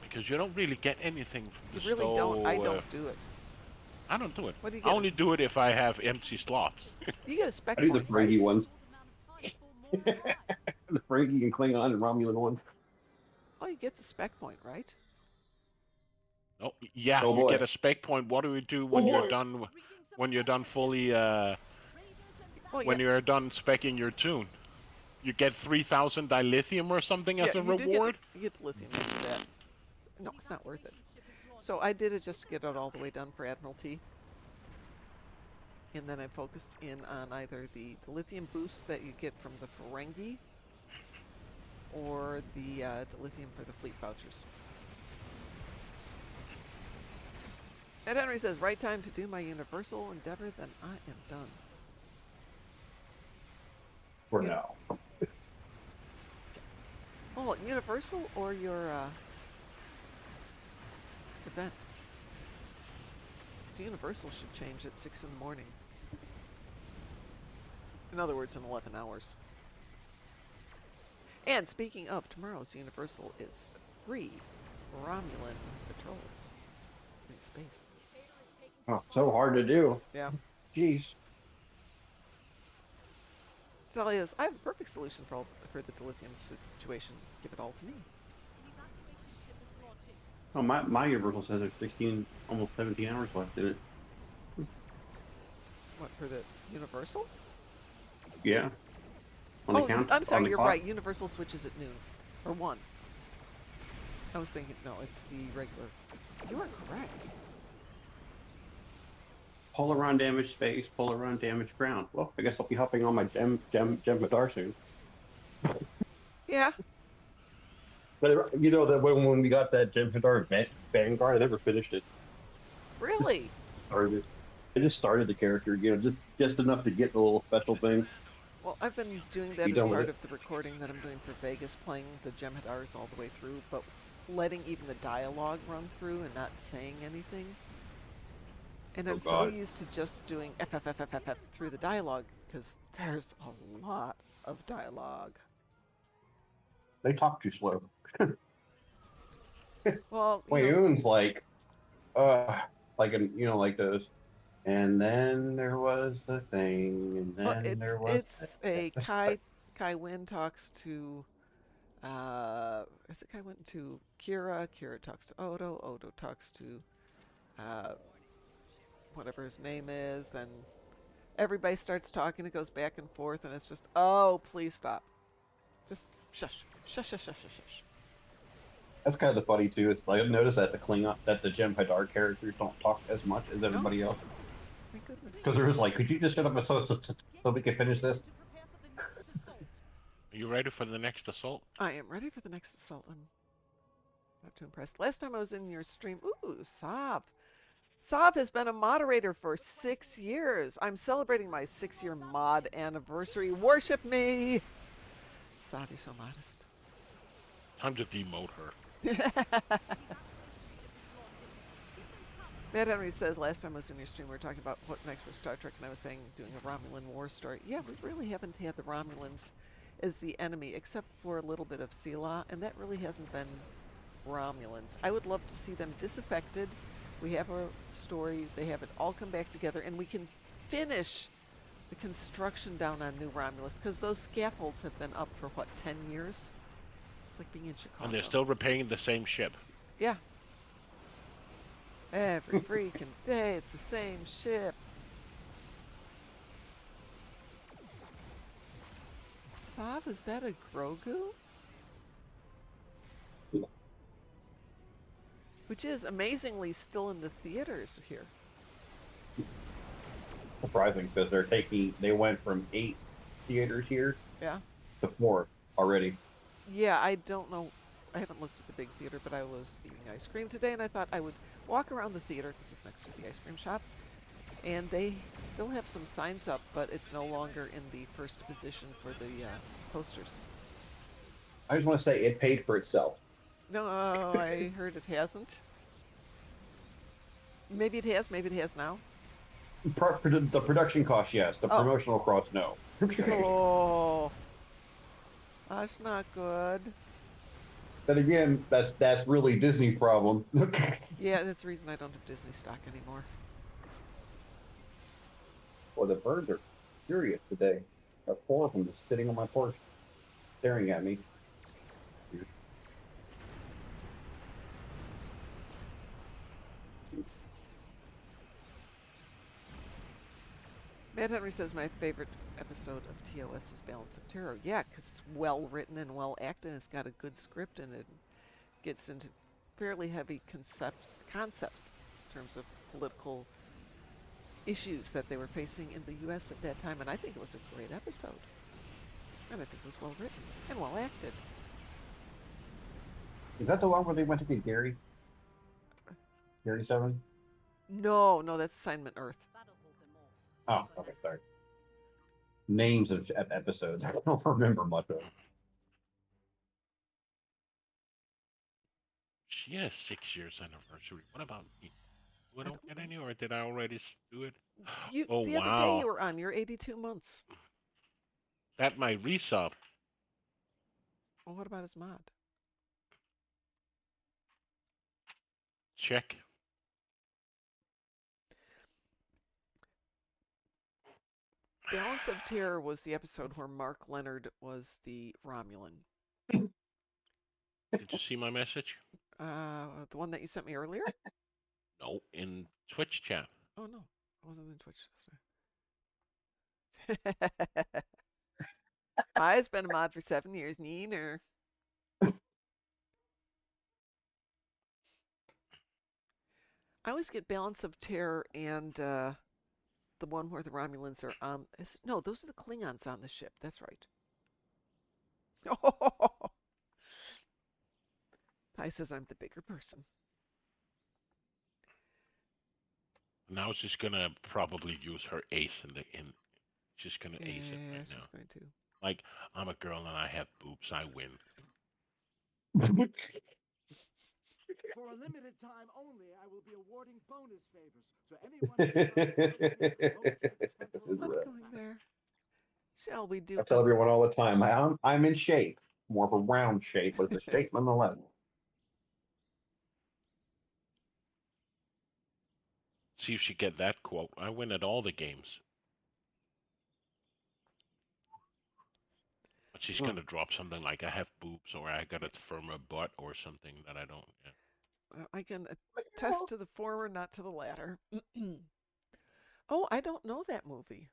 Because you don't really get anything from the You really don't. I stove, don't do it. I don't do it. What do you I get? only do it if I have empty slots. You get a spec I do the point, right? Ferengi ones. Amount of time for more life. The Ferengi and Klingon and Romulan ones. Oh, you get the spec point, right? Oh, yeah, Oh, you boy. get a spec point. What do we do when you're done? When you're done fully, Oh, when yeah. you're done specking your tune, you get 3,000 dilithium or something as a you do reward. you get the lithium. You do that. No, it's not worth it. So I did it just to get it all the way done for Admiralty. And then I focused in on either the lithium boost that you get from the Ferengi or the lithium for the fleet vouchers. Ed Henry says, right time to do my universal endeavor, then I am done. For You- now. Oh, universal or your event? Because universal should change at 6 in the morning. In other words, in 11 hours. And speaking of, tomorrow's universal is 3 Romulan patrols in space. Oh, so hard to do. Yeah. Jeez. Sally is, I have a perfect solution for the dilithium situation. Give it all to me. Oh, my universal says there's 16, almost 17 hours left in it. What, for the universal? Yeah. On the count. I'm sorry, on the you're clock. right. Universal switches at noon. Or 1. I was thinking, no, it's the regular. You are correct. Polaron damage space, Polaron damage ground. Well, I guess I'll be hopping on my Gem Madar soon. Yeah. But you know that when we got that Gem Madar Vanguard, I never finished it. Really? Started. I just started the character, you know, just enough to get the little special thing. Well, I've been doing that You as done with part it? of the recording that I'm doing for Vegas, playing the Jem'Hadars all the way through, but letting even the dialogue run through and not saying anything. And Oh, I'm so God. used to just doing FFFFFF through the dialogue, because there's a lot of dialogue. They talk too slow. Well, you know, Wayoon's like like those. And then there was the thing, and well, then there was it's a Kai Wynn talks to is it Kai Wynn to Kira? Kira talks to Odo. Odo talks to whatever his name is. Then everybody starts talking. It goes back and forth, and it's just, oh, please stop. Just shush, shush, shush, shush, shush, shush. That's kind of funny too. It's like I've noticed that the Klingon, that the Jem'Hadar characters don't talk as much as everybody else. Thank goodness. Because there was like, could you just shut up so we can finish this? Are you ready for the next assault? I am ready for the next assault. I'm not too impressed. Last time I was in your stream, ooh, Sav. Sav has been a moderator for 6 years. I'm celebrating my 6-year mod anniversary. Worship me! Sav, you're so modest. Time to demote her. Matt Henry says, last time I was in your stream, we were talking about what next for Star Trek, and I was saying doing a Romulan war story. Yeah, we really haven't had the Romulans as the enemy, except for a little bit of Sela, and that really hasn't been Romulans. I would love to see them disaffected. We have a story, they have it all come back together, and we can finish the construction down on New Romulus, because those scaffolds have been up for, what, 10 years? It's like being in Chicago. And they're still repaying the same ship. Yeah. Every freaking day, it's the same ship. Sav, is that a Grogu? Yeah. Which is amazingly still in the theaters here. Surprising because they went from 8 theaters here Yeah. to 4 already. Yeah, I don't know. I haven't looked at the big theater, but I was eating ice cream today, and I thought I would walk around the theater because it's next to the ice cream shop. And they still have some signs up, but it's no longer in the first position for the posters. I just want to say it paid for itself. No, I heard it hasn't. Maybe it has, maybe it has now. The production cost, yes. The promotional cost, no. Oh, that's not good. Then again, that's really Disney's problem. Yeah, that's the reason I don't have Disney stock anymore. Well, the birds are furious today. There are 4 of them just sitting on my porch, staring at me. Matt Henry says my favorite episode of TOS is Balance of Terror. Yeah, because it's well written and well acted, and it's got a good script, and it gets into fairly heavy concepts in terms of political issues that they were facing in the U.S. at that time, and I think it was a great episode. And I think it was well written and well acted. Is that the one where they went to get Gary? Gary 7? No, that's Assignment Earth. That'll hold them off. Oh, okay, sorry. Names of episodes. I don't remember much of them. She has 6 years anniversary. What about me? We don't get any, or did I already do it? Oh, The other day you were on. You're 82 months. That my resub. Well, what about his mod? Check. Balance of Terror was the episode where Mark Leonard was the Romulan. Did you see my message? The one that you sent me earlier? No, in Twitch chat. Oh, no. I wasn't in Twitch. I've been a mod for 7 years, Neener. I always get Balance of Terror and the one where the Romulans are on. No, those are the Klingons on the ship. That's right. Pi says I'm the bigger person. Now she's gonna probably use her ace in. She's gonna ace it right she's now. going to. Like, I'm a girl and I have boobs. I win. For a limited time only, I will be awarding bonus favors to anyone who What's going there? Shall we do? I tell everyone all the time, I'm in shape. More of a round shape, but it's a shape nonetheless. See if she get that quote. I win at all the games. But she's gonna drop something like I have boobs or I got a firmer butt or something that I don't. Yeah. I can attest to the former, not to the latter. Oh, I don't know that movie.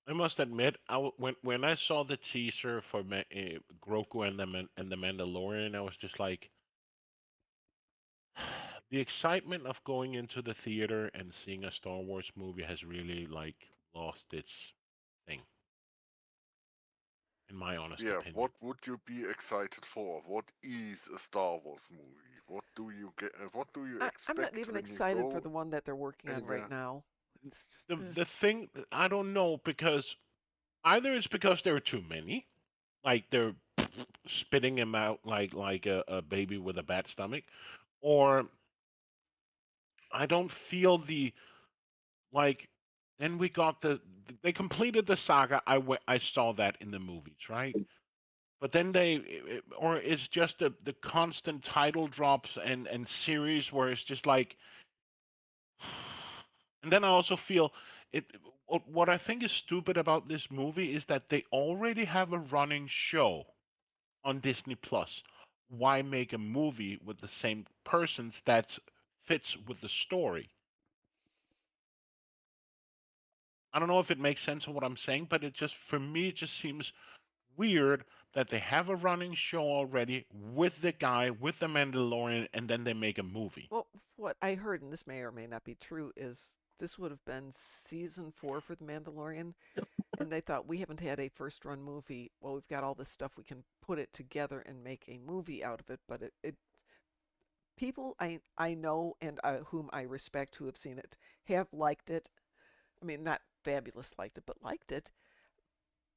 I must admit, when I saw the teaser for Grogu and the Mandalorian, I was just like, the excitement of going into the theater and seeing a Star Wars movie has really like lost its thing. In my honest opinion. What would you be excited for? What is a Star Wars movie? What do you get? What do you expect? I'm not even excited for the one that they're working on right now. The thing, I don't know, because either it's because there are too many, like they're spitting him out like a baby with a bad stomach, or I don't feel the like. Then we got they completed the saga. I saw that in the movies, right? But then or it's just the constant title drops and series where it's just like. And then I also feel it. What I think is stupid about this movie is that they already have a running show on Disney Plus. Why make a movie with the same persons that fits with the story? I don't know if it makes sense of what I'm saying, but it just, for me, it just seems weird that they have a running show already with the guy, with the Mandalorian, and then they make a movie. Well, what I heard, and this may or may not be true, is this would have been season 4 for The Mandalorian, and they thought, we haven't had a first run movie. Well, we've got all this stuff, we can put it together and make a movie out of it. But it people I know and whom I respect who have seen it have liked it. I mean, not fabulous liked it, but liked it.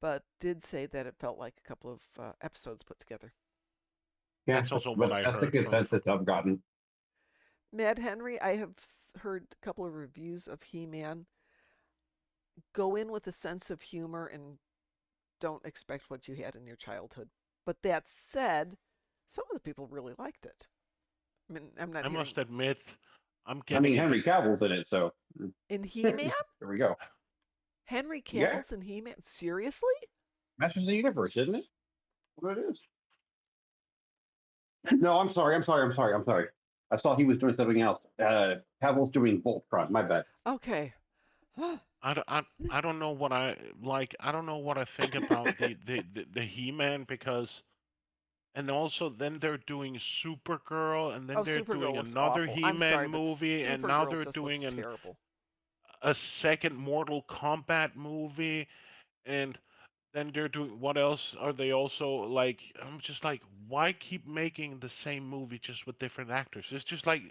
But did say that it felt like a couple of episodes put together. Yeah, that's also what I that's the heard consensus I've gotten. Mad Henry, I have heard a couple of reviews of He-Man. Go in with a sense of humor and don't expect what you had in your childhood. But that said, some of the people really liked it. I mean, I'm not. I must admit, I'm I getting. mean, Henry Cavill's in it, so. In He-Man? There we go. Henry Cavill's in He-Man? Seriously? Masters of the Universe, isn't it? What it is? No, I'm sorry. I saw he was doing something else. Cavill's doing Voltron. My bad. Okay. I don't know what I like. I don't know what I think about the He-Man because, and also then they're doing Supergirl, and then Oh, they're Supergirl doing looks another awful. I'm He-Man sorry, but movie, and now Supergirl they're just looks doing terrible. a second Mortal Kombat movie, and then they're doing what else are they also like? I'm just like, why keep making the same movie just with different actors? It's just like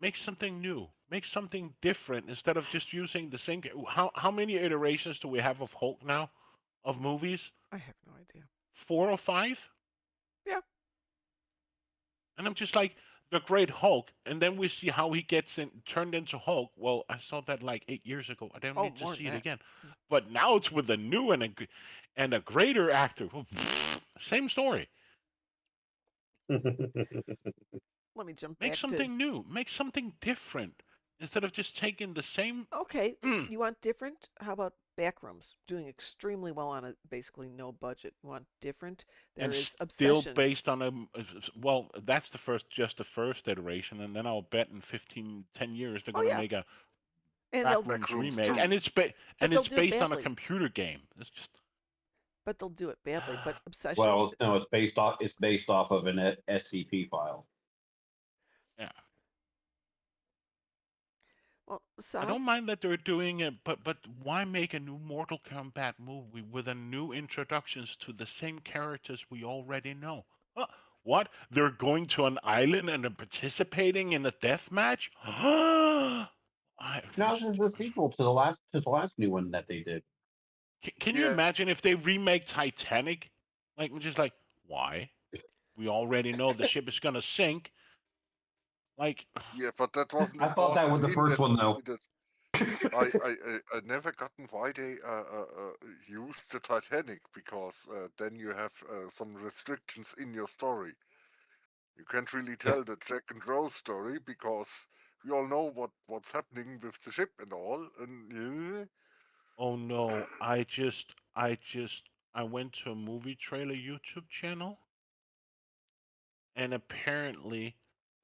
make something new, make something different instead of just using the same. How many iterations do we have of Hulk now, of movies? I have no idea. 4 or 5, Yeah. and I'm just like the Great Hulk, and then we see how he gets turned into Hulk. Well, I saw that like 8 years ago. I don't Oh, need to more than see it that. again. But now it's with a new and a greater actor. Same story. Let me jump Make back to. something new. Make something different instead of just taking the same. Okay, Mm, you want different? How about Backrooms? Doing extremely well on a basically no budget. You want different? There and is still Obsession. based on well, that's just the first iteration, and then I'll bet in 15, 10 years they're Oh gonna yeah, make a and they'll Backrooms Backrooms remake, 2. and but they'll it's do it based on a badly. computer game. It's just But they'll do it badly. But Obsession. Well, no, it's based off of an SCP file. yeah. Well, I Sav. don't mind that they're doing it, but why make a new Mortal Kombat movie with a new introductions to the same characters we already know? What? They're going to an island and they're participating in a death match? I No, just, this is a sequel to the last new one that they did. can you Yeah, imagine if they remake Titanic? Like, we're just like, why? We already know the ship is gonna sink. Like, yeah, but that wasn't I thought that important was the in first one though. that I never gotten why they used the Titanic because then you have some restrictions in your story. You can't really Yeah. tell the Jack and Rose story because we all know what's happening with the ship and all. And oh no, I went to a movie trailer YouTube channel, and apparently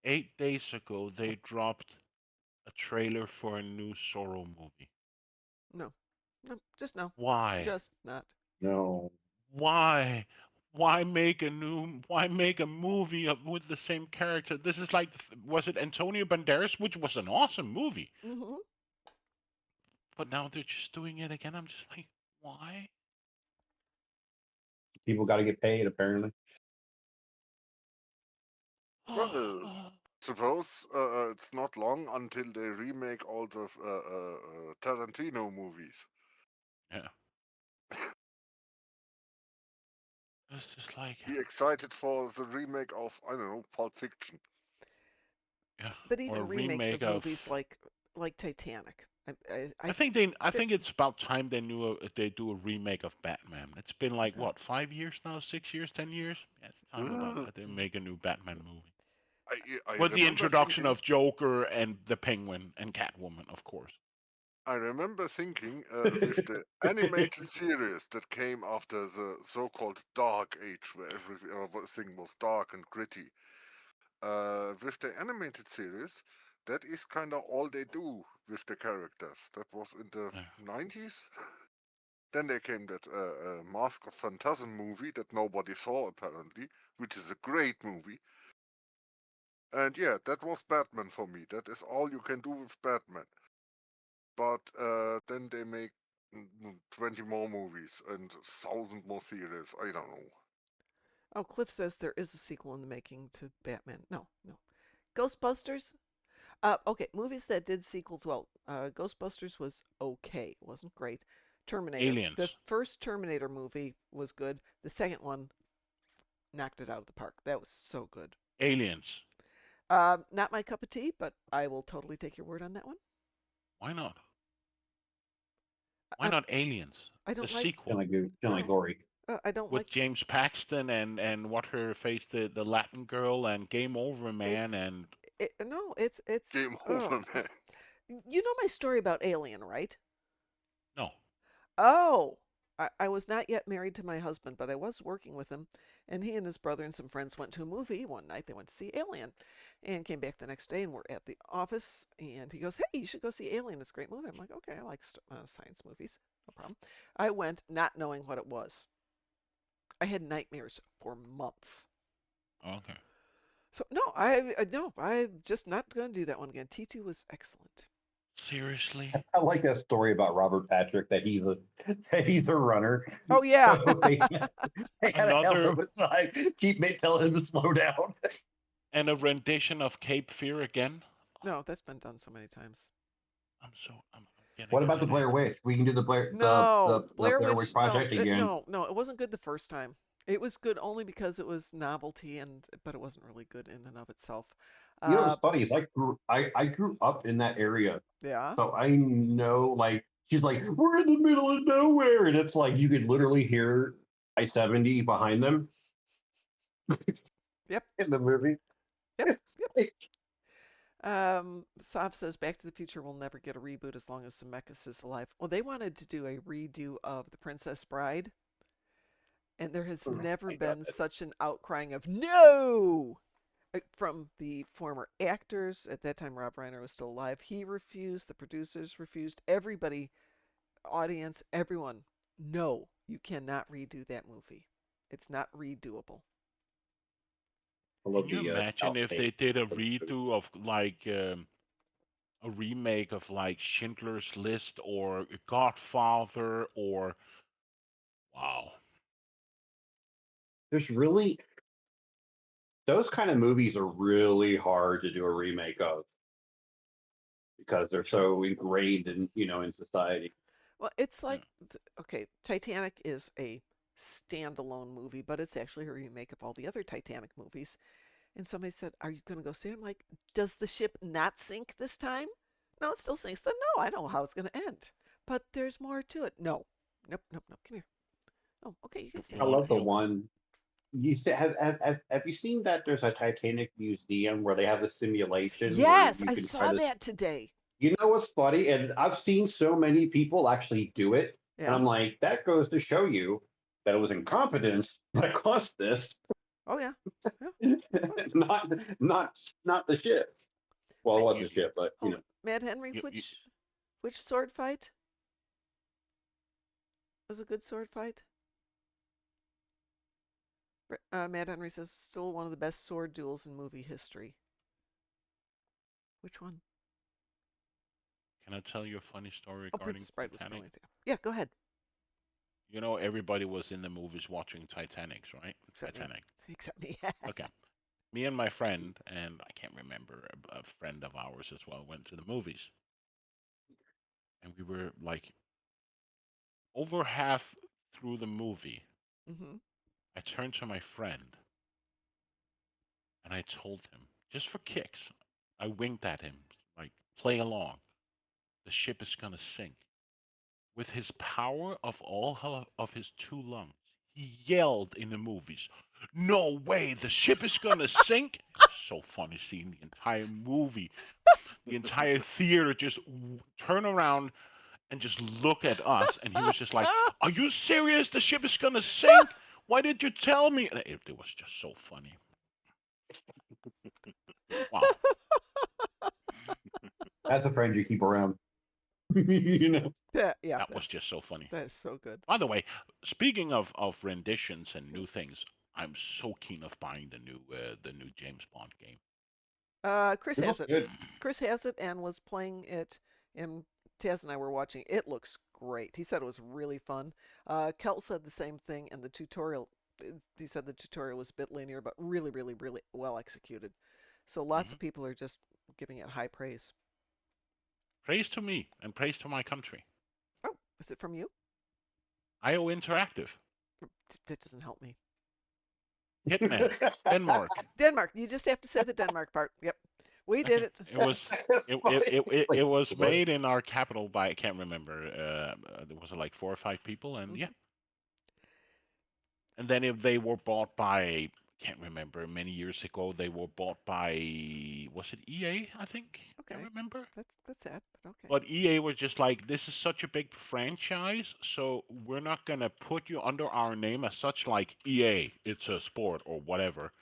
8 days ago they dropped a trailer for a new Zorro movie. No, no, just no, Why? just not. No. Why? Why make a movie with the same character? This is like, was it Antonio Banderas, which was an awesome movie, Mm-hmm. but now they're just doing it again. I'm just like, why? People got to get paid apparently. well, suppose it's not long until they remake all the Tarantino movies. Yeah, it's just like, Be excited for the remake of I don't know Pulp Fiction. yeah, But or a even remakes remake of of. movies like Titanic. I they're- think it's about time they do a remake of Batman. It's been like okay. what, 5 years now, 6 years, 10 years? Yeah, it's time about that they make a new Batman movie I with the remember introduction thinking of Joker and the Penguin and Catwoman, of course. I remember thinking with the animated series that came after the so-called Dark Age, where everything was dark and gritty. With the animated series, that is kind of all they do with the characters. That was in the Yeah. 90s. Then there came that Mask of Phantasm movie that nobody saw apparently, which is a great movie. And yeah, that was Batman for me. That is all you can do with Batman. But then they make 20 more movies and 1,000 more series. I don't know. Oh, Cliff says there is a sequel in the making to Batman. No, no. Ghostbusters. Okay, movies that did sequels well. Ghostbusters was okay. It wasn't great. Terminator. The Aliens, first Terminator movie was good. The second one knocked it out of the park. That was so good. aliens. Not my cup of tea, but I will totally take your word on that one. Why not? Why I, not Aliens? I The don't like. Kind sequel of good, kind of like No, gory. I don't with like. James Paxton and what her face, the Latin girl, and Game Over Man, It's. and No, it's. Game over, man. You know my story about Alien, right? no. Oh. I was not yet married to my husband, but I was working with him, and he and his brother and some friends went to a movie one night. They went to see Alien, and came back the next day, and we're at the office, and he goes, "Hey, you should go see Alien. It's a great movie." I'm like, "Okay, I like science movies, no problem." I went not knowing what it was. I had nightmares for months. Okay. So no, no, I'm just not going to do that one again. T2 was excellent. Seriously? I like that story about Robert Patrick that he's a runner. Oh yeah. So they had a hell Another of a time. Telling him to slow down. and a rendition of Cape Fear again. No, that's been done so many times. I'm getting What a about the Blair headache. Witch? We can do the Blair No, the Blair Blair Witch Witch. No, Project again. no, it wasn't good the first time. It was good only because it was novelty, but it wasn't really good in and of itself. You know Uh, what's funny is I grew up in that area, yeah. so I know like she's like we're in the middle of nowhere, and it's like you could literally hear I-70 behind them Yep. in the movie. Yep. It's Yep. like, Sav says Back to the Future will never get a reboot as long as Zemeckis is alive. Well, they wanted to do a redo of The Princess Bride, and there has never I know been that. such an outcrying of no from the former actors. At that time, Rob Reiner was still alive. He refused. The producers refused. Everybody, audience, everyone, no, you cannot redo that movie. It's not redoable. I Can love you the imagine if outtake they did a for the movie. redo of like a remake of like Schindler's List or Godfather or wow. There's really those kind of movies are really hard to do a remake of because they're True. so ingrained in in society. Well, it's Yeah. like, okay, Titanic is a standalone movie, but it's actually a remake of all the other Titanic movies. And somebody said, "Are you going to go see it?" I'm like, "Does the ship not sink this time?" "No, it still sinks." "Then no, I know how it's going to end. But there's more to it." "No." "Nope, nope, nope. Come here." "Oh, okay, you can You stand I over want love there." the you one you say have you seen that there's a Titanic museum where they have a simulation where Yes, you I can try saw to that today. you know what's funny? And I've seen so many people actually do it. And Yeah. I'm like, that goes to show you that it was incompetence that caused this, Oh, yeah. Yeah. Cost. not not not the ship. Well, it Ma- was you the ship, but Hold on. Mad Henry, you which sword fight was a good sword fight? Mad Henry says still one of the best sword duels in movie history. Which one? can I tell you a funny story Oh, regarding Princess Bride was Titanic? brilliant. Yeah, go ahead. You know everybody was in the movies watching Titanics, right? Except me. Titanic. Except me. Okay. Me and my friend, and I can't remember, a friend of ours as well, went to the movies. And we were like over half through the movie. Mm-hmm. I turned to my friend and I told him, just for kicks, I winked at him, like, play along. The ship is going to sink. With his power of of his two lungs, he yelled in the movies, "No way, the ship is going to sink!" It was so funny seeing the entire movie, the entire theater just turn around and just look at us. And he was just like, "Are you serious? The ship is going to sink? Why did you tell me?" And it was just so funny. Wow. that's a friend you keep around. you know. Yeah, That was just so funny. that is so good. By the way, speaking of renditions and new things, I'm so keen of buying the new James Bond game. Chris It has looks it. good. Chris has it and was playing it, and Taz and I were watching. It looks great. He said it was really fun. Kel said the same thing, and the tutorial. He said the tutorial was a bit linear, but really, really, really well executed. So lots Hmm. of people are just giving it high praise. Praise to me and praise to my country. Oh, is it from you? IO Interactive, That doesn't help me. Hitman, Denmark. Denmark. You just have to say the Denmark part. Yep, we did Okay, it. it was That's it funny. it, it, it, Like, it was made in our capital by I can't remember. There was like 4 or 5 people, and yeah. Mhm. And then if they were bought by can't remember. Many years ago, they were bought by, was it EA? I think. I Okay. remember. That's sad, but okay. But EA was just like, this is such a big franchise, so we're not gonna put you under our name as such, like EA. It's a sport or whatever.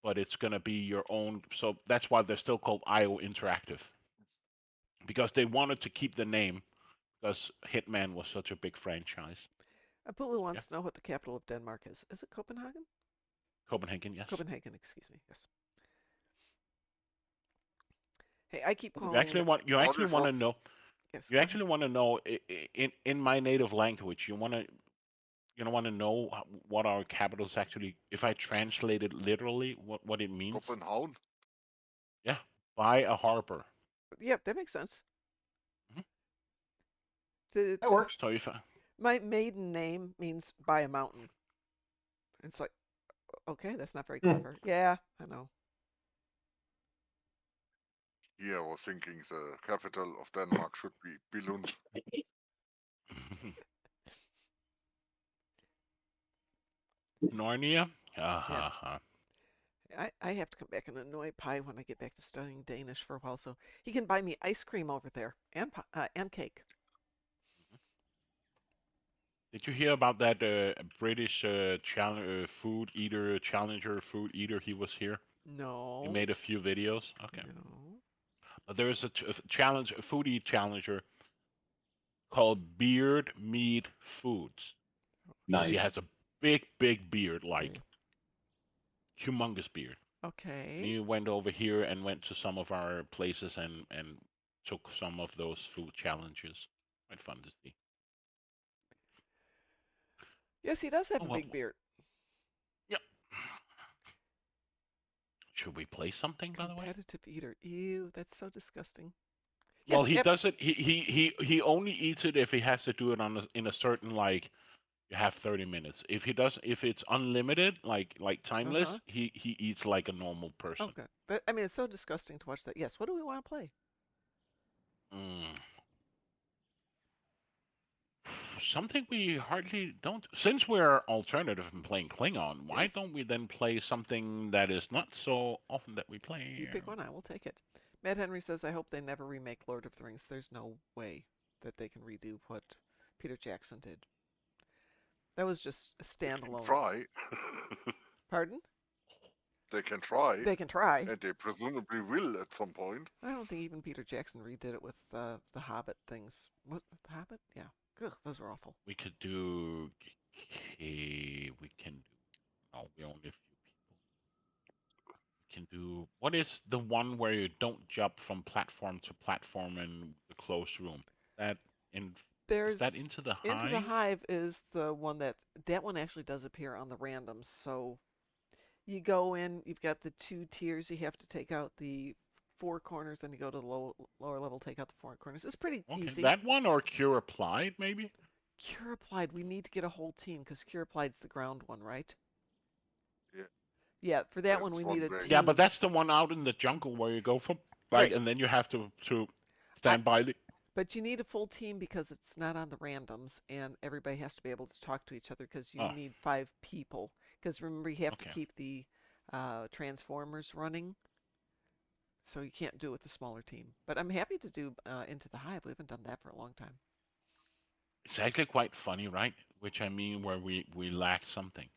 But it's gonna be your own. So that's why they're still called IO Interactive, because they wanted to keep the name because Hitman was such a big franchise. Apulu Yeah. wants to know what the capital of Denmark is. Is it Copenhagen? Copenhagen, yes. Copenhagen, excuse me. Yes. Hey, I keep You calling actually it. want. You All actually this want to was know. Yes, You go actually want to know in my native language. You want to. You don't want to know what our capital is actually. If I translate it literally, what it means. Copenhagen. Yeah, by a harbor. ahead. Yep, that makes sense. Mhm. That works. So if I, My maiden name means by a mountain. It's like, okay, that's not very clever. Yeah, I know. Yeah, I was thinking the capital of Denmark should be Billund. Narnia. Yeah. I have to come back and annoy Pi when I get back to studying Danish for a while, so he can buy me ice cream over there and cake. Did you hear about that British food eater, challenger food eater? He was here. He No. made a few videos. Okay. No. There is a challenge, a foodie challenger called Beard Meat Foods. Because he Nice. has a big beard, like Okay. humongous beard. And Okay. he went over here and went to some of our places and took some of those food challenges. Quite fun to see. Yes, he does have Oh a well. big beard. Yep. Should we play something, by the way? Competitive eater. Ew, that's so disgusting. Well, Yes, he does it. He only eats it if he has to do it in a certain, like, you have 30 minutes. If it's unlimited, like timeless, Uh-huh. he eats like a normal Oh, person. good. But I mean, it's so disgusting to watch that. Yes. What do we want to play? Mm. Something we hardly don't. Since we're alternative and playing Klingon, why Yes. don't we then play something that is not so often that we play? You pick one. I will take it. Matt Henry says, "I hope they never remake Lord of the Rings. There's no way that they can redo what Peter Jackson did. That was just a They can standalone." try. Pardon? They can try, They can try. and they presumably will at some point. I don't think even Peter Jackson redid it with the Hobbit things. What the Hobbit? Yeah. Ugh, those were awful. We could do. We can do. Oh, we only a few people. We can do. What is the one where you don't jump from platform to platform in the closed room? That in is that There's Into the Into the Hive? Hive is the one that one actually does appear on the randoms. So you go in, you've got the two tiers. You have to take out the four corners, then you go to the lower level, take out the four corners. It's pretty Okay, easy. that one or Cure Applied maybe. Cure Applied, we need to get a whole team because Cure Applied's the ground one, right? Yeah. Yeah, for that one That's we one need a way. team. Yeah, but that's the one out in the jungle where you go from Right. and then you have to stand by the. But you need a full team because it's not on the randoms, and everybody has to be able to talk to each other because you Oh, need 5 people. Because remember, you have to okay. keep the transformers running, so you can't do it with a smaller team. But I'm happy to do Into the Hive. We haven't done that for a long time. It's actually quite funny, right? Which I mean, where we lack something.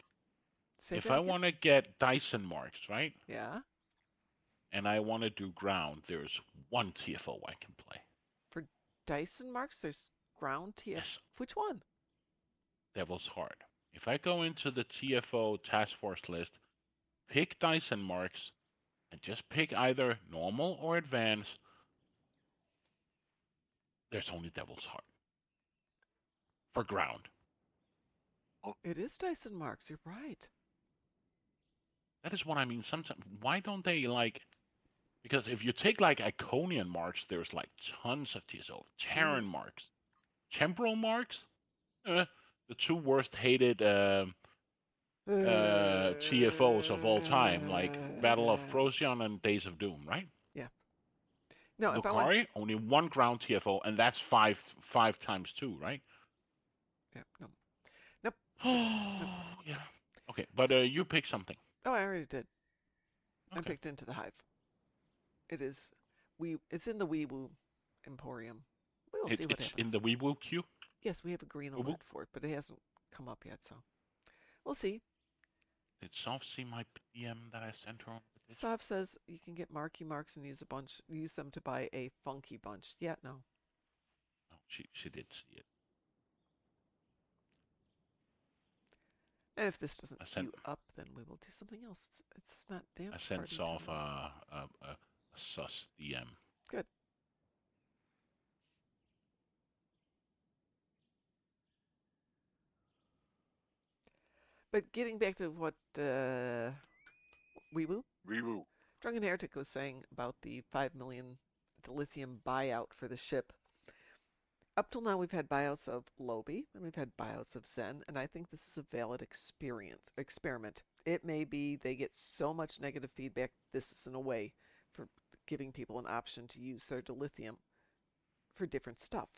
Say If that I again? want to get Dyson marks, right, Yeah. and I want to do ground, there's one TFO I can play. For Dyson marks, there's ground TF. Yes, Which one? Devil's Heart. If I go into the TFO task force list, pick Dyson marks, and just pick either normal or advanced, there's only Devil's Heart for ground. It is Dyson marks. You're right. That is what I mean. Sometimes, why don't they like? Because if you take like Iconian marks, there's like tons of TSO. Terran marks, temporal marks, the two worst hated TFOs of all time, like Battle of Procyon and Days of Doom, right? Yeah. No, if I want. Lucari, only one ground TFO, and that's five times two, right? Yeah. No. Nope. Oh, Nope. yeah. Okay, but you pick something. Oh, I already did. I Okay. picked Into the Hive. It is it's in the Wee Woo Emporium. We'll see what It's happens. in the Weeboo queue. Yes, we have a green Woo-woo. alert for it, but it hasn't come up yet, so we'll see. Did Soft see my PM that I sent her on the Discord? Sav says you can get marky marks and use them to buy a funky bunch. Yeah, no. Oh, she did see it. And if this doesn't I sent- queue up, then we will do something else. It's not dance I sent party Soft time. a sus DM. Good. But getting back to what Wee Woo? Wee woo. Drunken Heretic was saying about the 5 million lithium buyout for the ship. Up till now, we've had buyouts of Lobi and we've had buyouts of Zen, and I think this is a valid experiment. It may be they get so much negative feedback. This is in a way for giving people an option to use their dilithium for different stuff.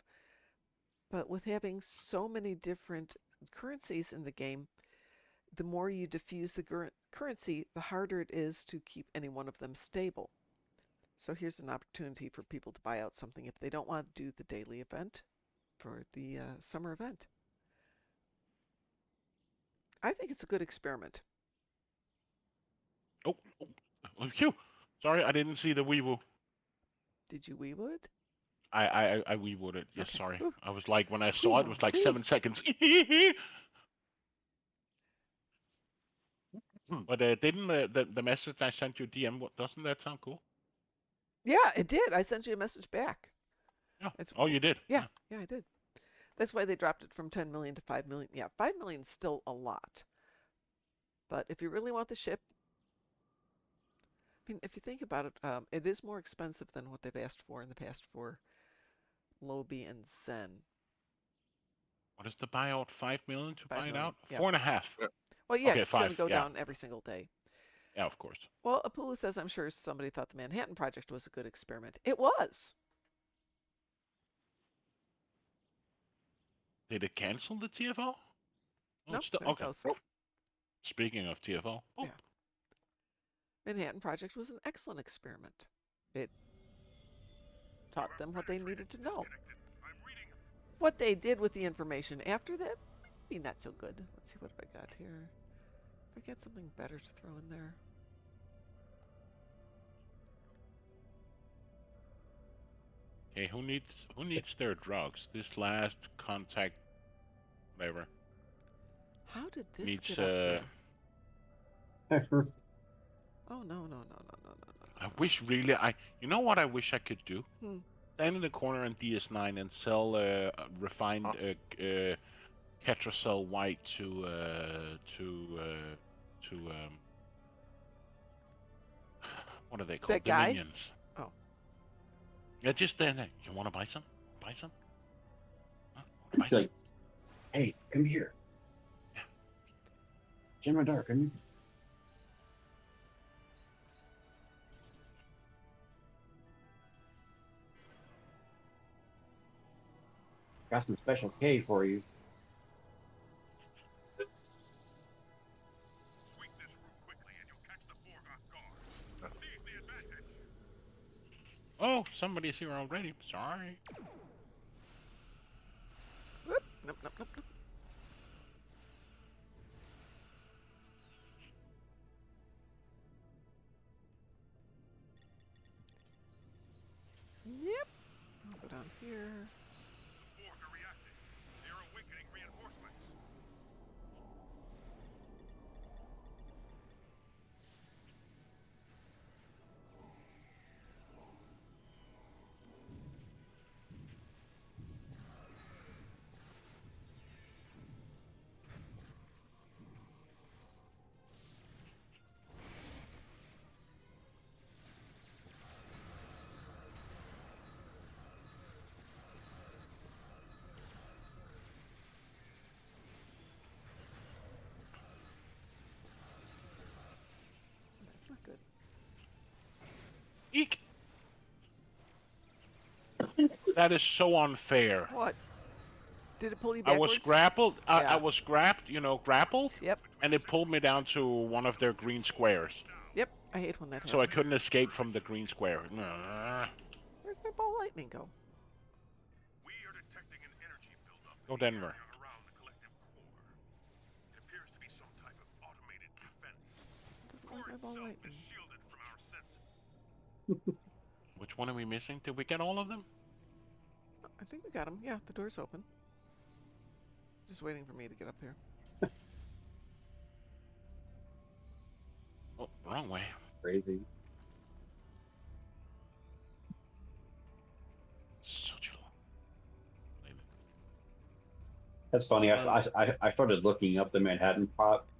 But with having so many different currencies in the game, the more you diffuse the currency, the harder it is to keep any one of them stable. So here's an opportunity for people to buy out something if they don't want to do the daily event for the summer event. I think it's a good experiment. Oh, phew. Sorry, I didn't see the Weeboo. Did you wee wood? I Weebooed it. Yes, Okay. sorry. Ooh. I was like, when I saw it was like Wee. 7 seconds. But didn't the message I sent you DM, doesn't that sound cool? Yeah, it did. I sent you a message back. Yeah. Oh, you did? Yeah, I did. That's why they dropped it from 10 million to 5 million. Yeah, 5 million is still a lot. But if you really want the ship, I mean, if you think about it, it is more expensive than what they've asked for in the past for Lobi and Zen. What is the buyout? 5 million to 5 buy it million, out? yeah. 4.5. Well, yeah, Okay, it's going to 5, go yeah. down every single day. Yeah, of course. Well, Apulu says, I'm sure somebody thought the Manhattan Project was a good experiment. It was. Did it cancel the TFO? Oh, No, it's still, there it okay. goes. Speaking of TFO. Oh. Yeah. Manhattan Project was an excellent experiment. It taught them what they needed to know. What they did with the information after that, maybe not so good. Let's see what have I got here. If I got something better to throw in there. Okay, who needs their drugs? This last contact, whatever. How did this Needs, get up there? Oh, no. I wish really you know what I wish I could do? Hmm. Stand in the corner in DS9 and sell refined Ketracel White to what are they called? That guy? Dominions. Oh. Yeah, just stand there. You want to buy some? Buy some? Huh? Wanna buy She's some? like, hey, come here. Yeah. Jim and Dark, come here. Got some special K for you. Sweep this route quickly and you'll catch the Borg off guard. Seize the advantage. Oh, somebody's here already. Sorry. Whoop. Nope. Yep. I'll go down here. The Borg are reacting. They're awakening reinforcements. That's not good. Eek. That is so unfair. What? Did it pull you I backwards? was grappled. Yeah. I was grappled. Grappled. Yep. and it pulled me down to one of their green squares. Yep, I hate when that happens. So I couldn't escape from the green square. Where'd my ball lightning go? We are detecting an energy buildup Go Denver. around the collective core. It appears to be some type of automated defense. Doesn't Core like my ball itself lightning. is shielded from our senses. Which one are we missing? Did we get all of them? I think we got him. Yeah, the door's open. Just waiting for me to get up here. Oh, wrong way. Crazy. Such a long. That's funny. I started looking up the Manhattan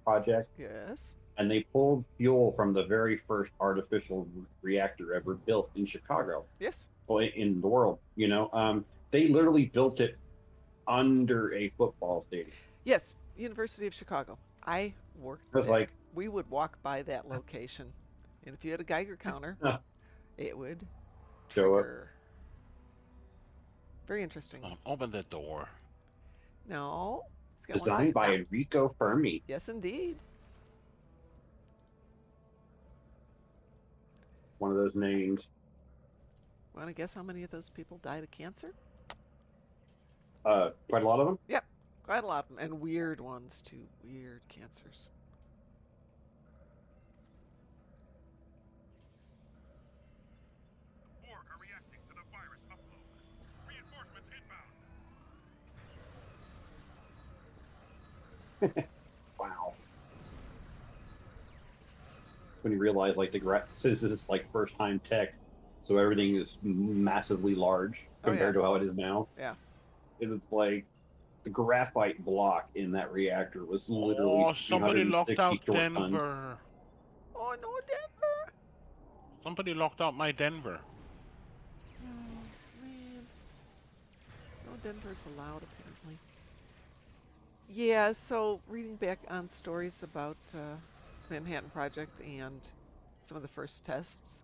Project, Yes. and they pulled fuel from the very first artificial reactor ever built in Chicago, Yes. well, in the world. You know, they literally built it under a football stadium. Yes. University of Chicago. I worked I was there. like, We would walk by that location, and if you had a Geiger counter, Huh. it would Show up. trigger. Very interesting. Open the door. No. It's got one designed second. by No. Enrico Fermi. Yes, indeed. One of those names. Want to guess how many of those people died of cancer? Quite a lot of them. Yep. Quite a lot of them. And weird ones, too. Weird cancers. Borg are reacting to the virus upload. Reinforcements inbound. Wow. When you realize, like, since this is like first time tech, so everything is massively large Oh, compared yeah. to how it is now. Yeah. It's like the graphite block in that reactor was literally Oh, somebody locked 360 out short tons. Denver. Oh, no, Denver. Somebody locked out my Denver. Oh, man. No Denver's allowed, apparently. Yeah, so reading back on stories about Manhattan Project and some of the first tests,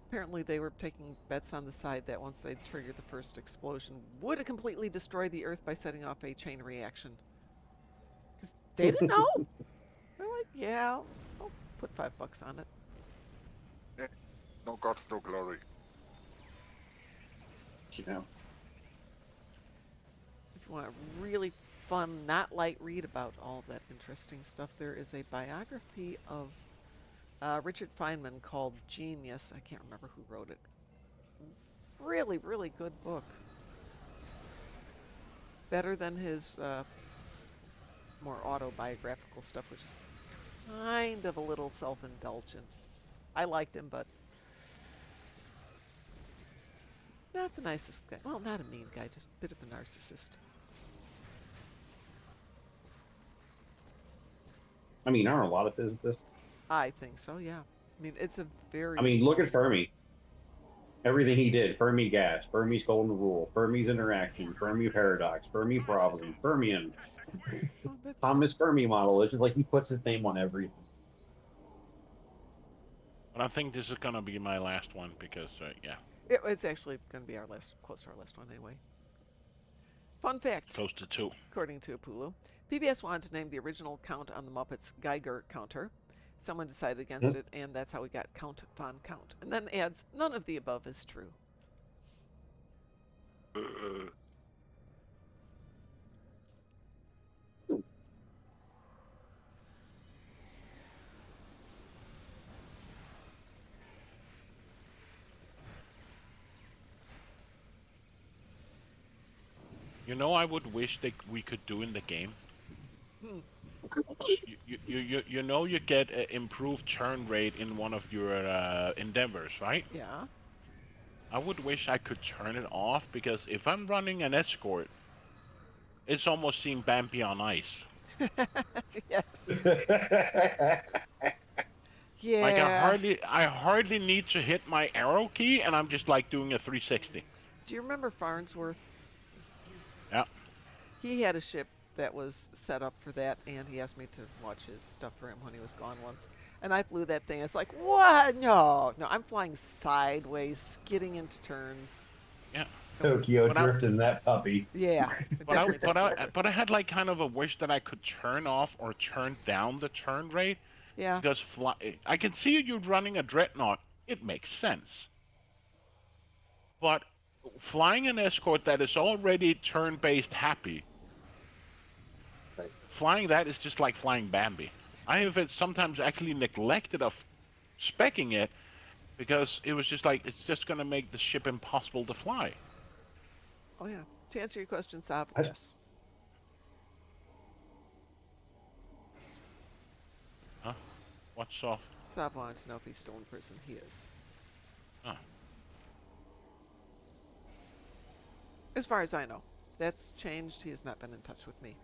apparently they were taking bets on the side that once they triggered the first explosion, would it completely destroy the Earth by setting off a chain reaction? Because they didn't know. They're like, yeah, I'll put $5 on it. No gods, no glory. You know, If you want a really fun, not light read about all that interesting stuff, there is a biography of Richard Feynman called Genius. I can't remember who wrote it. Really, really good book. Better than his more autobiographical stuff, which is kind of a little self-indulgent. I liked him, but not the nicest guy. Well, not a mean guy, just a bit of a narcissist. I mean, aren't a lot of physicists? I think so, yeah. I mean, it's a very... I mean, look at Fermi. Everything he did: Fermi gas, Fermi's golden rule, Fermi's interaction, Fermi paradox, Fermi problem, Fermion, Oh, that- Thomas Fermi model. It's just like he puts his name on everything. But I think this is gonna be my last one because, yeah, it's actually going to be our last, close to our last one anyway. Fun fact. close to 2. According to Apulu, PBS wanted to name the original count on the Muppets Geiger counter. Someone decided against it, and that's how we got Count Von Count. And then adds, none of the above is true. You know, I would wish that we could do in the game. You know, you get an improved turn rate in one of your endeavors, right? Yeah. I would wish I could turn it off because if I'm running an escort, it's almost seeing Bambi on ice. Yes. Yeah. Like I hardly need to hit my arrow key, and I'm just like doing a 360. Do you remember Farnsworth? Yeah. He had a ship that was set up for that, and he asked me to watch his stuff for him when he was gone once. And I flew that thing. It's like, what? No, I'm flying sideways, skidding into turns. Yeah. Tokyo But I- Drift and that puppy. Yeah, But I, definitely but Tokyo I, Drift. but I had like kind of a wish that I could turn off or turn down the turn rate Yeah. because I can see you running a dreadnought. It makes sense. But flying an escort that is already turn-based happy, Right. flying that is just like flying Bambi. I have sometimes actually neglected of specking it because it was just like it's just going to make the ship impossible to fly. Oh yeah. To answer your question, Saab, I- yes. Huh? What's off? Saab wanted to know if he's still in prison. He is. Huh. As far as I know. That's changed. He has not been in touch with me.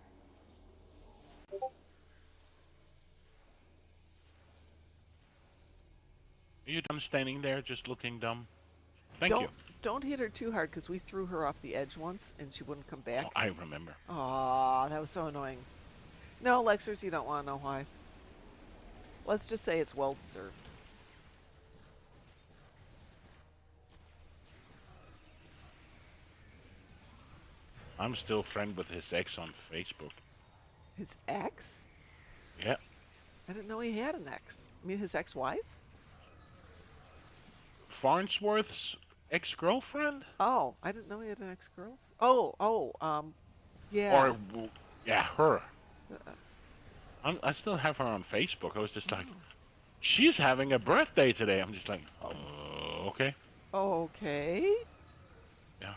Are you done standing there just looking dumb? Thank don't you. don't hit her too hard because we threw her off the edge once and she wouldn't come back. Oh, I remember. Aw, that was so annoying. No, Lexers, you don't want to know why. Let's just say it's well deserved. I'm still friend with his ex on Facebook. His ex? Yeah. I didn't know he had an ex. I mean, his ex-wife? Farnsworth's ex-girlfriend? Oh, I didn't know he had an ex-girl. Yeah. Or, yeah, her. Uh, I still have her on Facebook. I was just like, she's having a birthday today. I'm just like, okay. okay. Yeah.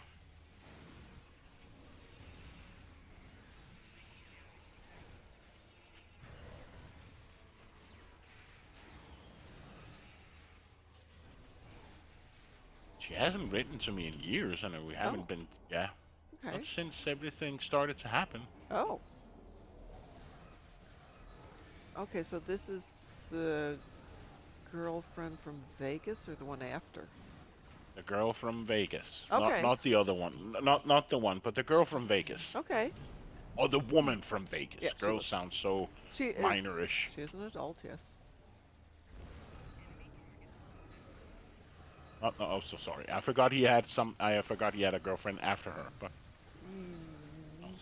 She hasn't written to me in years, and we haven't been, yeah. Okay. Not since everything started to happen. Oh. Okay, so this is the girlfriend from Vegas or the one after? The girl from Vegas. Okay. Not the other one. Not the one, but the girl from Vegas. Okay. Or the woman from Vegas. Yeah, Girl sounds so she is, minorish. She is an adult, yes. Oh, so sorry. I forgot he had a girlfriend after her, but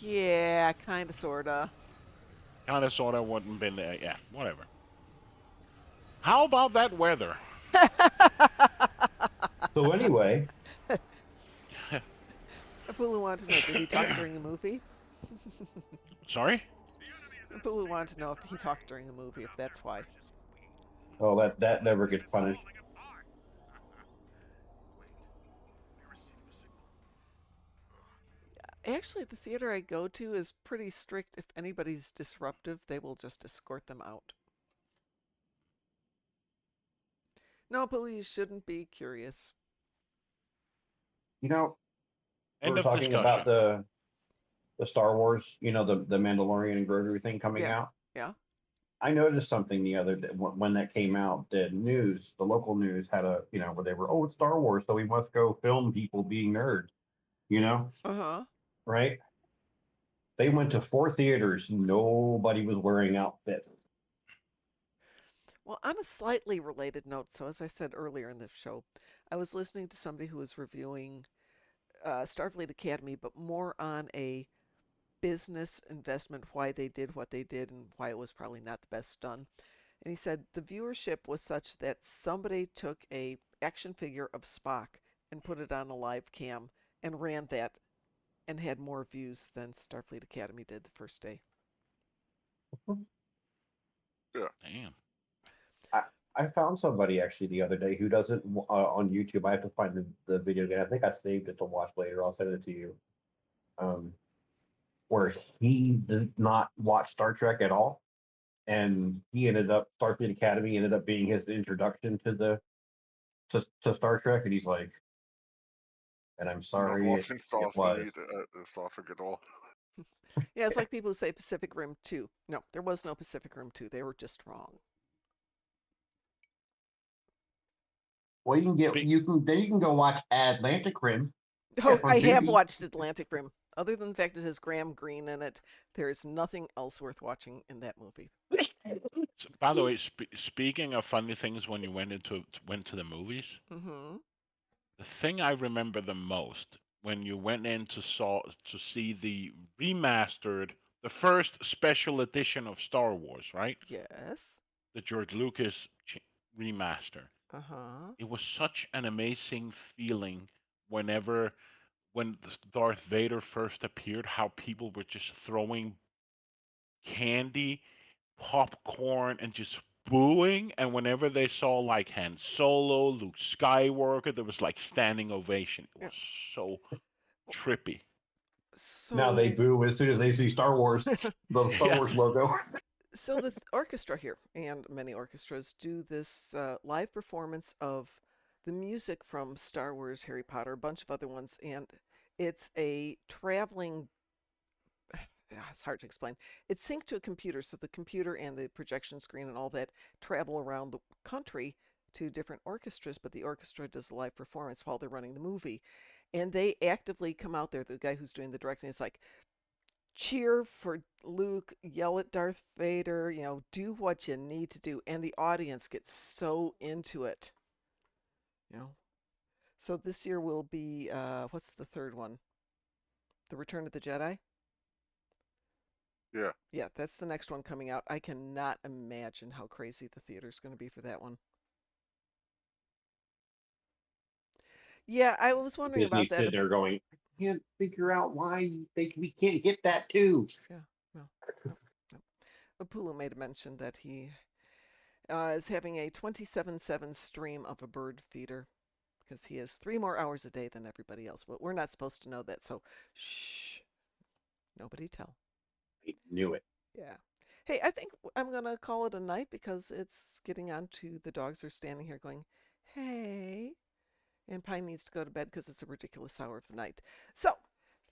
Yeah, kinda, sorta. kind of, sort of wouldn't been there. Yeah, whatever. How about that weather? So anyway, Pulu wanted to know, did he talk during the movie? Sorry? Pulu wanted to know if he talked during the movie, if that's why. oh, that never gets punished. Actually, the theater I go to is pretty strict. If anybody's disruptive, they will just escort them out. No, Pulu, you shouldn't be curious. You know, we End were of talking about discussion. the Star Wars, the Mandalorian and Grogu thing coming Yeah. out. Yeah. I noticed something the other day when that came out. The local news had where they were, oh, it's Star Wars, so we must go film people being nerds, Uh-huh. right? They went to 4 theaters. Nobody was wearing outfits. Well, on a slightly related note, so as I said earlier in the show, I was listening to somebody who was reviewing Starfleet Academy, but more on a business investment, why they did what they did and why it was probably not the best done. And he said the viewership was such that somebody took a action figure of Spock and put it on a live cam and ran that and had more views than Starfleet Academy did the first day. Damn. I found somebody actually the other day who doesn't on YouTube. I have to find the video again. I think I saved it to watch later. I'll send it to you. Where he does not watch Star Trek at all, and Starfleet Academy ended up being his introduction to Star Trek, and he's like, and I'm Not sorry, watching it was. Star Trek at all. Yeah, it's like people who say Pacific Rim 2. No, there was no Pacific Rim 2. They were just wrong. Well, you can go watch Atlantic Rim. Oh, on I have Tubi. watched Atlantic Rim. Other than the fact it has Graham Greene in it, there is nothing else worth watching in that movie. So, by the way, speaking of funny things when you went to the movies, Mm-hmm. the thing I remember the most when you went in to see the remastered, the first special edition of Star Wars, right? Yes. The George Lucas remaster. Uh-huh. It was such an amazing feeling whenever when Darth Vader first appeared, how people were just throwing candy, popcorn, and just booing. And whenever they saw like Han Solo, Luke Skywalker, there was like standing ovation. It Yeah. was so trippy. Now they So boo as soon as they see Star Wars, the Star Yeah. Wars logo. so the orchestra here and many orchestras do this live performance of the music from Star Wars, Harry Potter, a bunch of other ones, and it's a traveling. It's hard to explain. It's synced to a computer, so the computer and the projection screen and all that travel around the country to different orchestras, but the orchestra does a live performance while they're running the movie. And they actively come out there. The guy who's doing the directing is like, cheer for Luke, yell at Darth Vader, do what you need to do. And the audience gets so into it, you know. So this year will be, what's the third one? The Return of the Jedi? Yeah. Yeah, that's the next one coming out. I cannot imagine how crazy the theater's going to be for that one. Yeah, I was wondering about Disney's that. sitting there going, I can't figure out why we can't get that too. Yeah, no, no, no. Apulu made a mention that he is having a 27/7 stream of a bird feeder because he has 3 more hours a day than everybody else. But we're not supposed to know that, so shh, nobody tell. I knew it. Yeah. Hey, I think I'm gonna call it a night because it's getting on to the dogs are standing here going, hey. And Pine needs to go to bed because it's a ridiculous hour of the night. So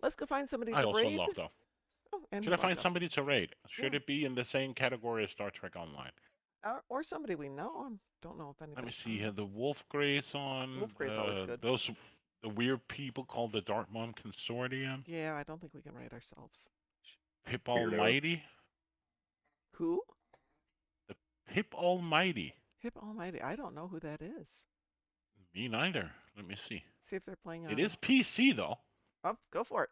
let's go find somebody I to also raid. logged off. Oh, and Should he I logged find off. somebody to raid? Should Yeah. it be in the same category as Star Trek Online? Or somebody we know. I don't know if Let me anybody's see on. here. The Wolf Grey's on. Wolf Grey's always good. The weird people called the Darkmom Consortium. Yeah, I don't think we can raid ourselves. Pip Weirdo. Almighty. Who? The Pip Almighty. Hip Almighty. I don't know who that is. Me neither. Let me see. See if they're playing on. It is PC though. Oh, go for it.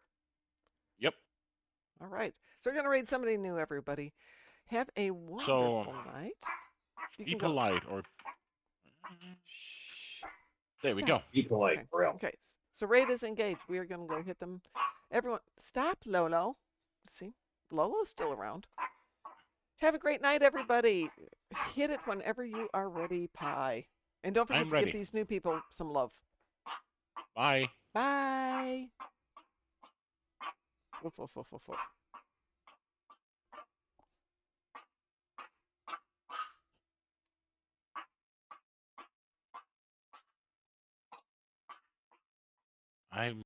Yep. All right. So we're gonna raid somebody new, everybody. Have a wonderful night. You Be can go. polite or. Shh. There we Stop. go. Be polite, Okay. for real. Okay. So raid is engaged. We are gonna go hit them. Everyone, stop, Lolo. See, Lolo's still around. Have a great night, everybody. Hit it whenever you are ready, Pie. And don't forget I'm to ready. give these new people some love. Bye. Bye. Woof, woof, woof, woof, woof. I'm